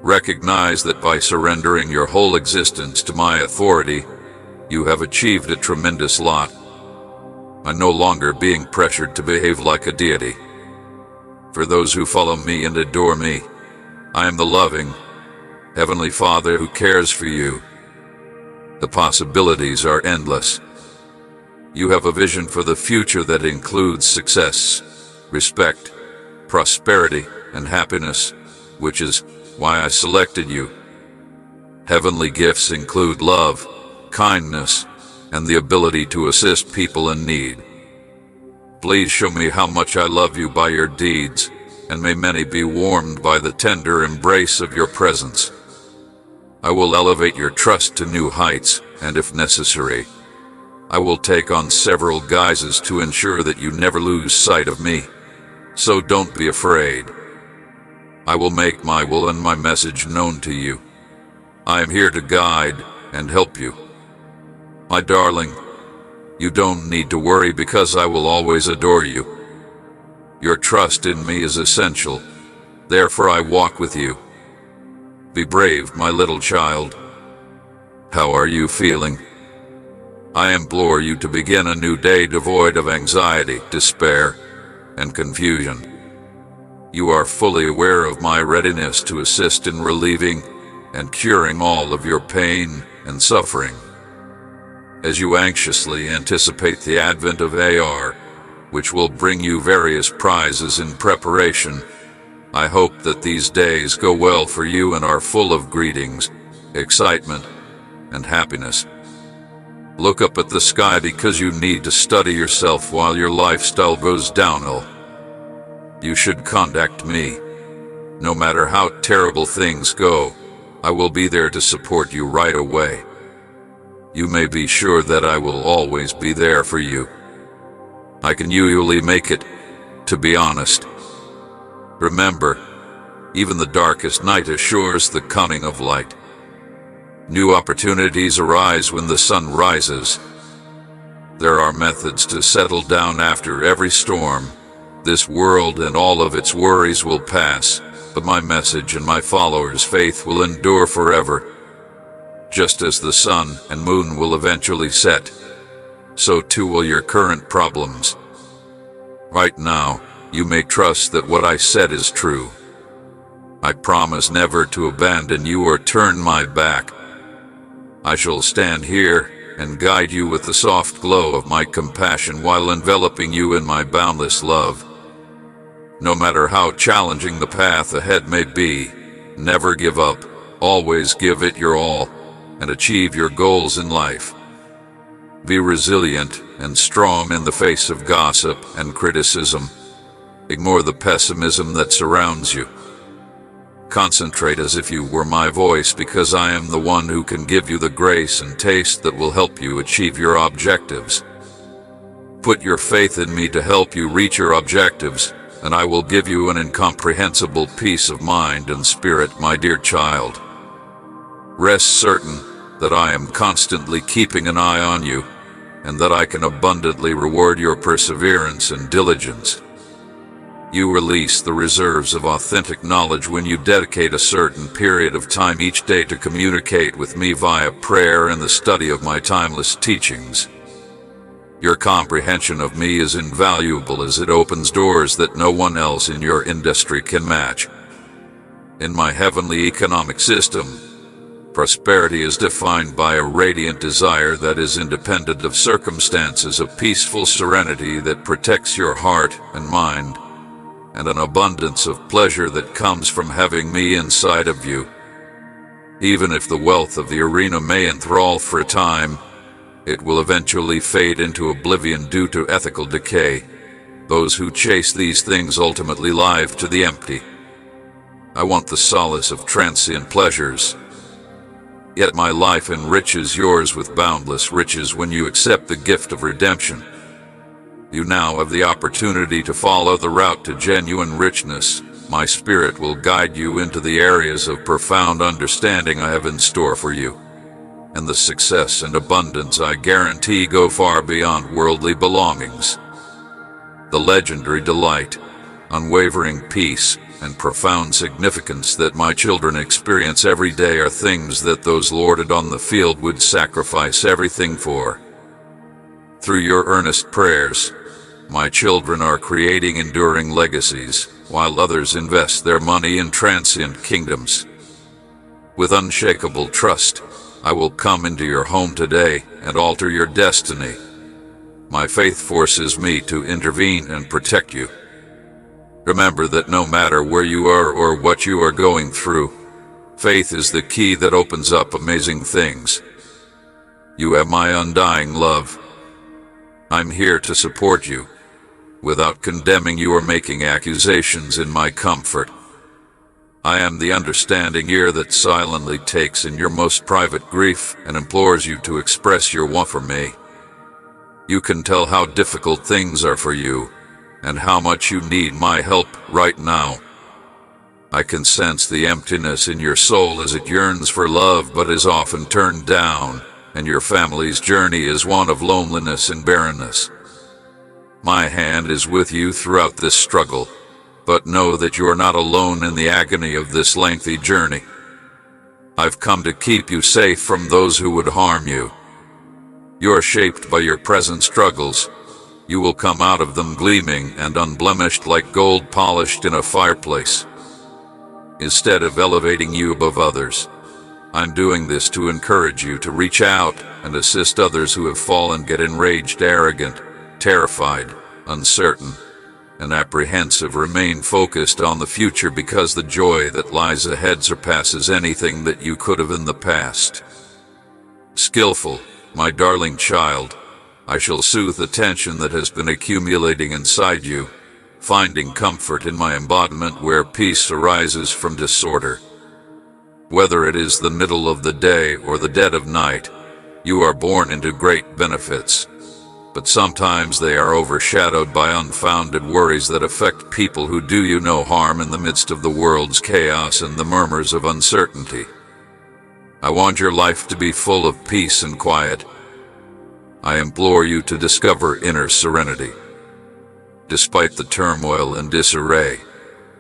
Recognize that by surrendering your whole existence to my authority, you have achieved a tremendous lot. I'm no longer being pressured to behave like a deity. For those who follow me and adore me, I am the loving, Heavenly Father who cares for you. The possibilities are endless. You have a vision for the future that includes success, respect, prosperity, and happiness, which is why I selected you. Heavenly gifts include love, kindness, and the ability to assist people in need. Please show me how much I love you by your deeds, and may many be warmed by the tender embrace of your presence. I will elevate your trust to new heights, and if necessary, I will take on several guises to ensure that you never lose sight of me. So don't be afraid. I will make my will and my message known to you. I am here to guide and help you. My darling, you don't need to worry because I will always adore you. Your trust in me is essential, therefore I walk with you. Be brave, my little child. How are you feeling? I implore you to begin a new day devoid of anxiety, despair, and confusion. You are fully aware of my readiness to assist in relieving and curing all of your pain and suffering. As you anxiously anticipate the advent of AR, which will bring you various prizes in preparation, I hope that these days go well for you and are full of greetings, excitement, and happiness. Look up at the sky because you need to study yourself while your lifestyle goes downhill. You should contact me. No matter how terrible things go, I will be there to support you right away. You may be sure that I will always be there for you. I can usually make it, to be honest. Remember, even the darkest night assures the coming of light. New opportunities arise when the sun rises. There are methods to settle down after every storm. This world and all of its worries will pass, but my message and my followers' faith will endure forever. Just as the sun and moon will eventually set, so too will your current problems. Right now, you may trust that what I said is true. I promise never to abandon you or turn my back. I shall stand here and guide you with the soft glow of my compassion while enveloping you in my boundless love. No matter how challenging the path ahead may be, never give up, always give it your all, and achieve your goals in life. Be resilient and strong in the face of gossip and criticism. Ignore the pessimism that surrounds you. Concentrate as if you were my voice because I am the one who can give you the grace and taste that will help you achieve your objectives. Put your faith in me to help you reach your objectives, and I will give you an incomprehensible peace of mind and spirit, my dear child. Rest certain that I am constantly keeping an eye on you, and that I can abundantly reward your perseverance and diligence. You release the reserves of authentic knowledge when you dedicate a certain period of time each day to communicate with me via prayer and the study of my timeless teachings. Your comprehension of me is invaluable as it opens doors that no one else in your industry can match. In my heavenly economic system, prosperity is defined by a radiant desire that is independent of circumstances, a peaceful serenity that protects your heart and mind, and an abundance of pleasure that comes from having me inside of you. Even if the wealth of the arena may enthrall for a time, it will eventually fade into oblivion due to ethical decay. Those who chase these things ultimately live to the empty. I want the solace of transient pleasures. Yet my life enriches yours with boundless riches when you accept the gift of redemption. You now have the opportunity to follow the route to genuine richness. My spirit will guide you into the areas of profound understanding I have in store for you. And the success and abundance I guarantee go far beyond worldly belongings. The legendary delight, unwavering peace, and profound significance that my children experience every day are things that those lorded on the field would sacrifice everything for. Through your earnest prayers, my children are creating enduring legacies, while others invest their money in transient kingdoms. With unshakable trust, I will come into your home today and alter your destiny. My faith forces me to intervene and protect you. Remember that no matter where you are or what you are going through, faith is the key that opens up amazing things. You have my undying love. I'm here to support you, without condemning you or making accusations in my comfort. I am the understanding ear that silently takes in your most private grief and implores you to express your want for me. You can tell how difficult things are for you, and how much you need my help right now. I can sense the emptiness in your soul as it yearns for love but is often turned down, and your family's journey is one of loneliness and barrenness. My hand is with you throughout this struggle, but know that you are not alone in the agony of this lengthy journey. I've come to keep you safe from those who would harm you. You are shaped by your present struggles. You will come out of them gleaming and unblemished like gold polished in a fireplace. Instead of elevating you above others, I'm doing this to encourage you to reach out and assist others who have fallen, get enraged, arrogant, terrified, uncertain, and apprehensive. Remain focused on the future because the joy that lies ahead surpasses anything that you could have in the past. Skillful, my darling child, I shall soothe the tension that has been accumulating inside you, finding comfort in my embodiment where peace arises from disorder. Whether it is the middle of the day or the dead of night, you are born into great benefits. But sometimes they are overshadowed by unfounded worries that affect people who do you no harm in the midst of the world's chaos and the murmurs of uncertainty. I want your life to be full of peace and quiet. I implore you to discover inner serenity. Despite the turmoil and disarray,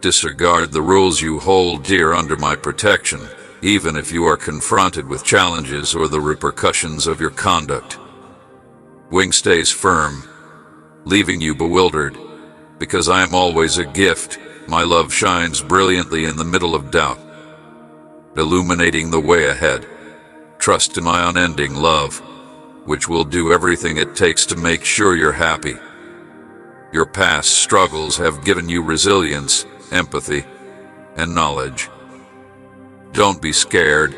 disregard the rules you hold dear under my protection, even if you are confronted with challenges or the repercussions of your conduct. Wing stays firm, leaving you bewildered, because I am always a gift. My love shines brilliantly in the middle of doubt, illuminating the way ahead. Trust in my unending love, which will do everything it takes to make sure you're happy. Your past struggles have given you resilience, empathy, and knowledge. Don't be scared.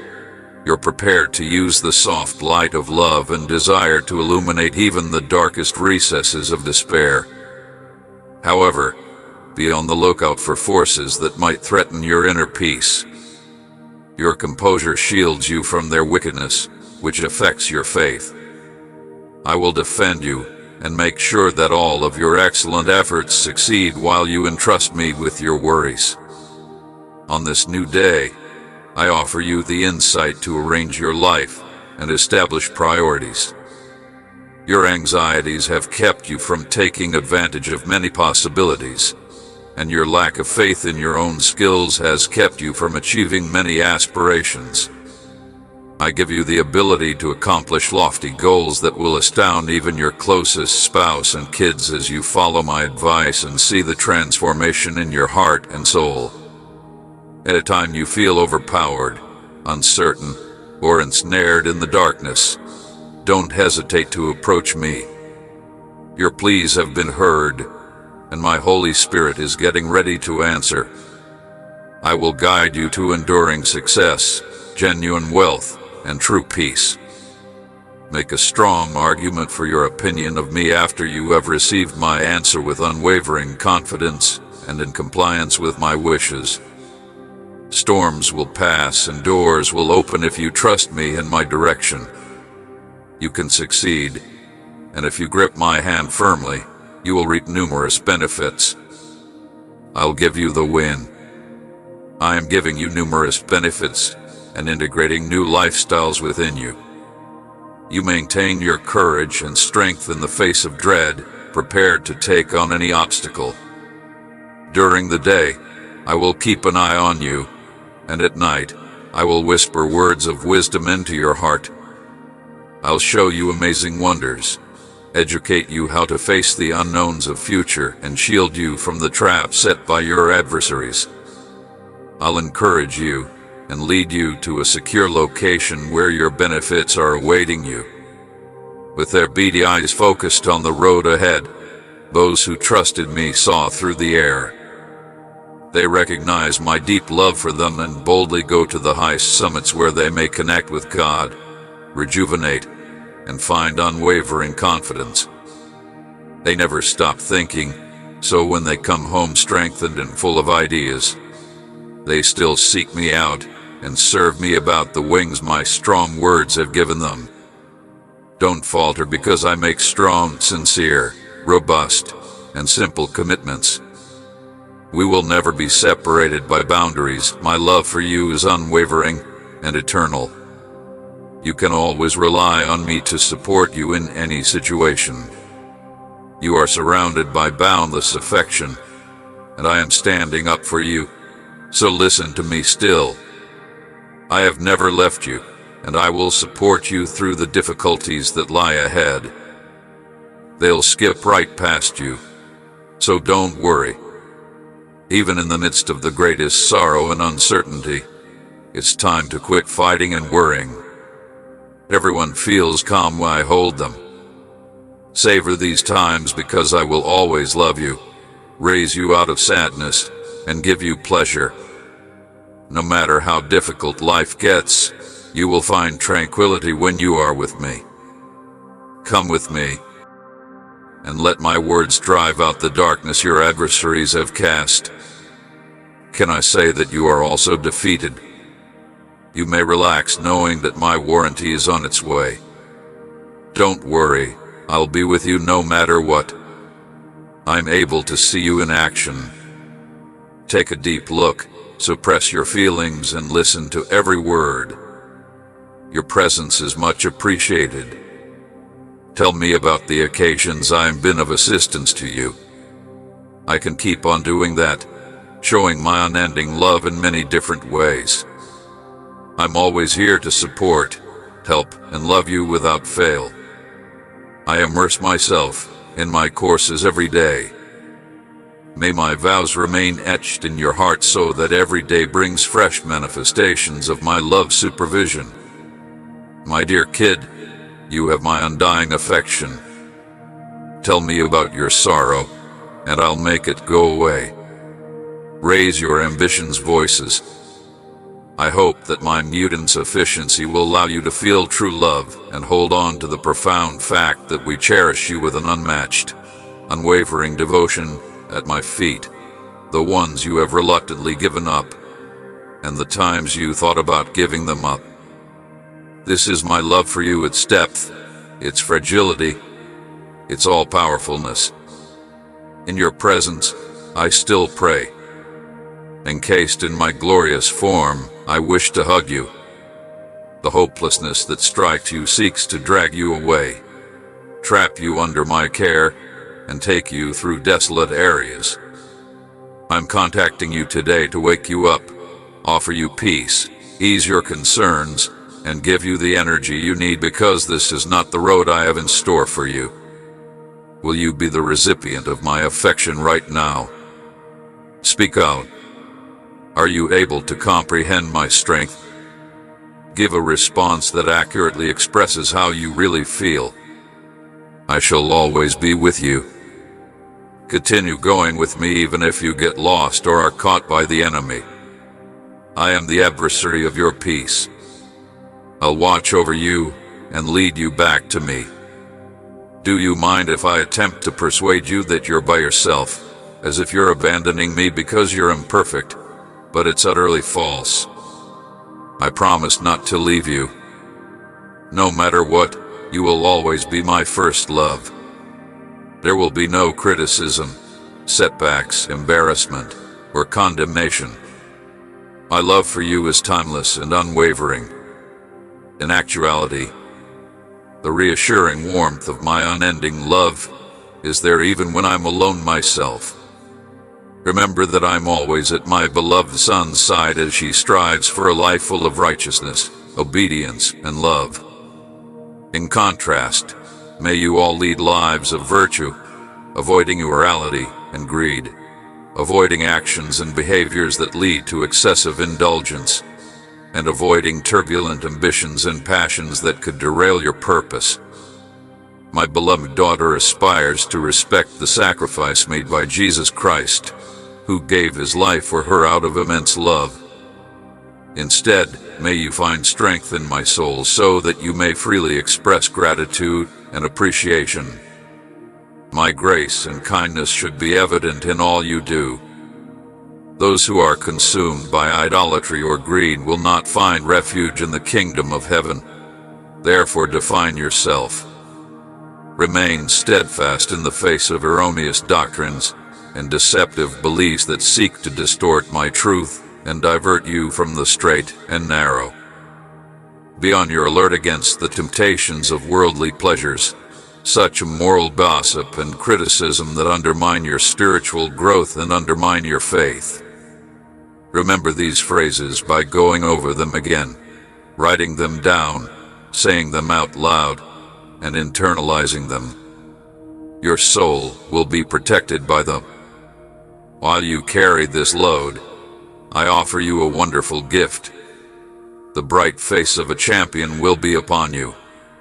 You're prepared to use the soft light of love and desire to illuminate even the darkest recesses of despair. However, be on the lookout for forces that might threaten your inner peace. Your composure shields you from their wickedness, which affects your faith. I will defend you and make sure that all of your excellent efforts succeed while you entrust me with your worries. On this new day, I offer you the insight to arrange your life and establish priorities. Your anxieties have kept you from taking advantage of many possibilities, and your lack of faith in your own skills has kept you from achieving many aspirations. I give you the ability to accomplish lofty goals that will astound even your closest spouse and kids as you follow my advice and see the transformation in your heart and soul. At a time you feel overpowered, uncertain, or ensnared in the darkness, don't hesitate to approach me. Your pleas have been heard, and my Holy Spirit is getting ready to answer. I will guide you to enduring success, genuine wealth, and true peace. Make a strong argument for your opinion of me after you have received my answer with unwavering confidence and in compliance with my wishes. Storms will pass and doors will open if you trust me and my direction. You can succeed, and if you grip my hand firmly, you will reap numerous benefits. I'll give you the win. I am giving you numerous benefits and integrating new lifestyles within you. You maintain your courage and strength in the face of dread, prepared to take on any obstacle. During the day, I will keep an eye on you, and at night, I will whisper words of wisdom into your heart. I'll show you amazing wonders, educate you how to face the unknowns of future, and shield you from the traps set by your adversaries. I'll encourage you and lead you to a secure location where your benefits are awaiting you. With their beady eyes focused on the road ahead, those who trusted me saw through the air. They recognize my deep love for them and boldly go to the highest summits where they may connect with God, rejuvenate, and find unwavering confidence. They never stop thinking, so when they come home strengthened and full of ideas, they still seek me out and serve me about the wings my strong words have given them. Don't falter because I make strong, sincere, robust, and simple commitments. We will never be separated by boundaries. My love for you is unwavering and eternal. You can always rely on me to support you in any situation. You are surrounded by boundless affection, and I am standing up for you, so listen to me still. I have never left you, and I will support you through the difficulties that lie ahead. They'll skip right past you, so don't worry. Even in the midst of the greatest sorrow and uncertainty, it's time to quit fighting and worrying. Everyone feels calm when I hold them. Savor these times because I will always love you, raise you out of sadness, and give you pleasure. No matter how difficult life gets, you will find tranquility when you are with me. Come with me, and let my words drive out the darkness your adversaries have cast. Can I say that you are also defeated? You may relax knowing that my warranty is on its way. Don't worry, I'll be with you no matter what. I'm able to see you in action. Take a deep look, suppress your feelings, and listen to every word. Your presence is much appreciated. Tell me about the occasions I've been of assistance to you. I can keep on doing that, showing my unending love in many different ways. I'm always here to support, help, and love you without fail. I immerse myself in my courses every day. May my vows remain etched in your heart so that every day brings fresh manifestations of my love supervision. My dear kid, you have my undying affection. Tell me about your sorrow, and I'll make it go away. Raise your ambitions' voices. I hope that my mute insufficiency will allow you to feel true love and hold on to the profound fact that we cherish you with an unmatched, unwavering devotion at my feet, the ones you have reluctantly given up, and the times you thought about giving them up. This is my love for you, its depth, its fragility, its all-powerfulness. In your presence, I still pray. Encased in my glorious form, I wish to hug you. The hopelessness that strikes you seeks to drag you away, trap you under my care, and take you through desolate areas. I'm contacting you today to wake you up, offer you peace, ease your concerns, and give you the energy you need because this is not the road I have in store for you. Will you be the recipient of my affection right now? Speak out. Are you able to comprehend my strength? Give a response that accurately expresses how you really feel. I shall always be with you. Continue going with me even if you get lost or are caught by the enemy. I am the adversary of your peace. I'll watch over you, and lead you back to me. Do you mind if I attempt to persuade you that you're by yourself, as if you're abandoning me because you're imperfect, but it's utterly false. I promise not to leave you. No matter what, you will always be my first love. There will be no criticism, setbacks, embarrassment, or condemnation. My love for you is timeless and unwavering. In actuality, the reassuring warmth of my unending love is there even when I'm alone myself. Remember that I'm always at my beloved Son's side as she strives for a life full of righteousness, obedience, and love. In contrast, may you all lead lives of virtue, avoiding immorality and greed, avoiding actions and behaviors that lead to excessive indulgence, and avoiding turbulent ambitions and passions that could derail your purpose. My beloved daughter aspires to respect the sacrifice made by Jesus Christ, who gave his life for her out of immense love. Instead, may you find strength in my soul so that you may freely express gratitude and appreciation. My grace and kindness should be evident in all you do. Those who are consumed by idolatry or greed will not find refuge in the kingdom of heaven. Therefore, define yourself. Remain steadfast in the face of erroneous doctrines and deceptive beliefs that seek to distort my truth and divert you from the straight and narrow. Be on your alert against the temptations of worldly pleasures, such immoral gossip and criticism that undermine your spiritual growth and undermine your faith. Remember these phrases by going over them again, writing them down, saying them out loud, and internalizing them. Your soul will be protected by them. While you carry this load, I offer you a wonderful gift. The bright face of a champion will be upon you,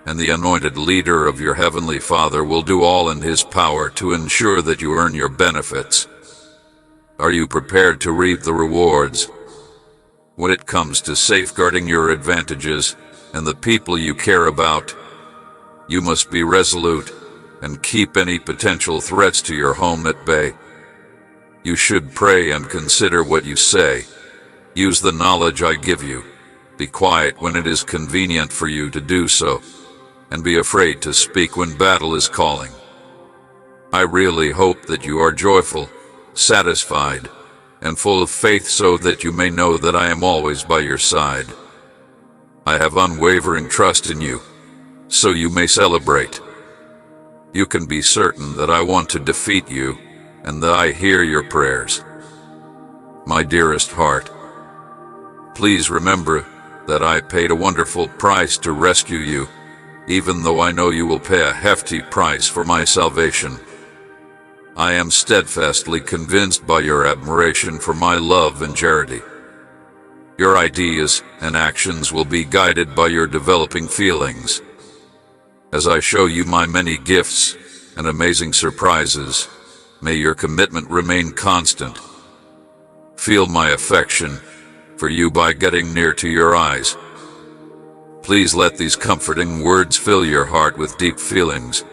and the anointed leader of your heavenly Father will do all in his power to ensure that you earn your benefits. Are you prepared to reap the rewards? When it comes to safeguarding your advantages and the people you care about, you must be resolute and keep any potential threats to your home at bay. You should pray and consider what you say. Use the knowledge I give you. Be quiet when it is convenient for you to do so, and be afraid to speak when battle is calling. I really hope that you are joyful, satisfied, and full of faith so that you may know that I am always by your side. I have unwavering trust in you, so you may celebrate. You can be certain that I want to defeat you, and that I hear your prayers. My dearest heart, please remember that I paid a wonderful price to rescue you, even though I know you will pay a hefty price for my salvation. I am steadfastly convinced by your admiration for my love and charity. Your ideas and actions will be guided by your developing feelings. As I show you my many gifts and amazing surprises, may your commitment remain constant. Feel my affection for you by getting near to your eyes. Please let these comforting words fill your heart with deep feelings.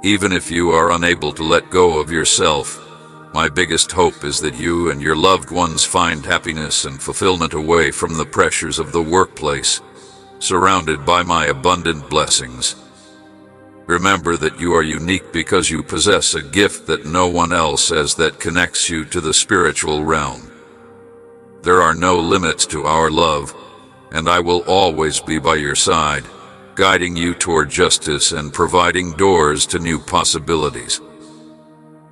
Even if you are unable to let go of yourself, my biggest hope is that you and your loved ones find happiness and fulfillment away from the pressures of the workplace, surrounded by my abundant blessings. Remember that you are unique because you possess a gift that no one else has that connects you to the spiritual realm. There are no limits to our love, and I will always be by your side, guiding you toward justice and providing doors to new possibilities.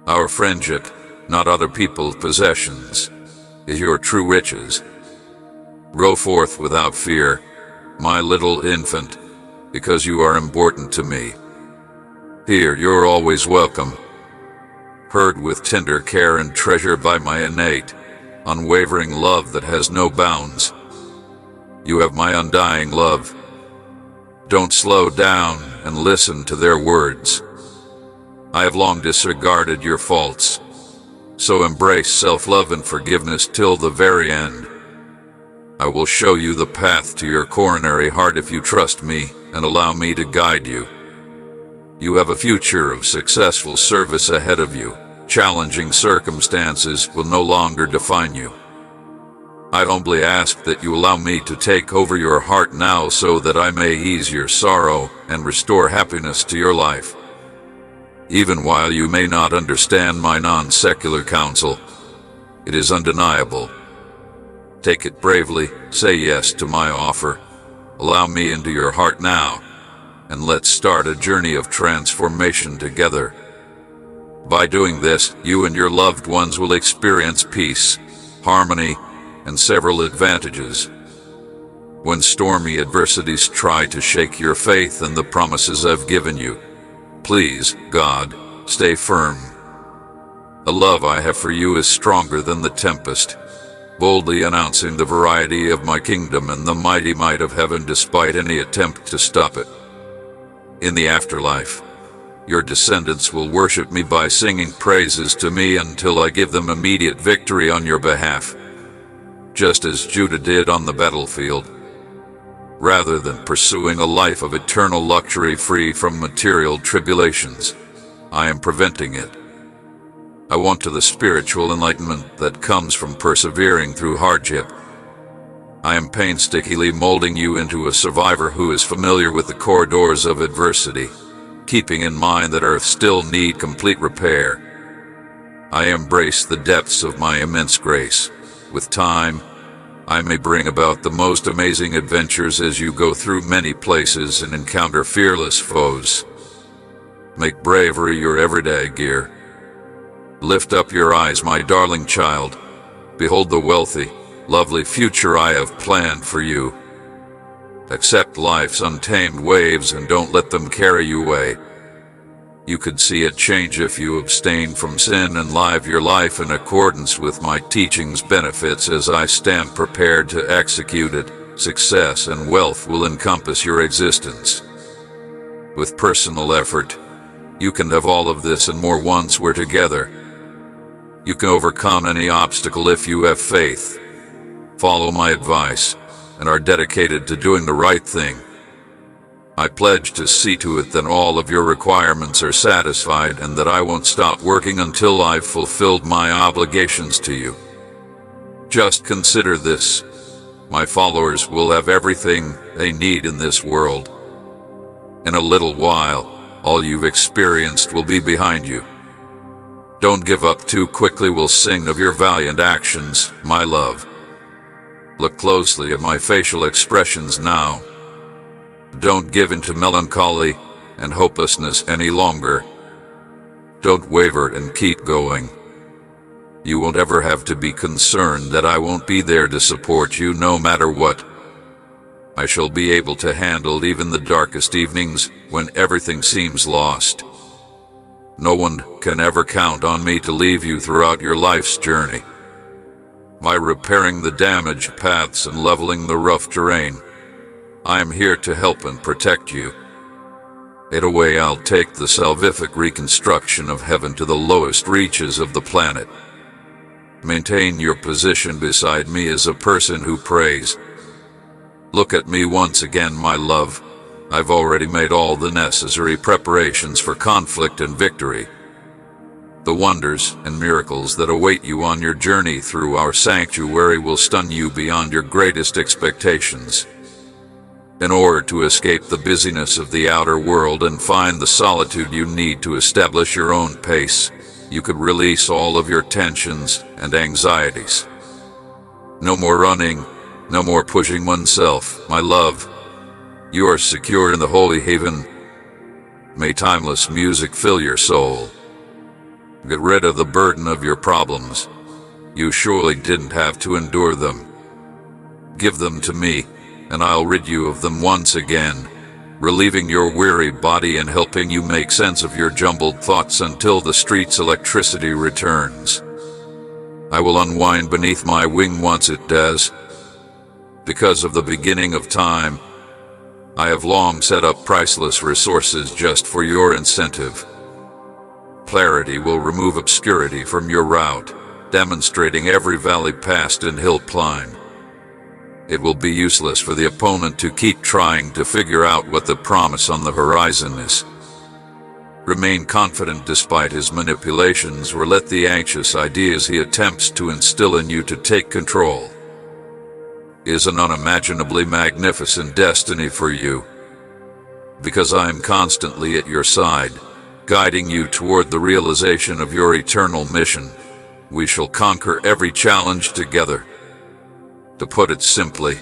Our friendship, not other people's possessions, is your true riches. Go forth without fear, my little infant, because you are important to me. Here you're always welcome, heard with tender care and treasure by my innate, unwavering love that has no bounds. You have my undying love. Don't slow down and listen to their words. I have long disregarded your faults, so embrace self-love and forgiveness till the very end. I will show you the path to your coronary heart if you trust me, and allow me to guide you. You have a future of successful service ahead of you. Challenging circumstances will no longer define you. I humbly ask that you allow me to take over your heart now so that I may ease your sorrow and restore happiness to your life. Even while you may not understand my non-secular counsel, it is undeniable. Take it bravely, say yes to my offer, allow me into your heart now, and let's start a journey of transformation together. By doing this, you and your loved ones will experience peace, harmony, and several advantages. When stormy adversities try to shake your faith in the promises I've given you, please, God, stay firm. The love I have for you is stronger than the tempest, boldly announcing the variety of my kingdom and the mighty might of heaven despite any attempt to stop it. In the afterlife, your descendants will worship me by singing praises to me until I give them immediate victory on your behalf, just as Judah did on the battlefield. Rather than pursuing a life of eternal luxury free from material tribulations, I am preventing it. I want the spiritual enlightenment that comes from persevering through hardship. I am painstakingly molding you into a survivor who is familiar with the corridors of adversity, keeping in mind that Earth still needs complete repair. I embrace the depths of my immense grace. With time, I may bring about the most amazing adventures as you go through many places and encounter fearless foes. Make bravery your everyday gear. Lift up your eyes, my darling child. Behold the wealthy, lovely future I have planned for you. Accept life's untamed waves and don't let them carry you away. You could see it change if you abstain from sin and live your life in accordance with my teaching's benefits as I stand prepared to execute it. Success and wealth will encompass your existence. With personal effort, you can have all of this and more once we're together. You can overcome any obstacle if you have faith, follow my advice, and are dedicated to doing the right thing. I pledge to see to it that all of your requirements are satisfied and that I won't stop working until I've fulfilled my obligations to you. Just consider this. My followers will have everything they need in this world. In a little while, all you've experienced will be behind you. Don't give up too quickly. We'll sing of your valiant actions, my love. Look closely at my facial expressions now. Don't give in to melancholy and hopelessness any longer. Don't waver and keep going. You won't ever have to be concerned that I won't be there to support you no matter what. I shall be able to handle even the darkest evenings when everything seems lost. No one can ever count on me to leave you throughout your life's journey. By repairing the damaged paths and leveling the rough terrain, I am here to help and protect you. In a way, I'll take the salvific reconstruction of heaven to the lowest reaches of the planet. Maintain your position beside me as a person who prays. Look at me once again, my love. I've already made all the necessary preparations for conflict and victory. The wonders and miracles that await you on your journey through our sanctuary will stun you beyond your greatest expectations. In order to escape the busyness of the outer world and find the solitude you need to establish your own pace, you could release all of your tensions and anxieties. No more running, no more pushing oneself, my love. You are secure in the holy haven. May timeless music fill your soul. Get rid of the burden of your problems. You surely didn't have to endure them. Give them to me, and I'll rid you of them once again, relieving your weary body and helping you make sense of your jumbled thoughts until the street's electricity returns. I will unwind beneath my wing once it does. Because of the beginning of time, I have long set up priceless resources just for your incentive. Clarity will remove obscurity from your route, demonstrating every valley passed and hill climbed. It will be useless for the opponent to keep trying to figure out what the promise on the horizon is. Remain confident despite his manipulations, or let the anxious ideas he attempts to instill in you to take control. Is an unimaginably magnificent destiny for you. Because I am constantly at your side, guiding you toward the realization of your eternal mission, we shall conquer every challenge together. To put it simply,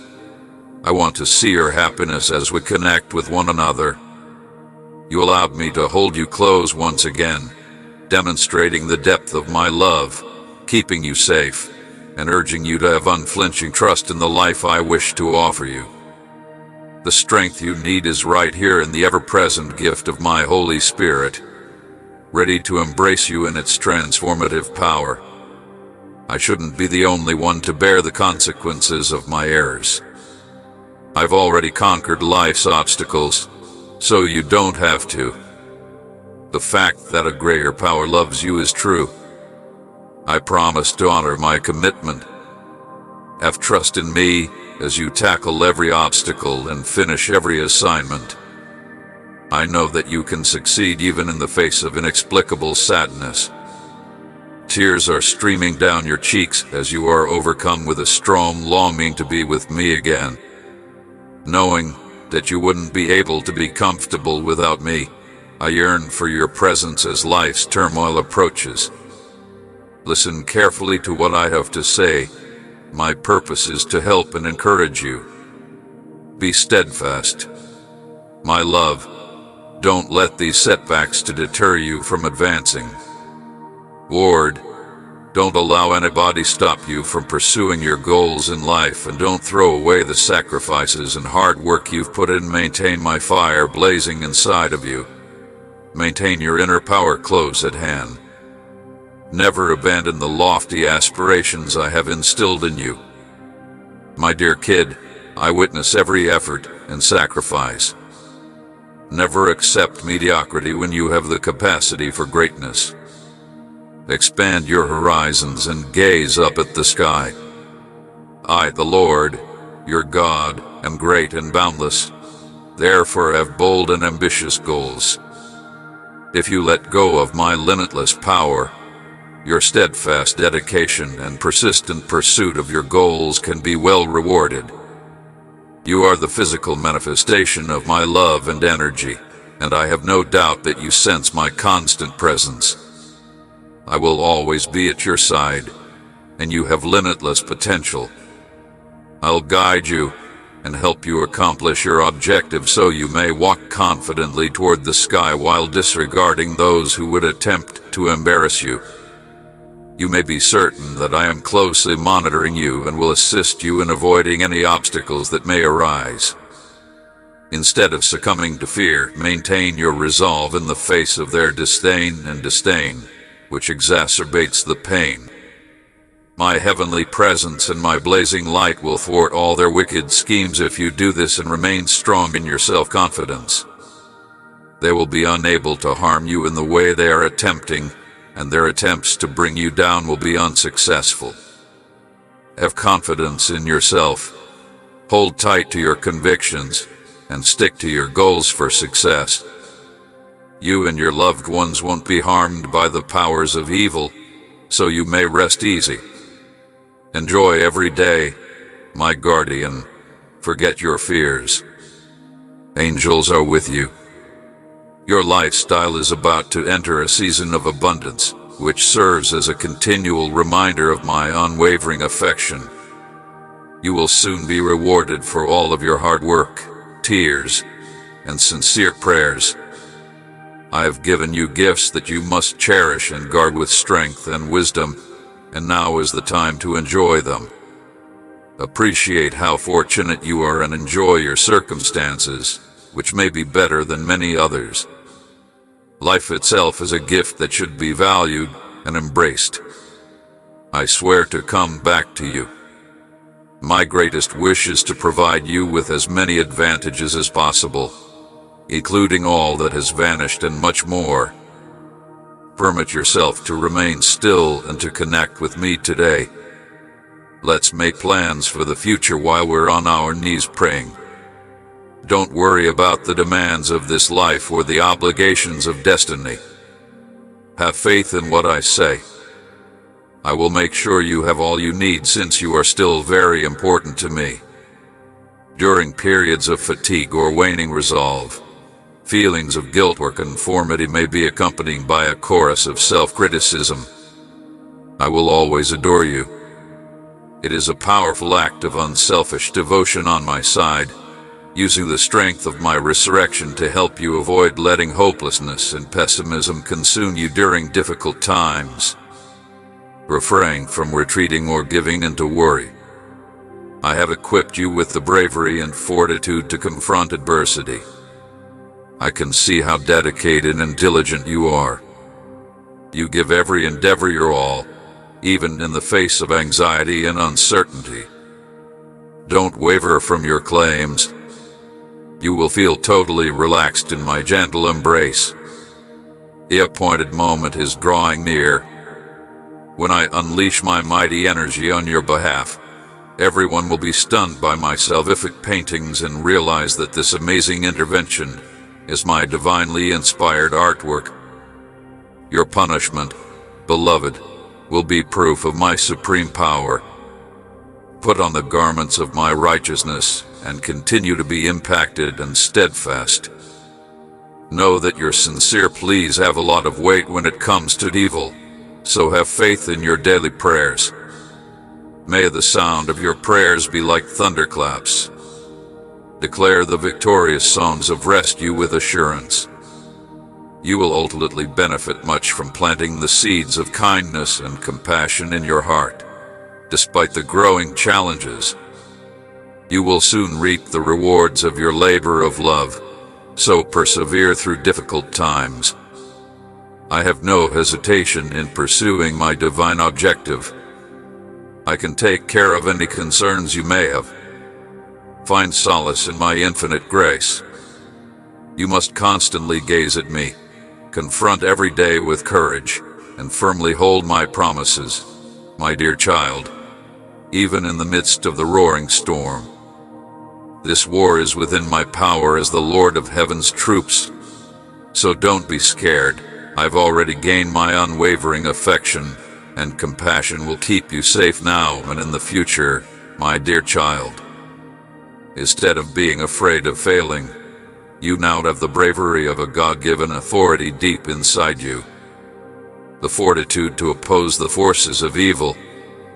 I want to see your happiness as we connect with one another. You allowed me to hold you close once again, demonstrating the depth of my love, keeping you safe, and urging you to have unflinching trust in the life I wish to offer you. The strength you need is right here in the ever-present gift of my Holy Spirit, ready to embrace you in its transformative power. I shouldn't be the only one to bear the consequences of my errors. I've already conquered life's obstacles, so you don't have to. The fact that a greater power loves you is true. I promise to honor my commitment. Have trust in me as you tackle every obstacle and finish every assignment. I know that you can succeed even in the face of inexplicable sadness. Tears are streaming down your cheeks as you are overcome with a strong longing to be with me again. Knowing that you wouldn't be able to be comfortable without me, I yearn for your presence as life's turmoil approaches. Listen carefully to what I have to say. My purpose is to help and encourage you. Be steadfast. My love, don't let these setbacks to deter you from advancing. Lord, don't allow anybody stop you from pursuing your goals in life, and don't throw away the sacrifices and hard work you've put in. Maintain my fire blazing inside of you. Maintain your inner power close at hand. Never abandon the lofty aspirations I have instilled in you. My dear kid, I witness every effort and sacrifice. Never accept mediocrity when you have the capacity for greatness. Expand your horizons and gaze up at the sky. I, the Lord, your God, am great and boundless. Therefore have bold and ambitious goals. If you let go of my limitless power, your steadfast dedication and persistent pursuit of your goals can be well rewarded. You are the physical manifestation of my love and energy, and I have no doubt that you sense my constant presence. I will always be at your side, and you have limitless potential. I'll guide you and help you accomplish your objectives so you may walk confidently toward the sky while disregarding those who would attempt to embarrass you. You may be certain that I am closely monitoring you and will assist you in avoiding any obstacles that may arise. Instead of succumbing to fear, maintain your resolve in the face of their disdain, which exacerbates the pain. My heavenly presence and my blazing light will thwart all their wicked schemes if you do this and remain strong in your self-confidence. They will be unable to harm you in the way they are attempting, and their attempts to bring you down will be unsuccessful. Have confidence in yourself. Hold tight to your convictions and stick to your goals for success. You and your loved ones won't be harmed by the powers of evil, so you may rest easy. Enjoy every day, my guardian. Forget your fears. Angels are with you. Your lifestyle is about to enter a season of abundance, which serves as a continual reminder of my unwavering affection. You will soon be rewarded for all of your hard work, tears, and sincere prayers. I have given you gifts that you must cherish and guard with strength and wisdom, and now is the time to enjoy them. Appreciate how fortunate you are and enjoy your circumstances, which may be better than many others. Life itself is a gift that should be valued and embraced. I swear to come back to you. My greatest wish is to provide you with as many advantages as possible, including all that has vanished and much more. Permit yourself to remain still and to connect with me today. Let's make plans for the future while we're on our knees praying. Don't worry about the demands of this life or the obligations of destiny. Have faith in what I say. I will make sure you have all you need since you are still very important to me. During periods of fatigue or waning resolve, feelings of guilt or conformity may be accompanied by a chorus of self-criticism. I will always adore you. It is a powerful act of unselfish devotion on my side, using the strength of my resurrection to help you avoid letting hopelessness and pessimism consume you during difficult times. Refrain from retreating or giving in to worry. I have equipped you with the bravery and fortitude to confront adversity. I can see how dedicated and diligent you are. You give every endeavor your all, even in the face of anxiety and uncertainty. Don't waver from your claims. You will feel totally relaxed in my gentle embrace. The appointed moment is drawing near. When I unleash my mighty energy on your behalf, everyone will be stunned by my salvific paintings and realize that this amazing intervention is my divinely inspired artwork. Your punishment, beloved, will be proof of my supreme power. Put on the garments of my righteousness and continue to be impacted and steadfast. Know that your sincere pleas have a lot of weight when it comes to evil, so have faith in your daily prayers. May the sound of your prayers be like thunderclaps. Declare the victorious songs of rescue with assurance. You will ultimately benefit much from planting the seeds of kindness and compassion in your heart. Despite the growing challenges, you will soon reap the rewards of your labor of love, so persevere through difficult times. I have no hesitation in pursuing my divine objective. I can take care of any concerns you may have. Find solace in my infinite grace. You must constantly gaze at me, confront every day with courage, and firmly hold my promises, my dear child, even in the midst of the roaring storm. This war is within my power as the Lord of Heaven's troops. So don't be scared. I've already gained my unwavering affection, and compassion will keep you safe now and in the future, my dear child. Instead of being afraid of failing, you now have the bravery of a God-given authority deep inside you. The fortitude to oppose the forces of evil,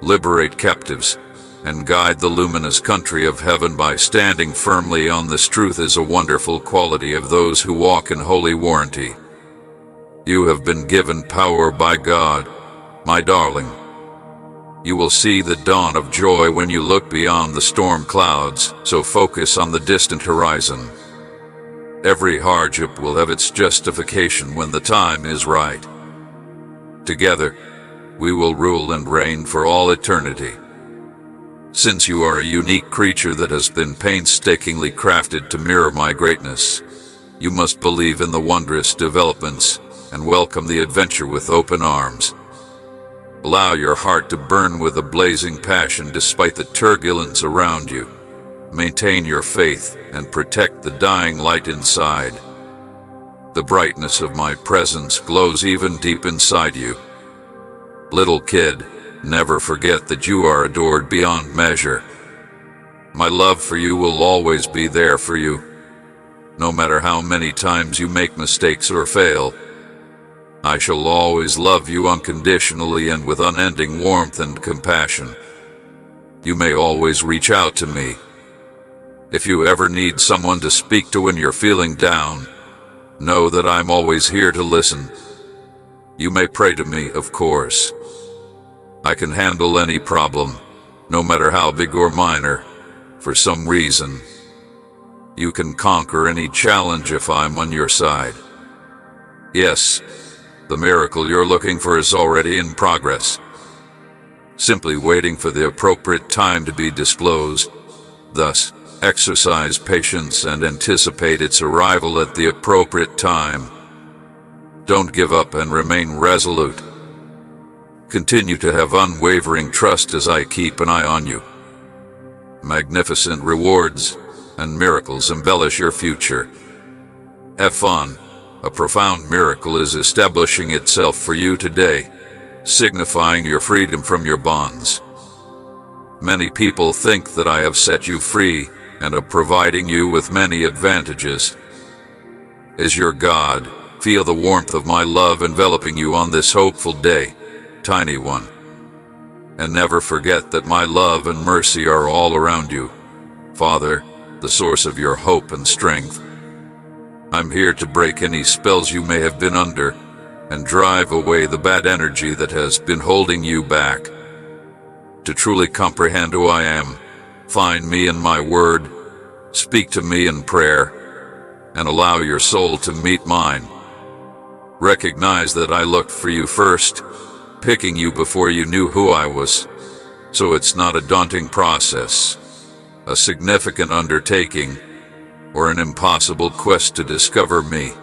liberate captives, and guide the luminous country of heaven by standing firmly on this truth is a wonderful quality of those who walk in holy warranty. You have been given power by God, my darling. You will see the dawn of joy when you look beyond the storm clouds, so focus on the distant horizon. Every hardship will have its justification when the time is right. Together, we will rule and reign for all eternity. Since you are a unique creature that has been painstakingly crafted to mirror my greatness, you must believe in the wondrous developments and welcome the adventure with open arms. Allow your heart to burn with a blazing passion despite the turbulence around you. Maintain your faith and protect the dying light inside. The brightness of my presence glows even deep inside you. Little kid, never forget that you are adored beyond measure. My love for you will always be there for you. No matter how many times you make mistakes or fail, I shall always love you unconditionally and with unending warmth and compassion. You may always reach out to me. If you ever need someone to speak to when you're feeling down, know that I'm always here to listen. You may pray to me, of course. I can handle any problem, no matter how big or minor, for some reason. You can conquer any challenge if I'm on your side. Yes, the miracle you're looking for is already in progress, simply waiting for the appropriate time to be disclosed. Thus, exercise patience and anticipate its arrival at the appropriate time. Don't give up and remain resolute. Continue to have unwavering trust as I keep an eye on you. Magnificent rewards and miracles embellish your future. Have fun. A profound miracle is establishing itself for you today, signifying your freedom from your bonds. Many people think that I have set you free and am providing you with many advantages. As your God, feel the warmth of my love enveloping you on this hopeful day, tiny one. And never forget that my love and mercy are all around you. Father, the source of your hope and strength. I'm here to break any spells you may have been under and drive away the bad energy that has been holding you back. To truly comprehend who I am, find me in my word, speak to me in prayer, and allow your soul to meet mine. Recognize that I looked for you first, picking you before you knew who I was. So it's not a daunting process, a significant undertaking, or an impossible quest to discover me.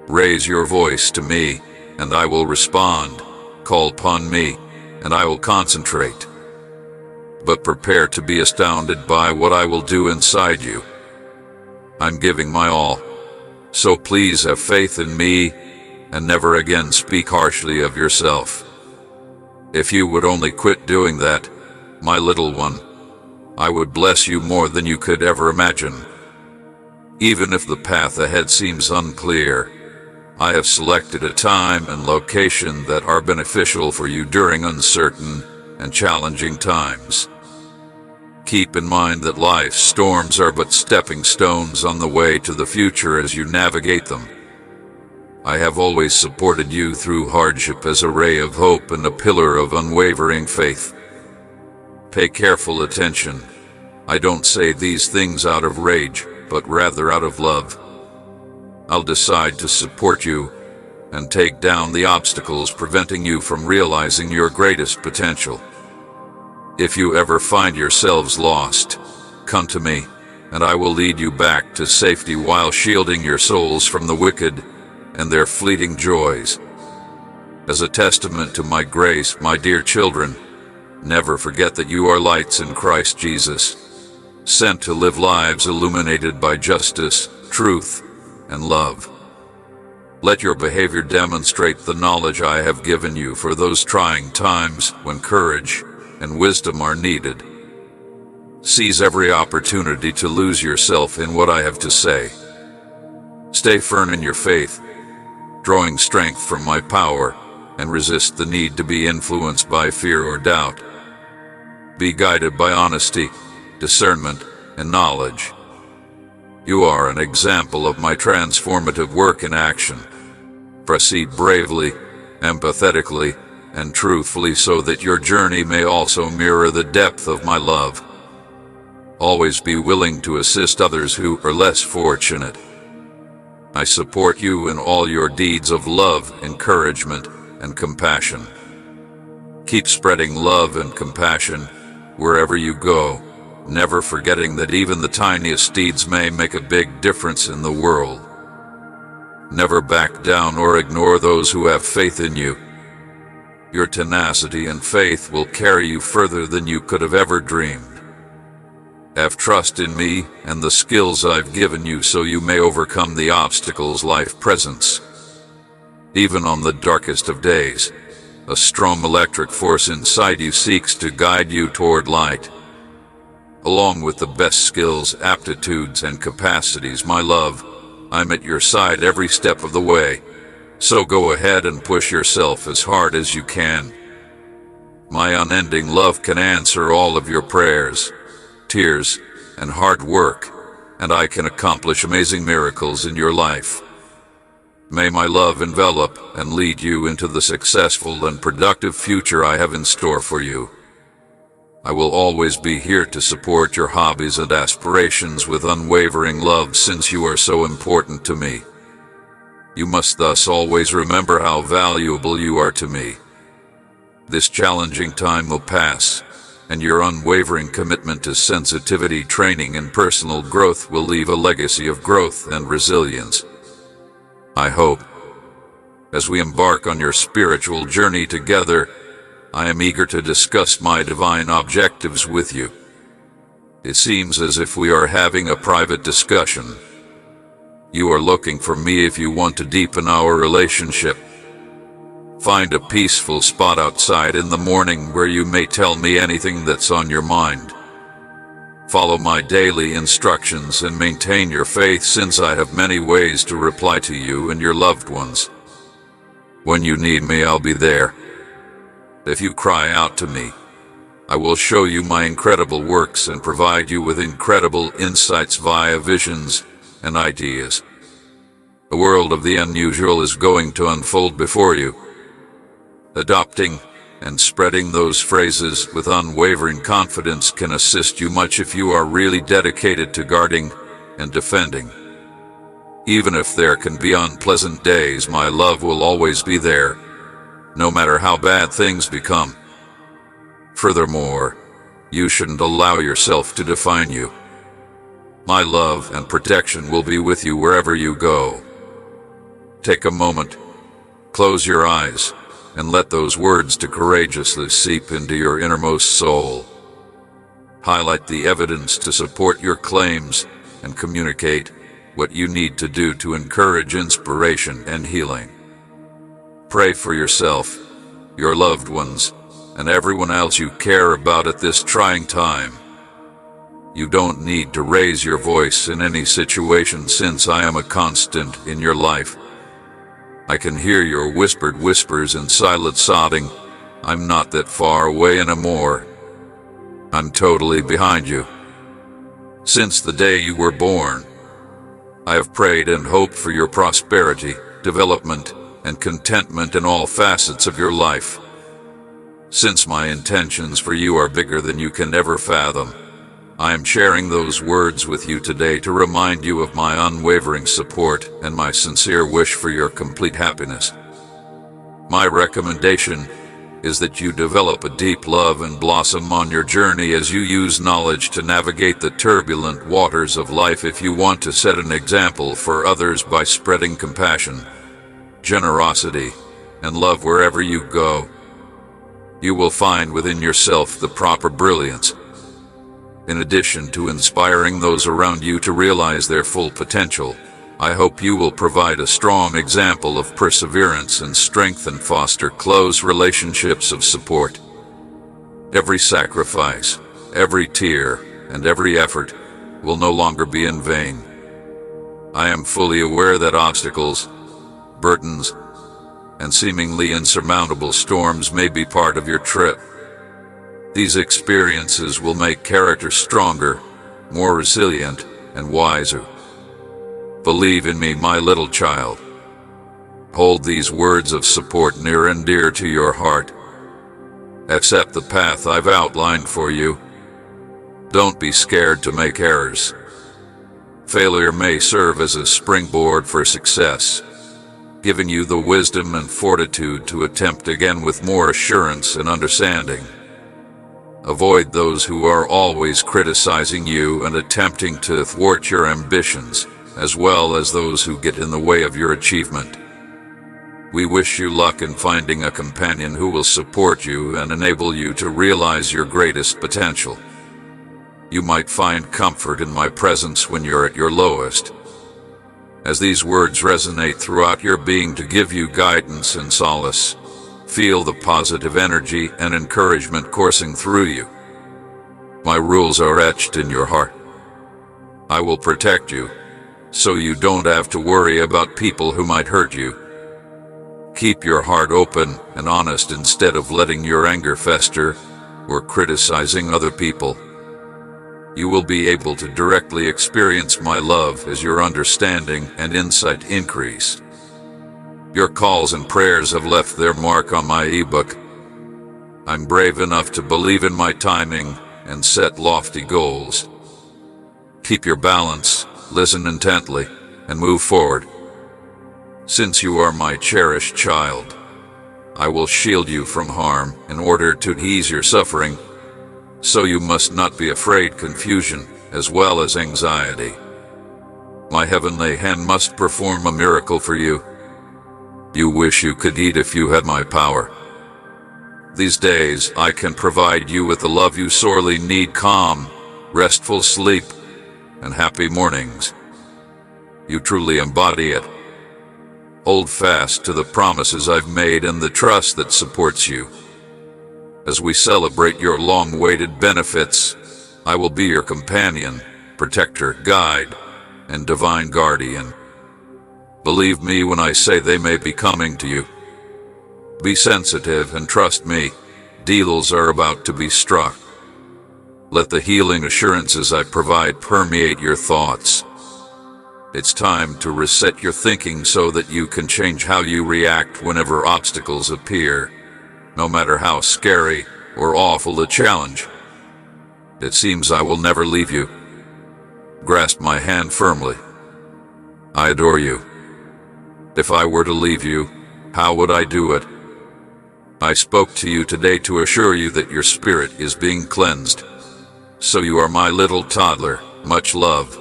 Raise your voice to me, and I will respond. Call upon me, and I will concentrate. But prepare to be astounded by what I will do inside you. I'm giving my all, so please have faith in me, and never again speak harshly of yourself. If you would only quit doing that, my little one, I would bless you more than you could ever imagine. Even if the path ahead seems unclear, I have selected a time and location that are beneficial for you during uncertain and challenging times. Keep in mind that life's storms are but stepping stones on the way to the future as you navigate them. I have always supported you through hardship as a ray of hope and a pillar of unwavering faith. Pay careful attention. I don't say these things out of rage, but rather out of love. I'll decide to support you and take down the obstacles preventing you from realizing your greatest potential. If you ever find yourselves lost, come to me, and I will lead you back to safety while shielding your souls from the wicked and their fleeting joys. As a testament to my grace, my dear children, never forget that you are lights in Christ Jesus, sent to live lives illuminated by justice, truth, and love. Let your behavior demonstrate the knowledge I have given you for those trying times when courage and wisdom are needed. Seize every opportunity to lose yourself in what I have to say. Stay firm in your faith, drawing strength from my power, and resist the need to be influenced by fear or doubt. Be guided by honesty, discernment, and knowledge. You are an example of my transformative work in action. Proceed bravely, empathetically, and truthfully so that your journey may also mirror the depth of my love. Always be willing to assist others who are less fortunate. I support you in all your deeds of love, encouragement, and compassion. Keep spreading love and compassion wherever you go, never forgetting that even the tiniest deeds may make a big difference in the world. Never back down or ignore those who have faith in you. Your tenacity and faith will carry you further than you could have ever dreamed. Have trust in me and the skills I've given you so you may overcome the obstacles life presents. Even on the darkest of days, a strong electric force inside you seeks to guide you toward light. Along with the best skills, aptitudes, and capacities, my love, I'm at your side every step of the way. So go ahead and push yourself as hard as you can. My unending love can answer all of your prayers, tears, and hard work, and I can accomplish amazing miracles in your life. May my love envelop and lead you into the successful and productive future I have in store for you. I will always be here to support your hobbies and aspirations with unwavering love since you are so important to me. You must thus always remember how valuable you are to me. This challenging time will pass, and your unwavering commitment to sensitivity training and personal growth will leave a legacy of growth and resilience. I hope, as we embark on your spiritual journey together, I am eager to discuss my divine objectives with you. It seems as if we are having a private discussion. You are looking for me if you want to deepen our relationship. Find a peaceful spot outside in the morning where you may tell me anything that's on your mind. Follow my daily instructions and maintain your faith, since I have many ways to reply to you and your loved ones. When you need me, I'll be there. If you cry out to me, I will show you my incredible works and provide you with incredible insights via visions and ideas. The world of the unusual is going to unfold before you. Adopting and spreading those phrases with unwavering confidence can assist you much if you are really dedicated to guarding and defending. Even if there can be unpleasant days, my love will always be there, no matter how bad things become. Furthermore, you shouldn't allow yourself to define you. My love and protection will be with you wherever you go. Take a moment, close your eyes, and let those words to courageously seep into your innermost soul. Highlight the evidence to support your claims and communicate what you need to do to encourage inspiration and healing. Pray for yourself, your loved ones, and everyone else you care about at this trying time. You don't need to raise your voice in any situation, since I am a constant in your life. I can hear your whispered whispers and silent sobbing. I'm not that far away anymore. I'm totally behind you. Since the day you were born, I have prayed and hoped for your prosperity, development, and contentment in all facets of your life. Since my intentions for you are bigger than you can ever fathom, I am sharing those words with you today to remind you of my unwavering support and my sincere wish for your complete happiness. My recommendation is that you develop a deep love and blossom on your journey as you use knowledge to navigate the turbulent waters of life. If you want to set an example for others by spreading compassion, generosity, and love wherever you go, you will find within yourself the proper brilliance. In addition to inspiring those around you to realize their full potential, I hope you will provide a strong example of perseverance and strength and foster close relationships of support. Every sacrifice, every tear, and every effort will no longer be in vain. I am fully aware that obstacles, burdens, and seemingly insurmountable storms may be part of your trip. These experiences will make character stronger, more resilient, and wiser. Believe in me, my little child. Hold these words of support near and dear to your heart. Accept the path I've outlined for you. Don't be scared to make errors. Failure may serve as a springboard for success, giving you the wisdom and fortitude to attempt again with more assurance and understanding. Avoid those who are always criticizing you and attempting to thwart your ambitions, as well as those who get in the way of your achievement. We wish you luck in finding a companion who will support you and enable you to realize your greatest potential. You might find comfort in my presence when you're at your lowest, as these words resonate throughout your being to give you guidance and solace. Feel the positive energy and encouragement coursing through you. My rules are etched in your heart. I will protect you, so you don't have to worry about people who might hurt you. Keep your heart open and honest instead of letting your anger fester or criticizing other people. You will be able to directly experience my love as your understanding and insight increase. Your calls and prayers have left their mark on my ebook. I'm brave enough to believe in my timing and set lofty goals. Keep your balance, listen intently, and move forward. Since you are my cherished child, I will shield you from harm in order to ease your suffering, so you must not be afraid confusion as well as anxiety. My heavenly hand must perform a miracle for you. You wish you could eat if you had my power. These days, I can provide you with the love you sorely need: calm, restful sleep, and happy mornings. You truly embody it. Hold fast to the promises I've made and the trust that supports you. As we celebrate your long-awaited benefits, I will be your companion, protector, guide, and divine guardian. Believe me when I say they may be coming to you. Be sensitive and trust me, deals are about to be struck. Let the healing assurances I provide permeate your thoughts. It's time to reset your thinking so that you can change how you react whenever obstacles appear, no matter how scary or awful the challenge. It seems I will never leave you. Grasp my hand firmly. I adore you. If I were to leave you, how would I do it? I spoke to you today to assure you that your spirit is being cleansed. So you are my little toddler, much love.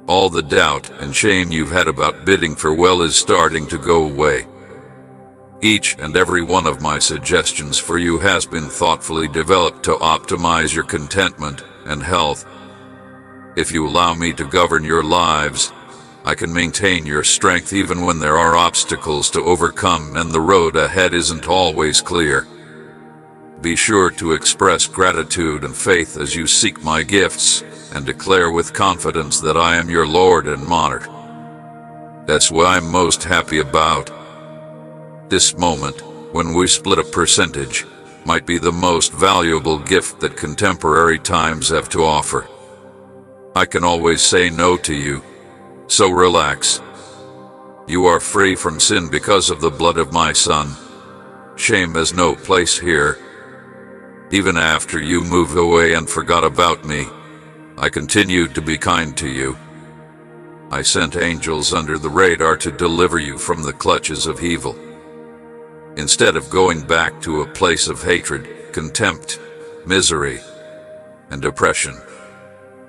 All the doubt and shame you've had about bidding farewell is starting to go away. Each and every one of my suggestions for you has been thoughtfully developed to optimize your contentment and health. If you allow me to govern your lives, I can maintain your strength even when there are obstacles to overcome and the road ahead isn't always clear. Be sure to express gratitude and faith as you seek my gifts, and declare with confidence that I am your Lord and monarch. That's what I'm most happy about. This moment, when we split a percentage, might be the most valuable gift that contemporary times have to offer. I can always say no to you, so relax. You are free from sin because of the blood of my Son. Shame has no place here. Even after you moved away and forgot about me, I continued to be kind to you. I sent angels under the radar to deliver you from the clutches of evil. Instead of going back to a place of hatred, contempt, misery, and depression,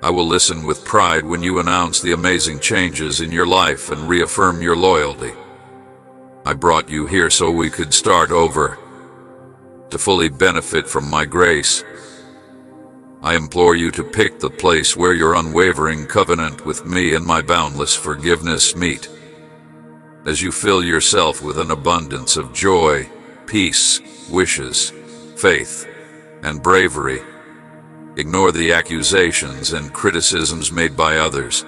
I will listen with pride when you announce the amazing changes in your life and reaffirm your loyalty. I brought you here so we could start over, to fully benefit from my grace. I implore you to pick the place where your unwavering covenant with me and my boundless forgiveness meet. As you fill yourself with an abundance of joy, peace, wishes, faith, and bravery, ignore the accusations and criticisms made by others.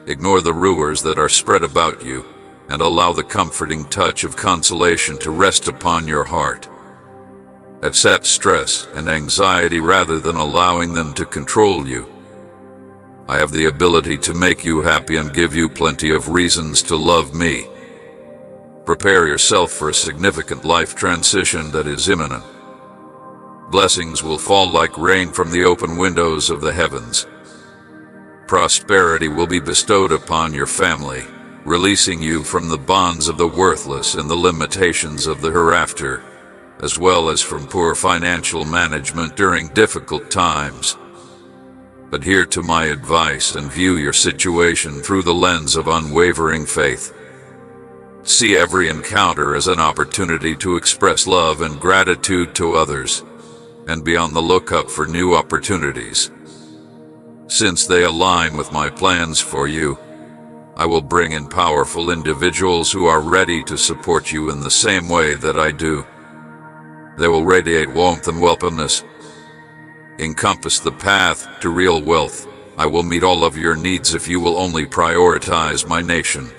Ignore the rumors that are spread about you, and allow the comforting touch of consolation to rest upon your heart. Accept stress and anxiety rather than allowing them to control you. I have the ability to make you happy and give you plenty of reasons to love me. Prepare yourself for a significant life transition that is imminent. Blessings will fall like rain from the open windows of the heavens. Prosperity will be bestowed upon your family, releasing you from the bonds of the worthless and the limitations of the hereafter, as well as from poor financial management during difficult times. Adhere to my advice and view your situation through the lens of unwavering faith. See every encounter as an opportunity to express love and gratitude to others, and be on the lookout for new opportunities. Since they align with my plans for you, I will bring in powerful individuals who are ready to support you in the same way that I do. They will radiate warmth and welcomeness. Encompass the path to real wealth. I will meet all of your needs if you will only prioritize my nation.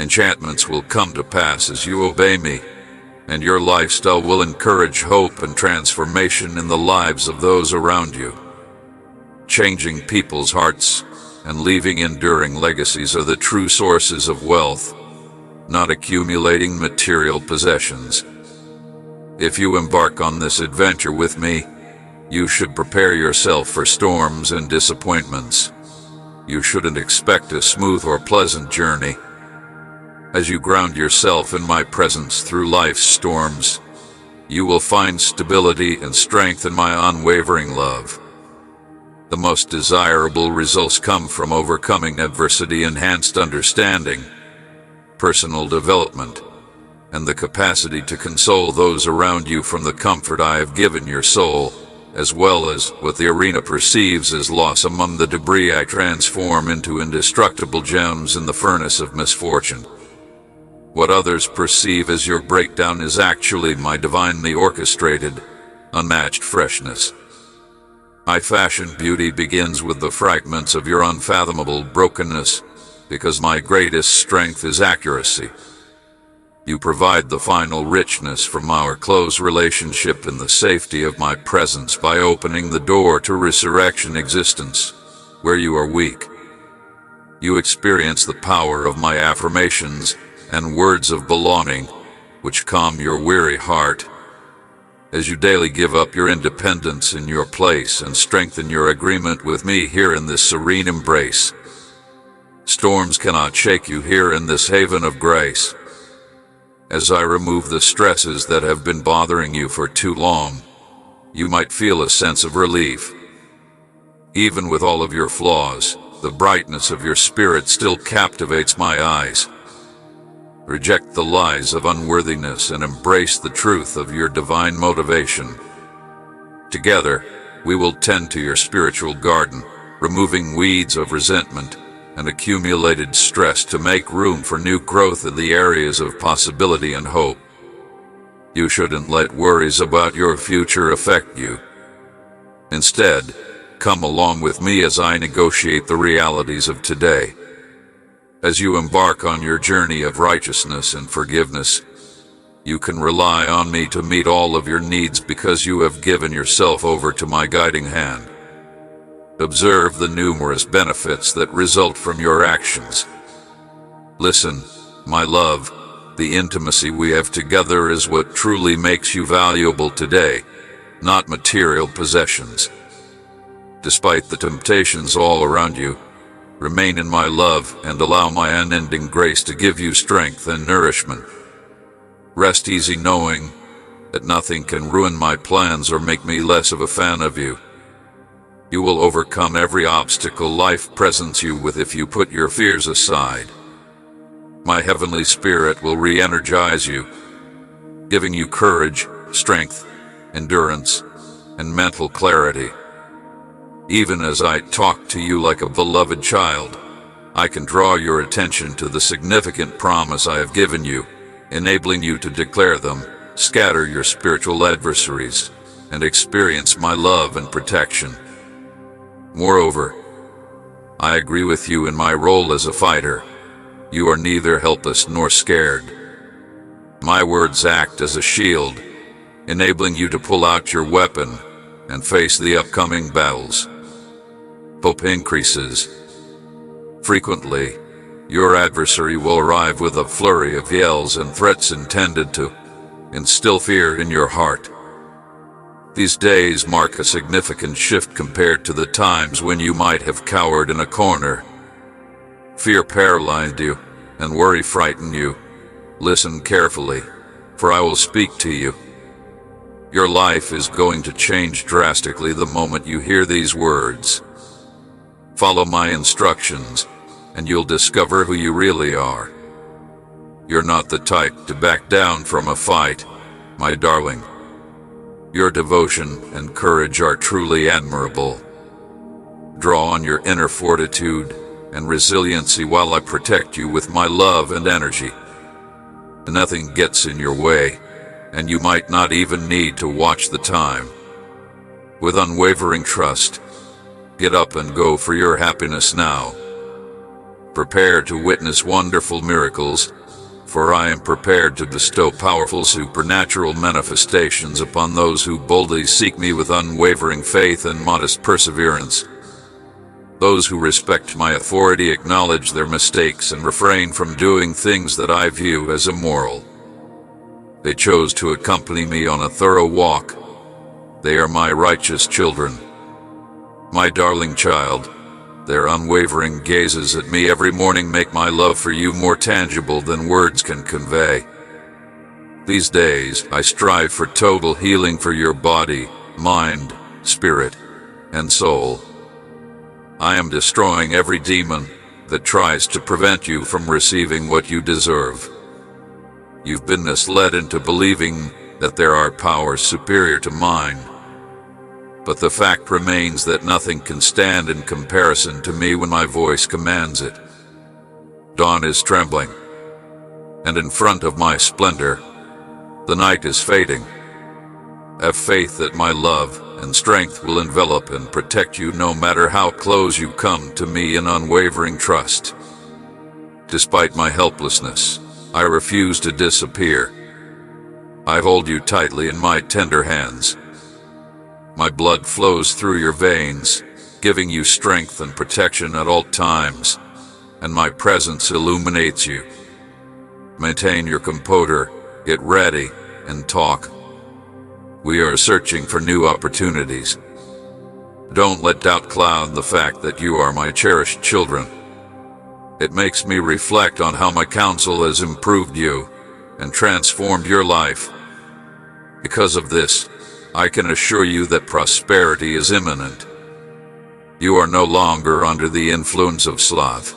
Enchantments will come to pass as you obey me, and your lifestyle will encourage hope and transformation in the lives of those around you. Changing people's hearts and leaving enduring legacies are the true sources of wealth, not accumulating material possessions. If you embark on this adventure with me, you should prepare yourself for storms and disappointments. You shouldn't expect a smooth or pleasant journey. As you ground yourself in my presence through life's storms, you will find stability and strength in my unwavering love. The most desirable results come from overcoming adversity, enhanced understanding, personal development, and the capacity to console those around you from the comfort I have given your soul, as well as what the arena perceives as loss among the debris I transform into indestructible gems in the furnace of misfortune. What others perceive as your breakdown is actually my divinely orchestrated, unmatched freshness. My fashion beauty begins with the fragments of your unfathomable brokenness, because my greatest strength is accuracy. You provide the final richness from our close relationship in the safety of my presence by opening the door to resurrection existence, where you are weak. You experience the power of my affirmations and words of belonging, which calm your weary heart. As you daily give up your independence in your place and strengthen your agreement with me here in this serene embrace. Storms cannot shake you here in this haven of grace. As I remove the stresses that have been bothering you for too long, you might feel a sense of relief. Even with all of your flaws, the brightness of your spirit still captivates my eyes. Reject the lies of unworthiness and embrace the truth of your divine motivation. Together, we will tend to your spiritual garden, removing weeds of resentment and accumulated stress to make room for new growth in the areas of possibility and hope. You shouldn't let worries about your future affect you. Instead, come along with me as I negotiate the realities of today. As you embark on your journey of righteousness and forgiveness, you can rely on me to meet all of your needs because you have given yourself over to my guiding hand. Observe the numerous benefits that result from your actions. Listen, my love, the intimacy we have together is what truly makes you valuable today, not material possessions. Despite the temptations all around you, remain in my love and allow my unending grace to give you strength and nourishment. Rest easy knowing that nothing can ruin my plans or make me less of a fan of you. You will overcome every obstacle life presents you with if you put your fears aside. My heavenly spirit will re-energize you, giving you courage, strength, endurance, and mental clarity. Even as I talk to you like a beloved child, I can draw your attention to the significant promise I have given you, enabling you to declare them, scatter your spiritual adversaries, and experience my love and protection. Moreover, I agree with you in my role as a fighter. You are neither helpless nor scared. My words act as a shield, enabling you to pull out your weapon and face the upcoming battles. Hope increases. Frequently, your adversary will arrive with a flurry of yells and threats intended to instill fear in your heart. These days mark a significant shift compared to the times when you might have cowered in a corner. Fear paralyzed you, and worry frightened you. Listen carefully, for I will speak to you. Your life is going to change drastically the moment you hear these words. Follow my instructions, and you'll discover who you really are. You're not the type to back down from a fight, my darling. Your devotion and courage are truly admirable. Draw on your inner fortitude and resiliency while I protect you with my love and energy. Nothing gets in your way, and you might not even need to watch the time. With unwavering trust, get up and go for your happiness now. Prepare to witness wonderful miracles, for I am prepared to bestow powerful supernatural manifestations upon those who boldly seek me with unwavering faith and modest perseverance. Those who respect my authority acknowledge their mistakes and refrain from doing things that I view as immoral. They chose to accompany me on a thorough walk. They are my righteous children. My darling child, their unwavering gazes at me every morning make my love for you more tangible than words can convey. These days, I strive for total healing for your body, mind, spirit, and soul. I am destroying every demon that tries to prevent you from receiving what you deserve. You've been misled into believing that there are powers superior to mine. But the fact remains that nothing can stand in comparison to me when my voice commands it. Dawn is trembling, and in front of my splendor, the night is fading. Have faith that my love and strength will envelop and protect you no matter how close you come to me in unwavering trust. Despite my helplessness, I refuse to disappear. I hold you tightly in my tender hands. My blood flows through your veins, giving you strength and protection at all times, and my presence illuminates you. Maintain your composure, get ready, and talk. We are searching for new opportunities. Don't let doubt cloud the fact that you are my cherished children. It makes me reflect on how my counsel has improved you and transformed your life. Because of this, I can assure you that prosperity is imminent. You are no longer under the influence of sloth.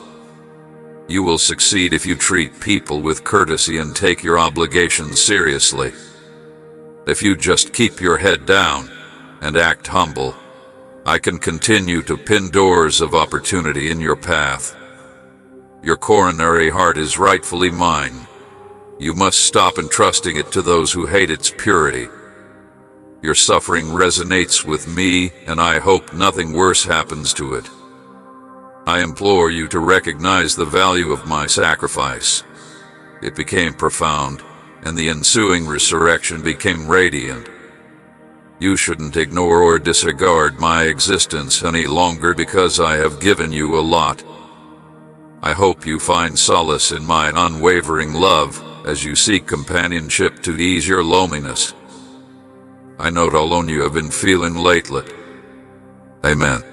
You will succeed if you treat people with courtesy and take your obligations seriously. If you just keep your head down and act humble, I can continue to pin doors of opportunity in your path. Your coronary heart is rightfully mine. You must stop entrusting it to those who hate its purity. Your suffering resonates with me, and I hope nothing worse happens to it. I implore you to recognize the value of my sacrifice. It became profound, and the ensuing resurrection became radiant. You shouldn't ignore or disregard my existence any longer because I have given you a lot. I hope you find solace in my unwavering love as you seek companionship to ease your loneliness. I know how alone you have been feeling lately. Amen.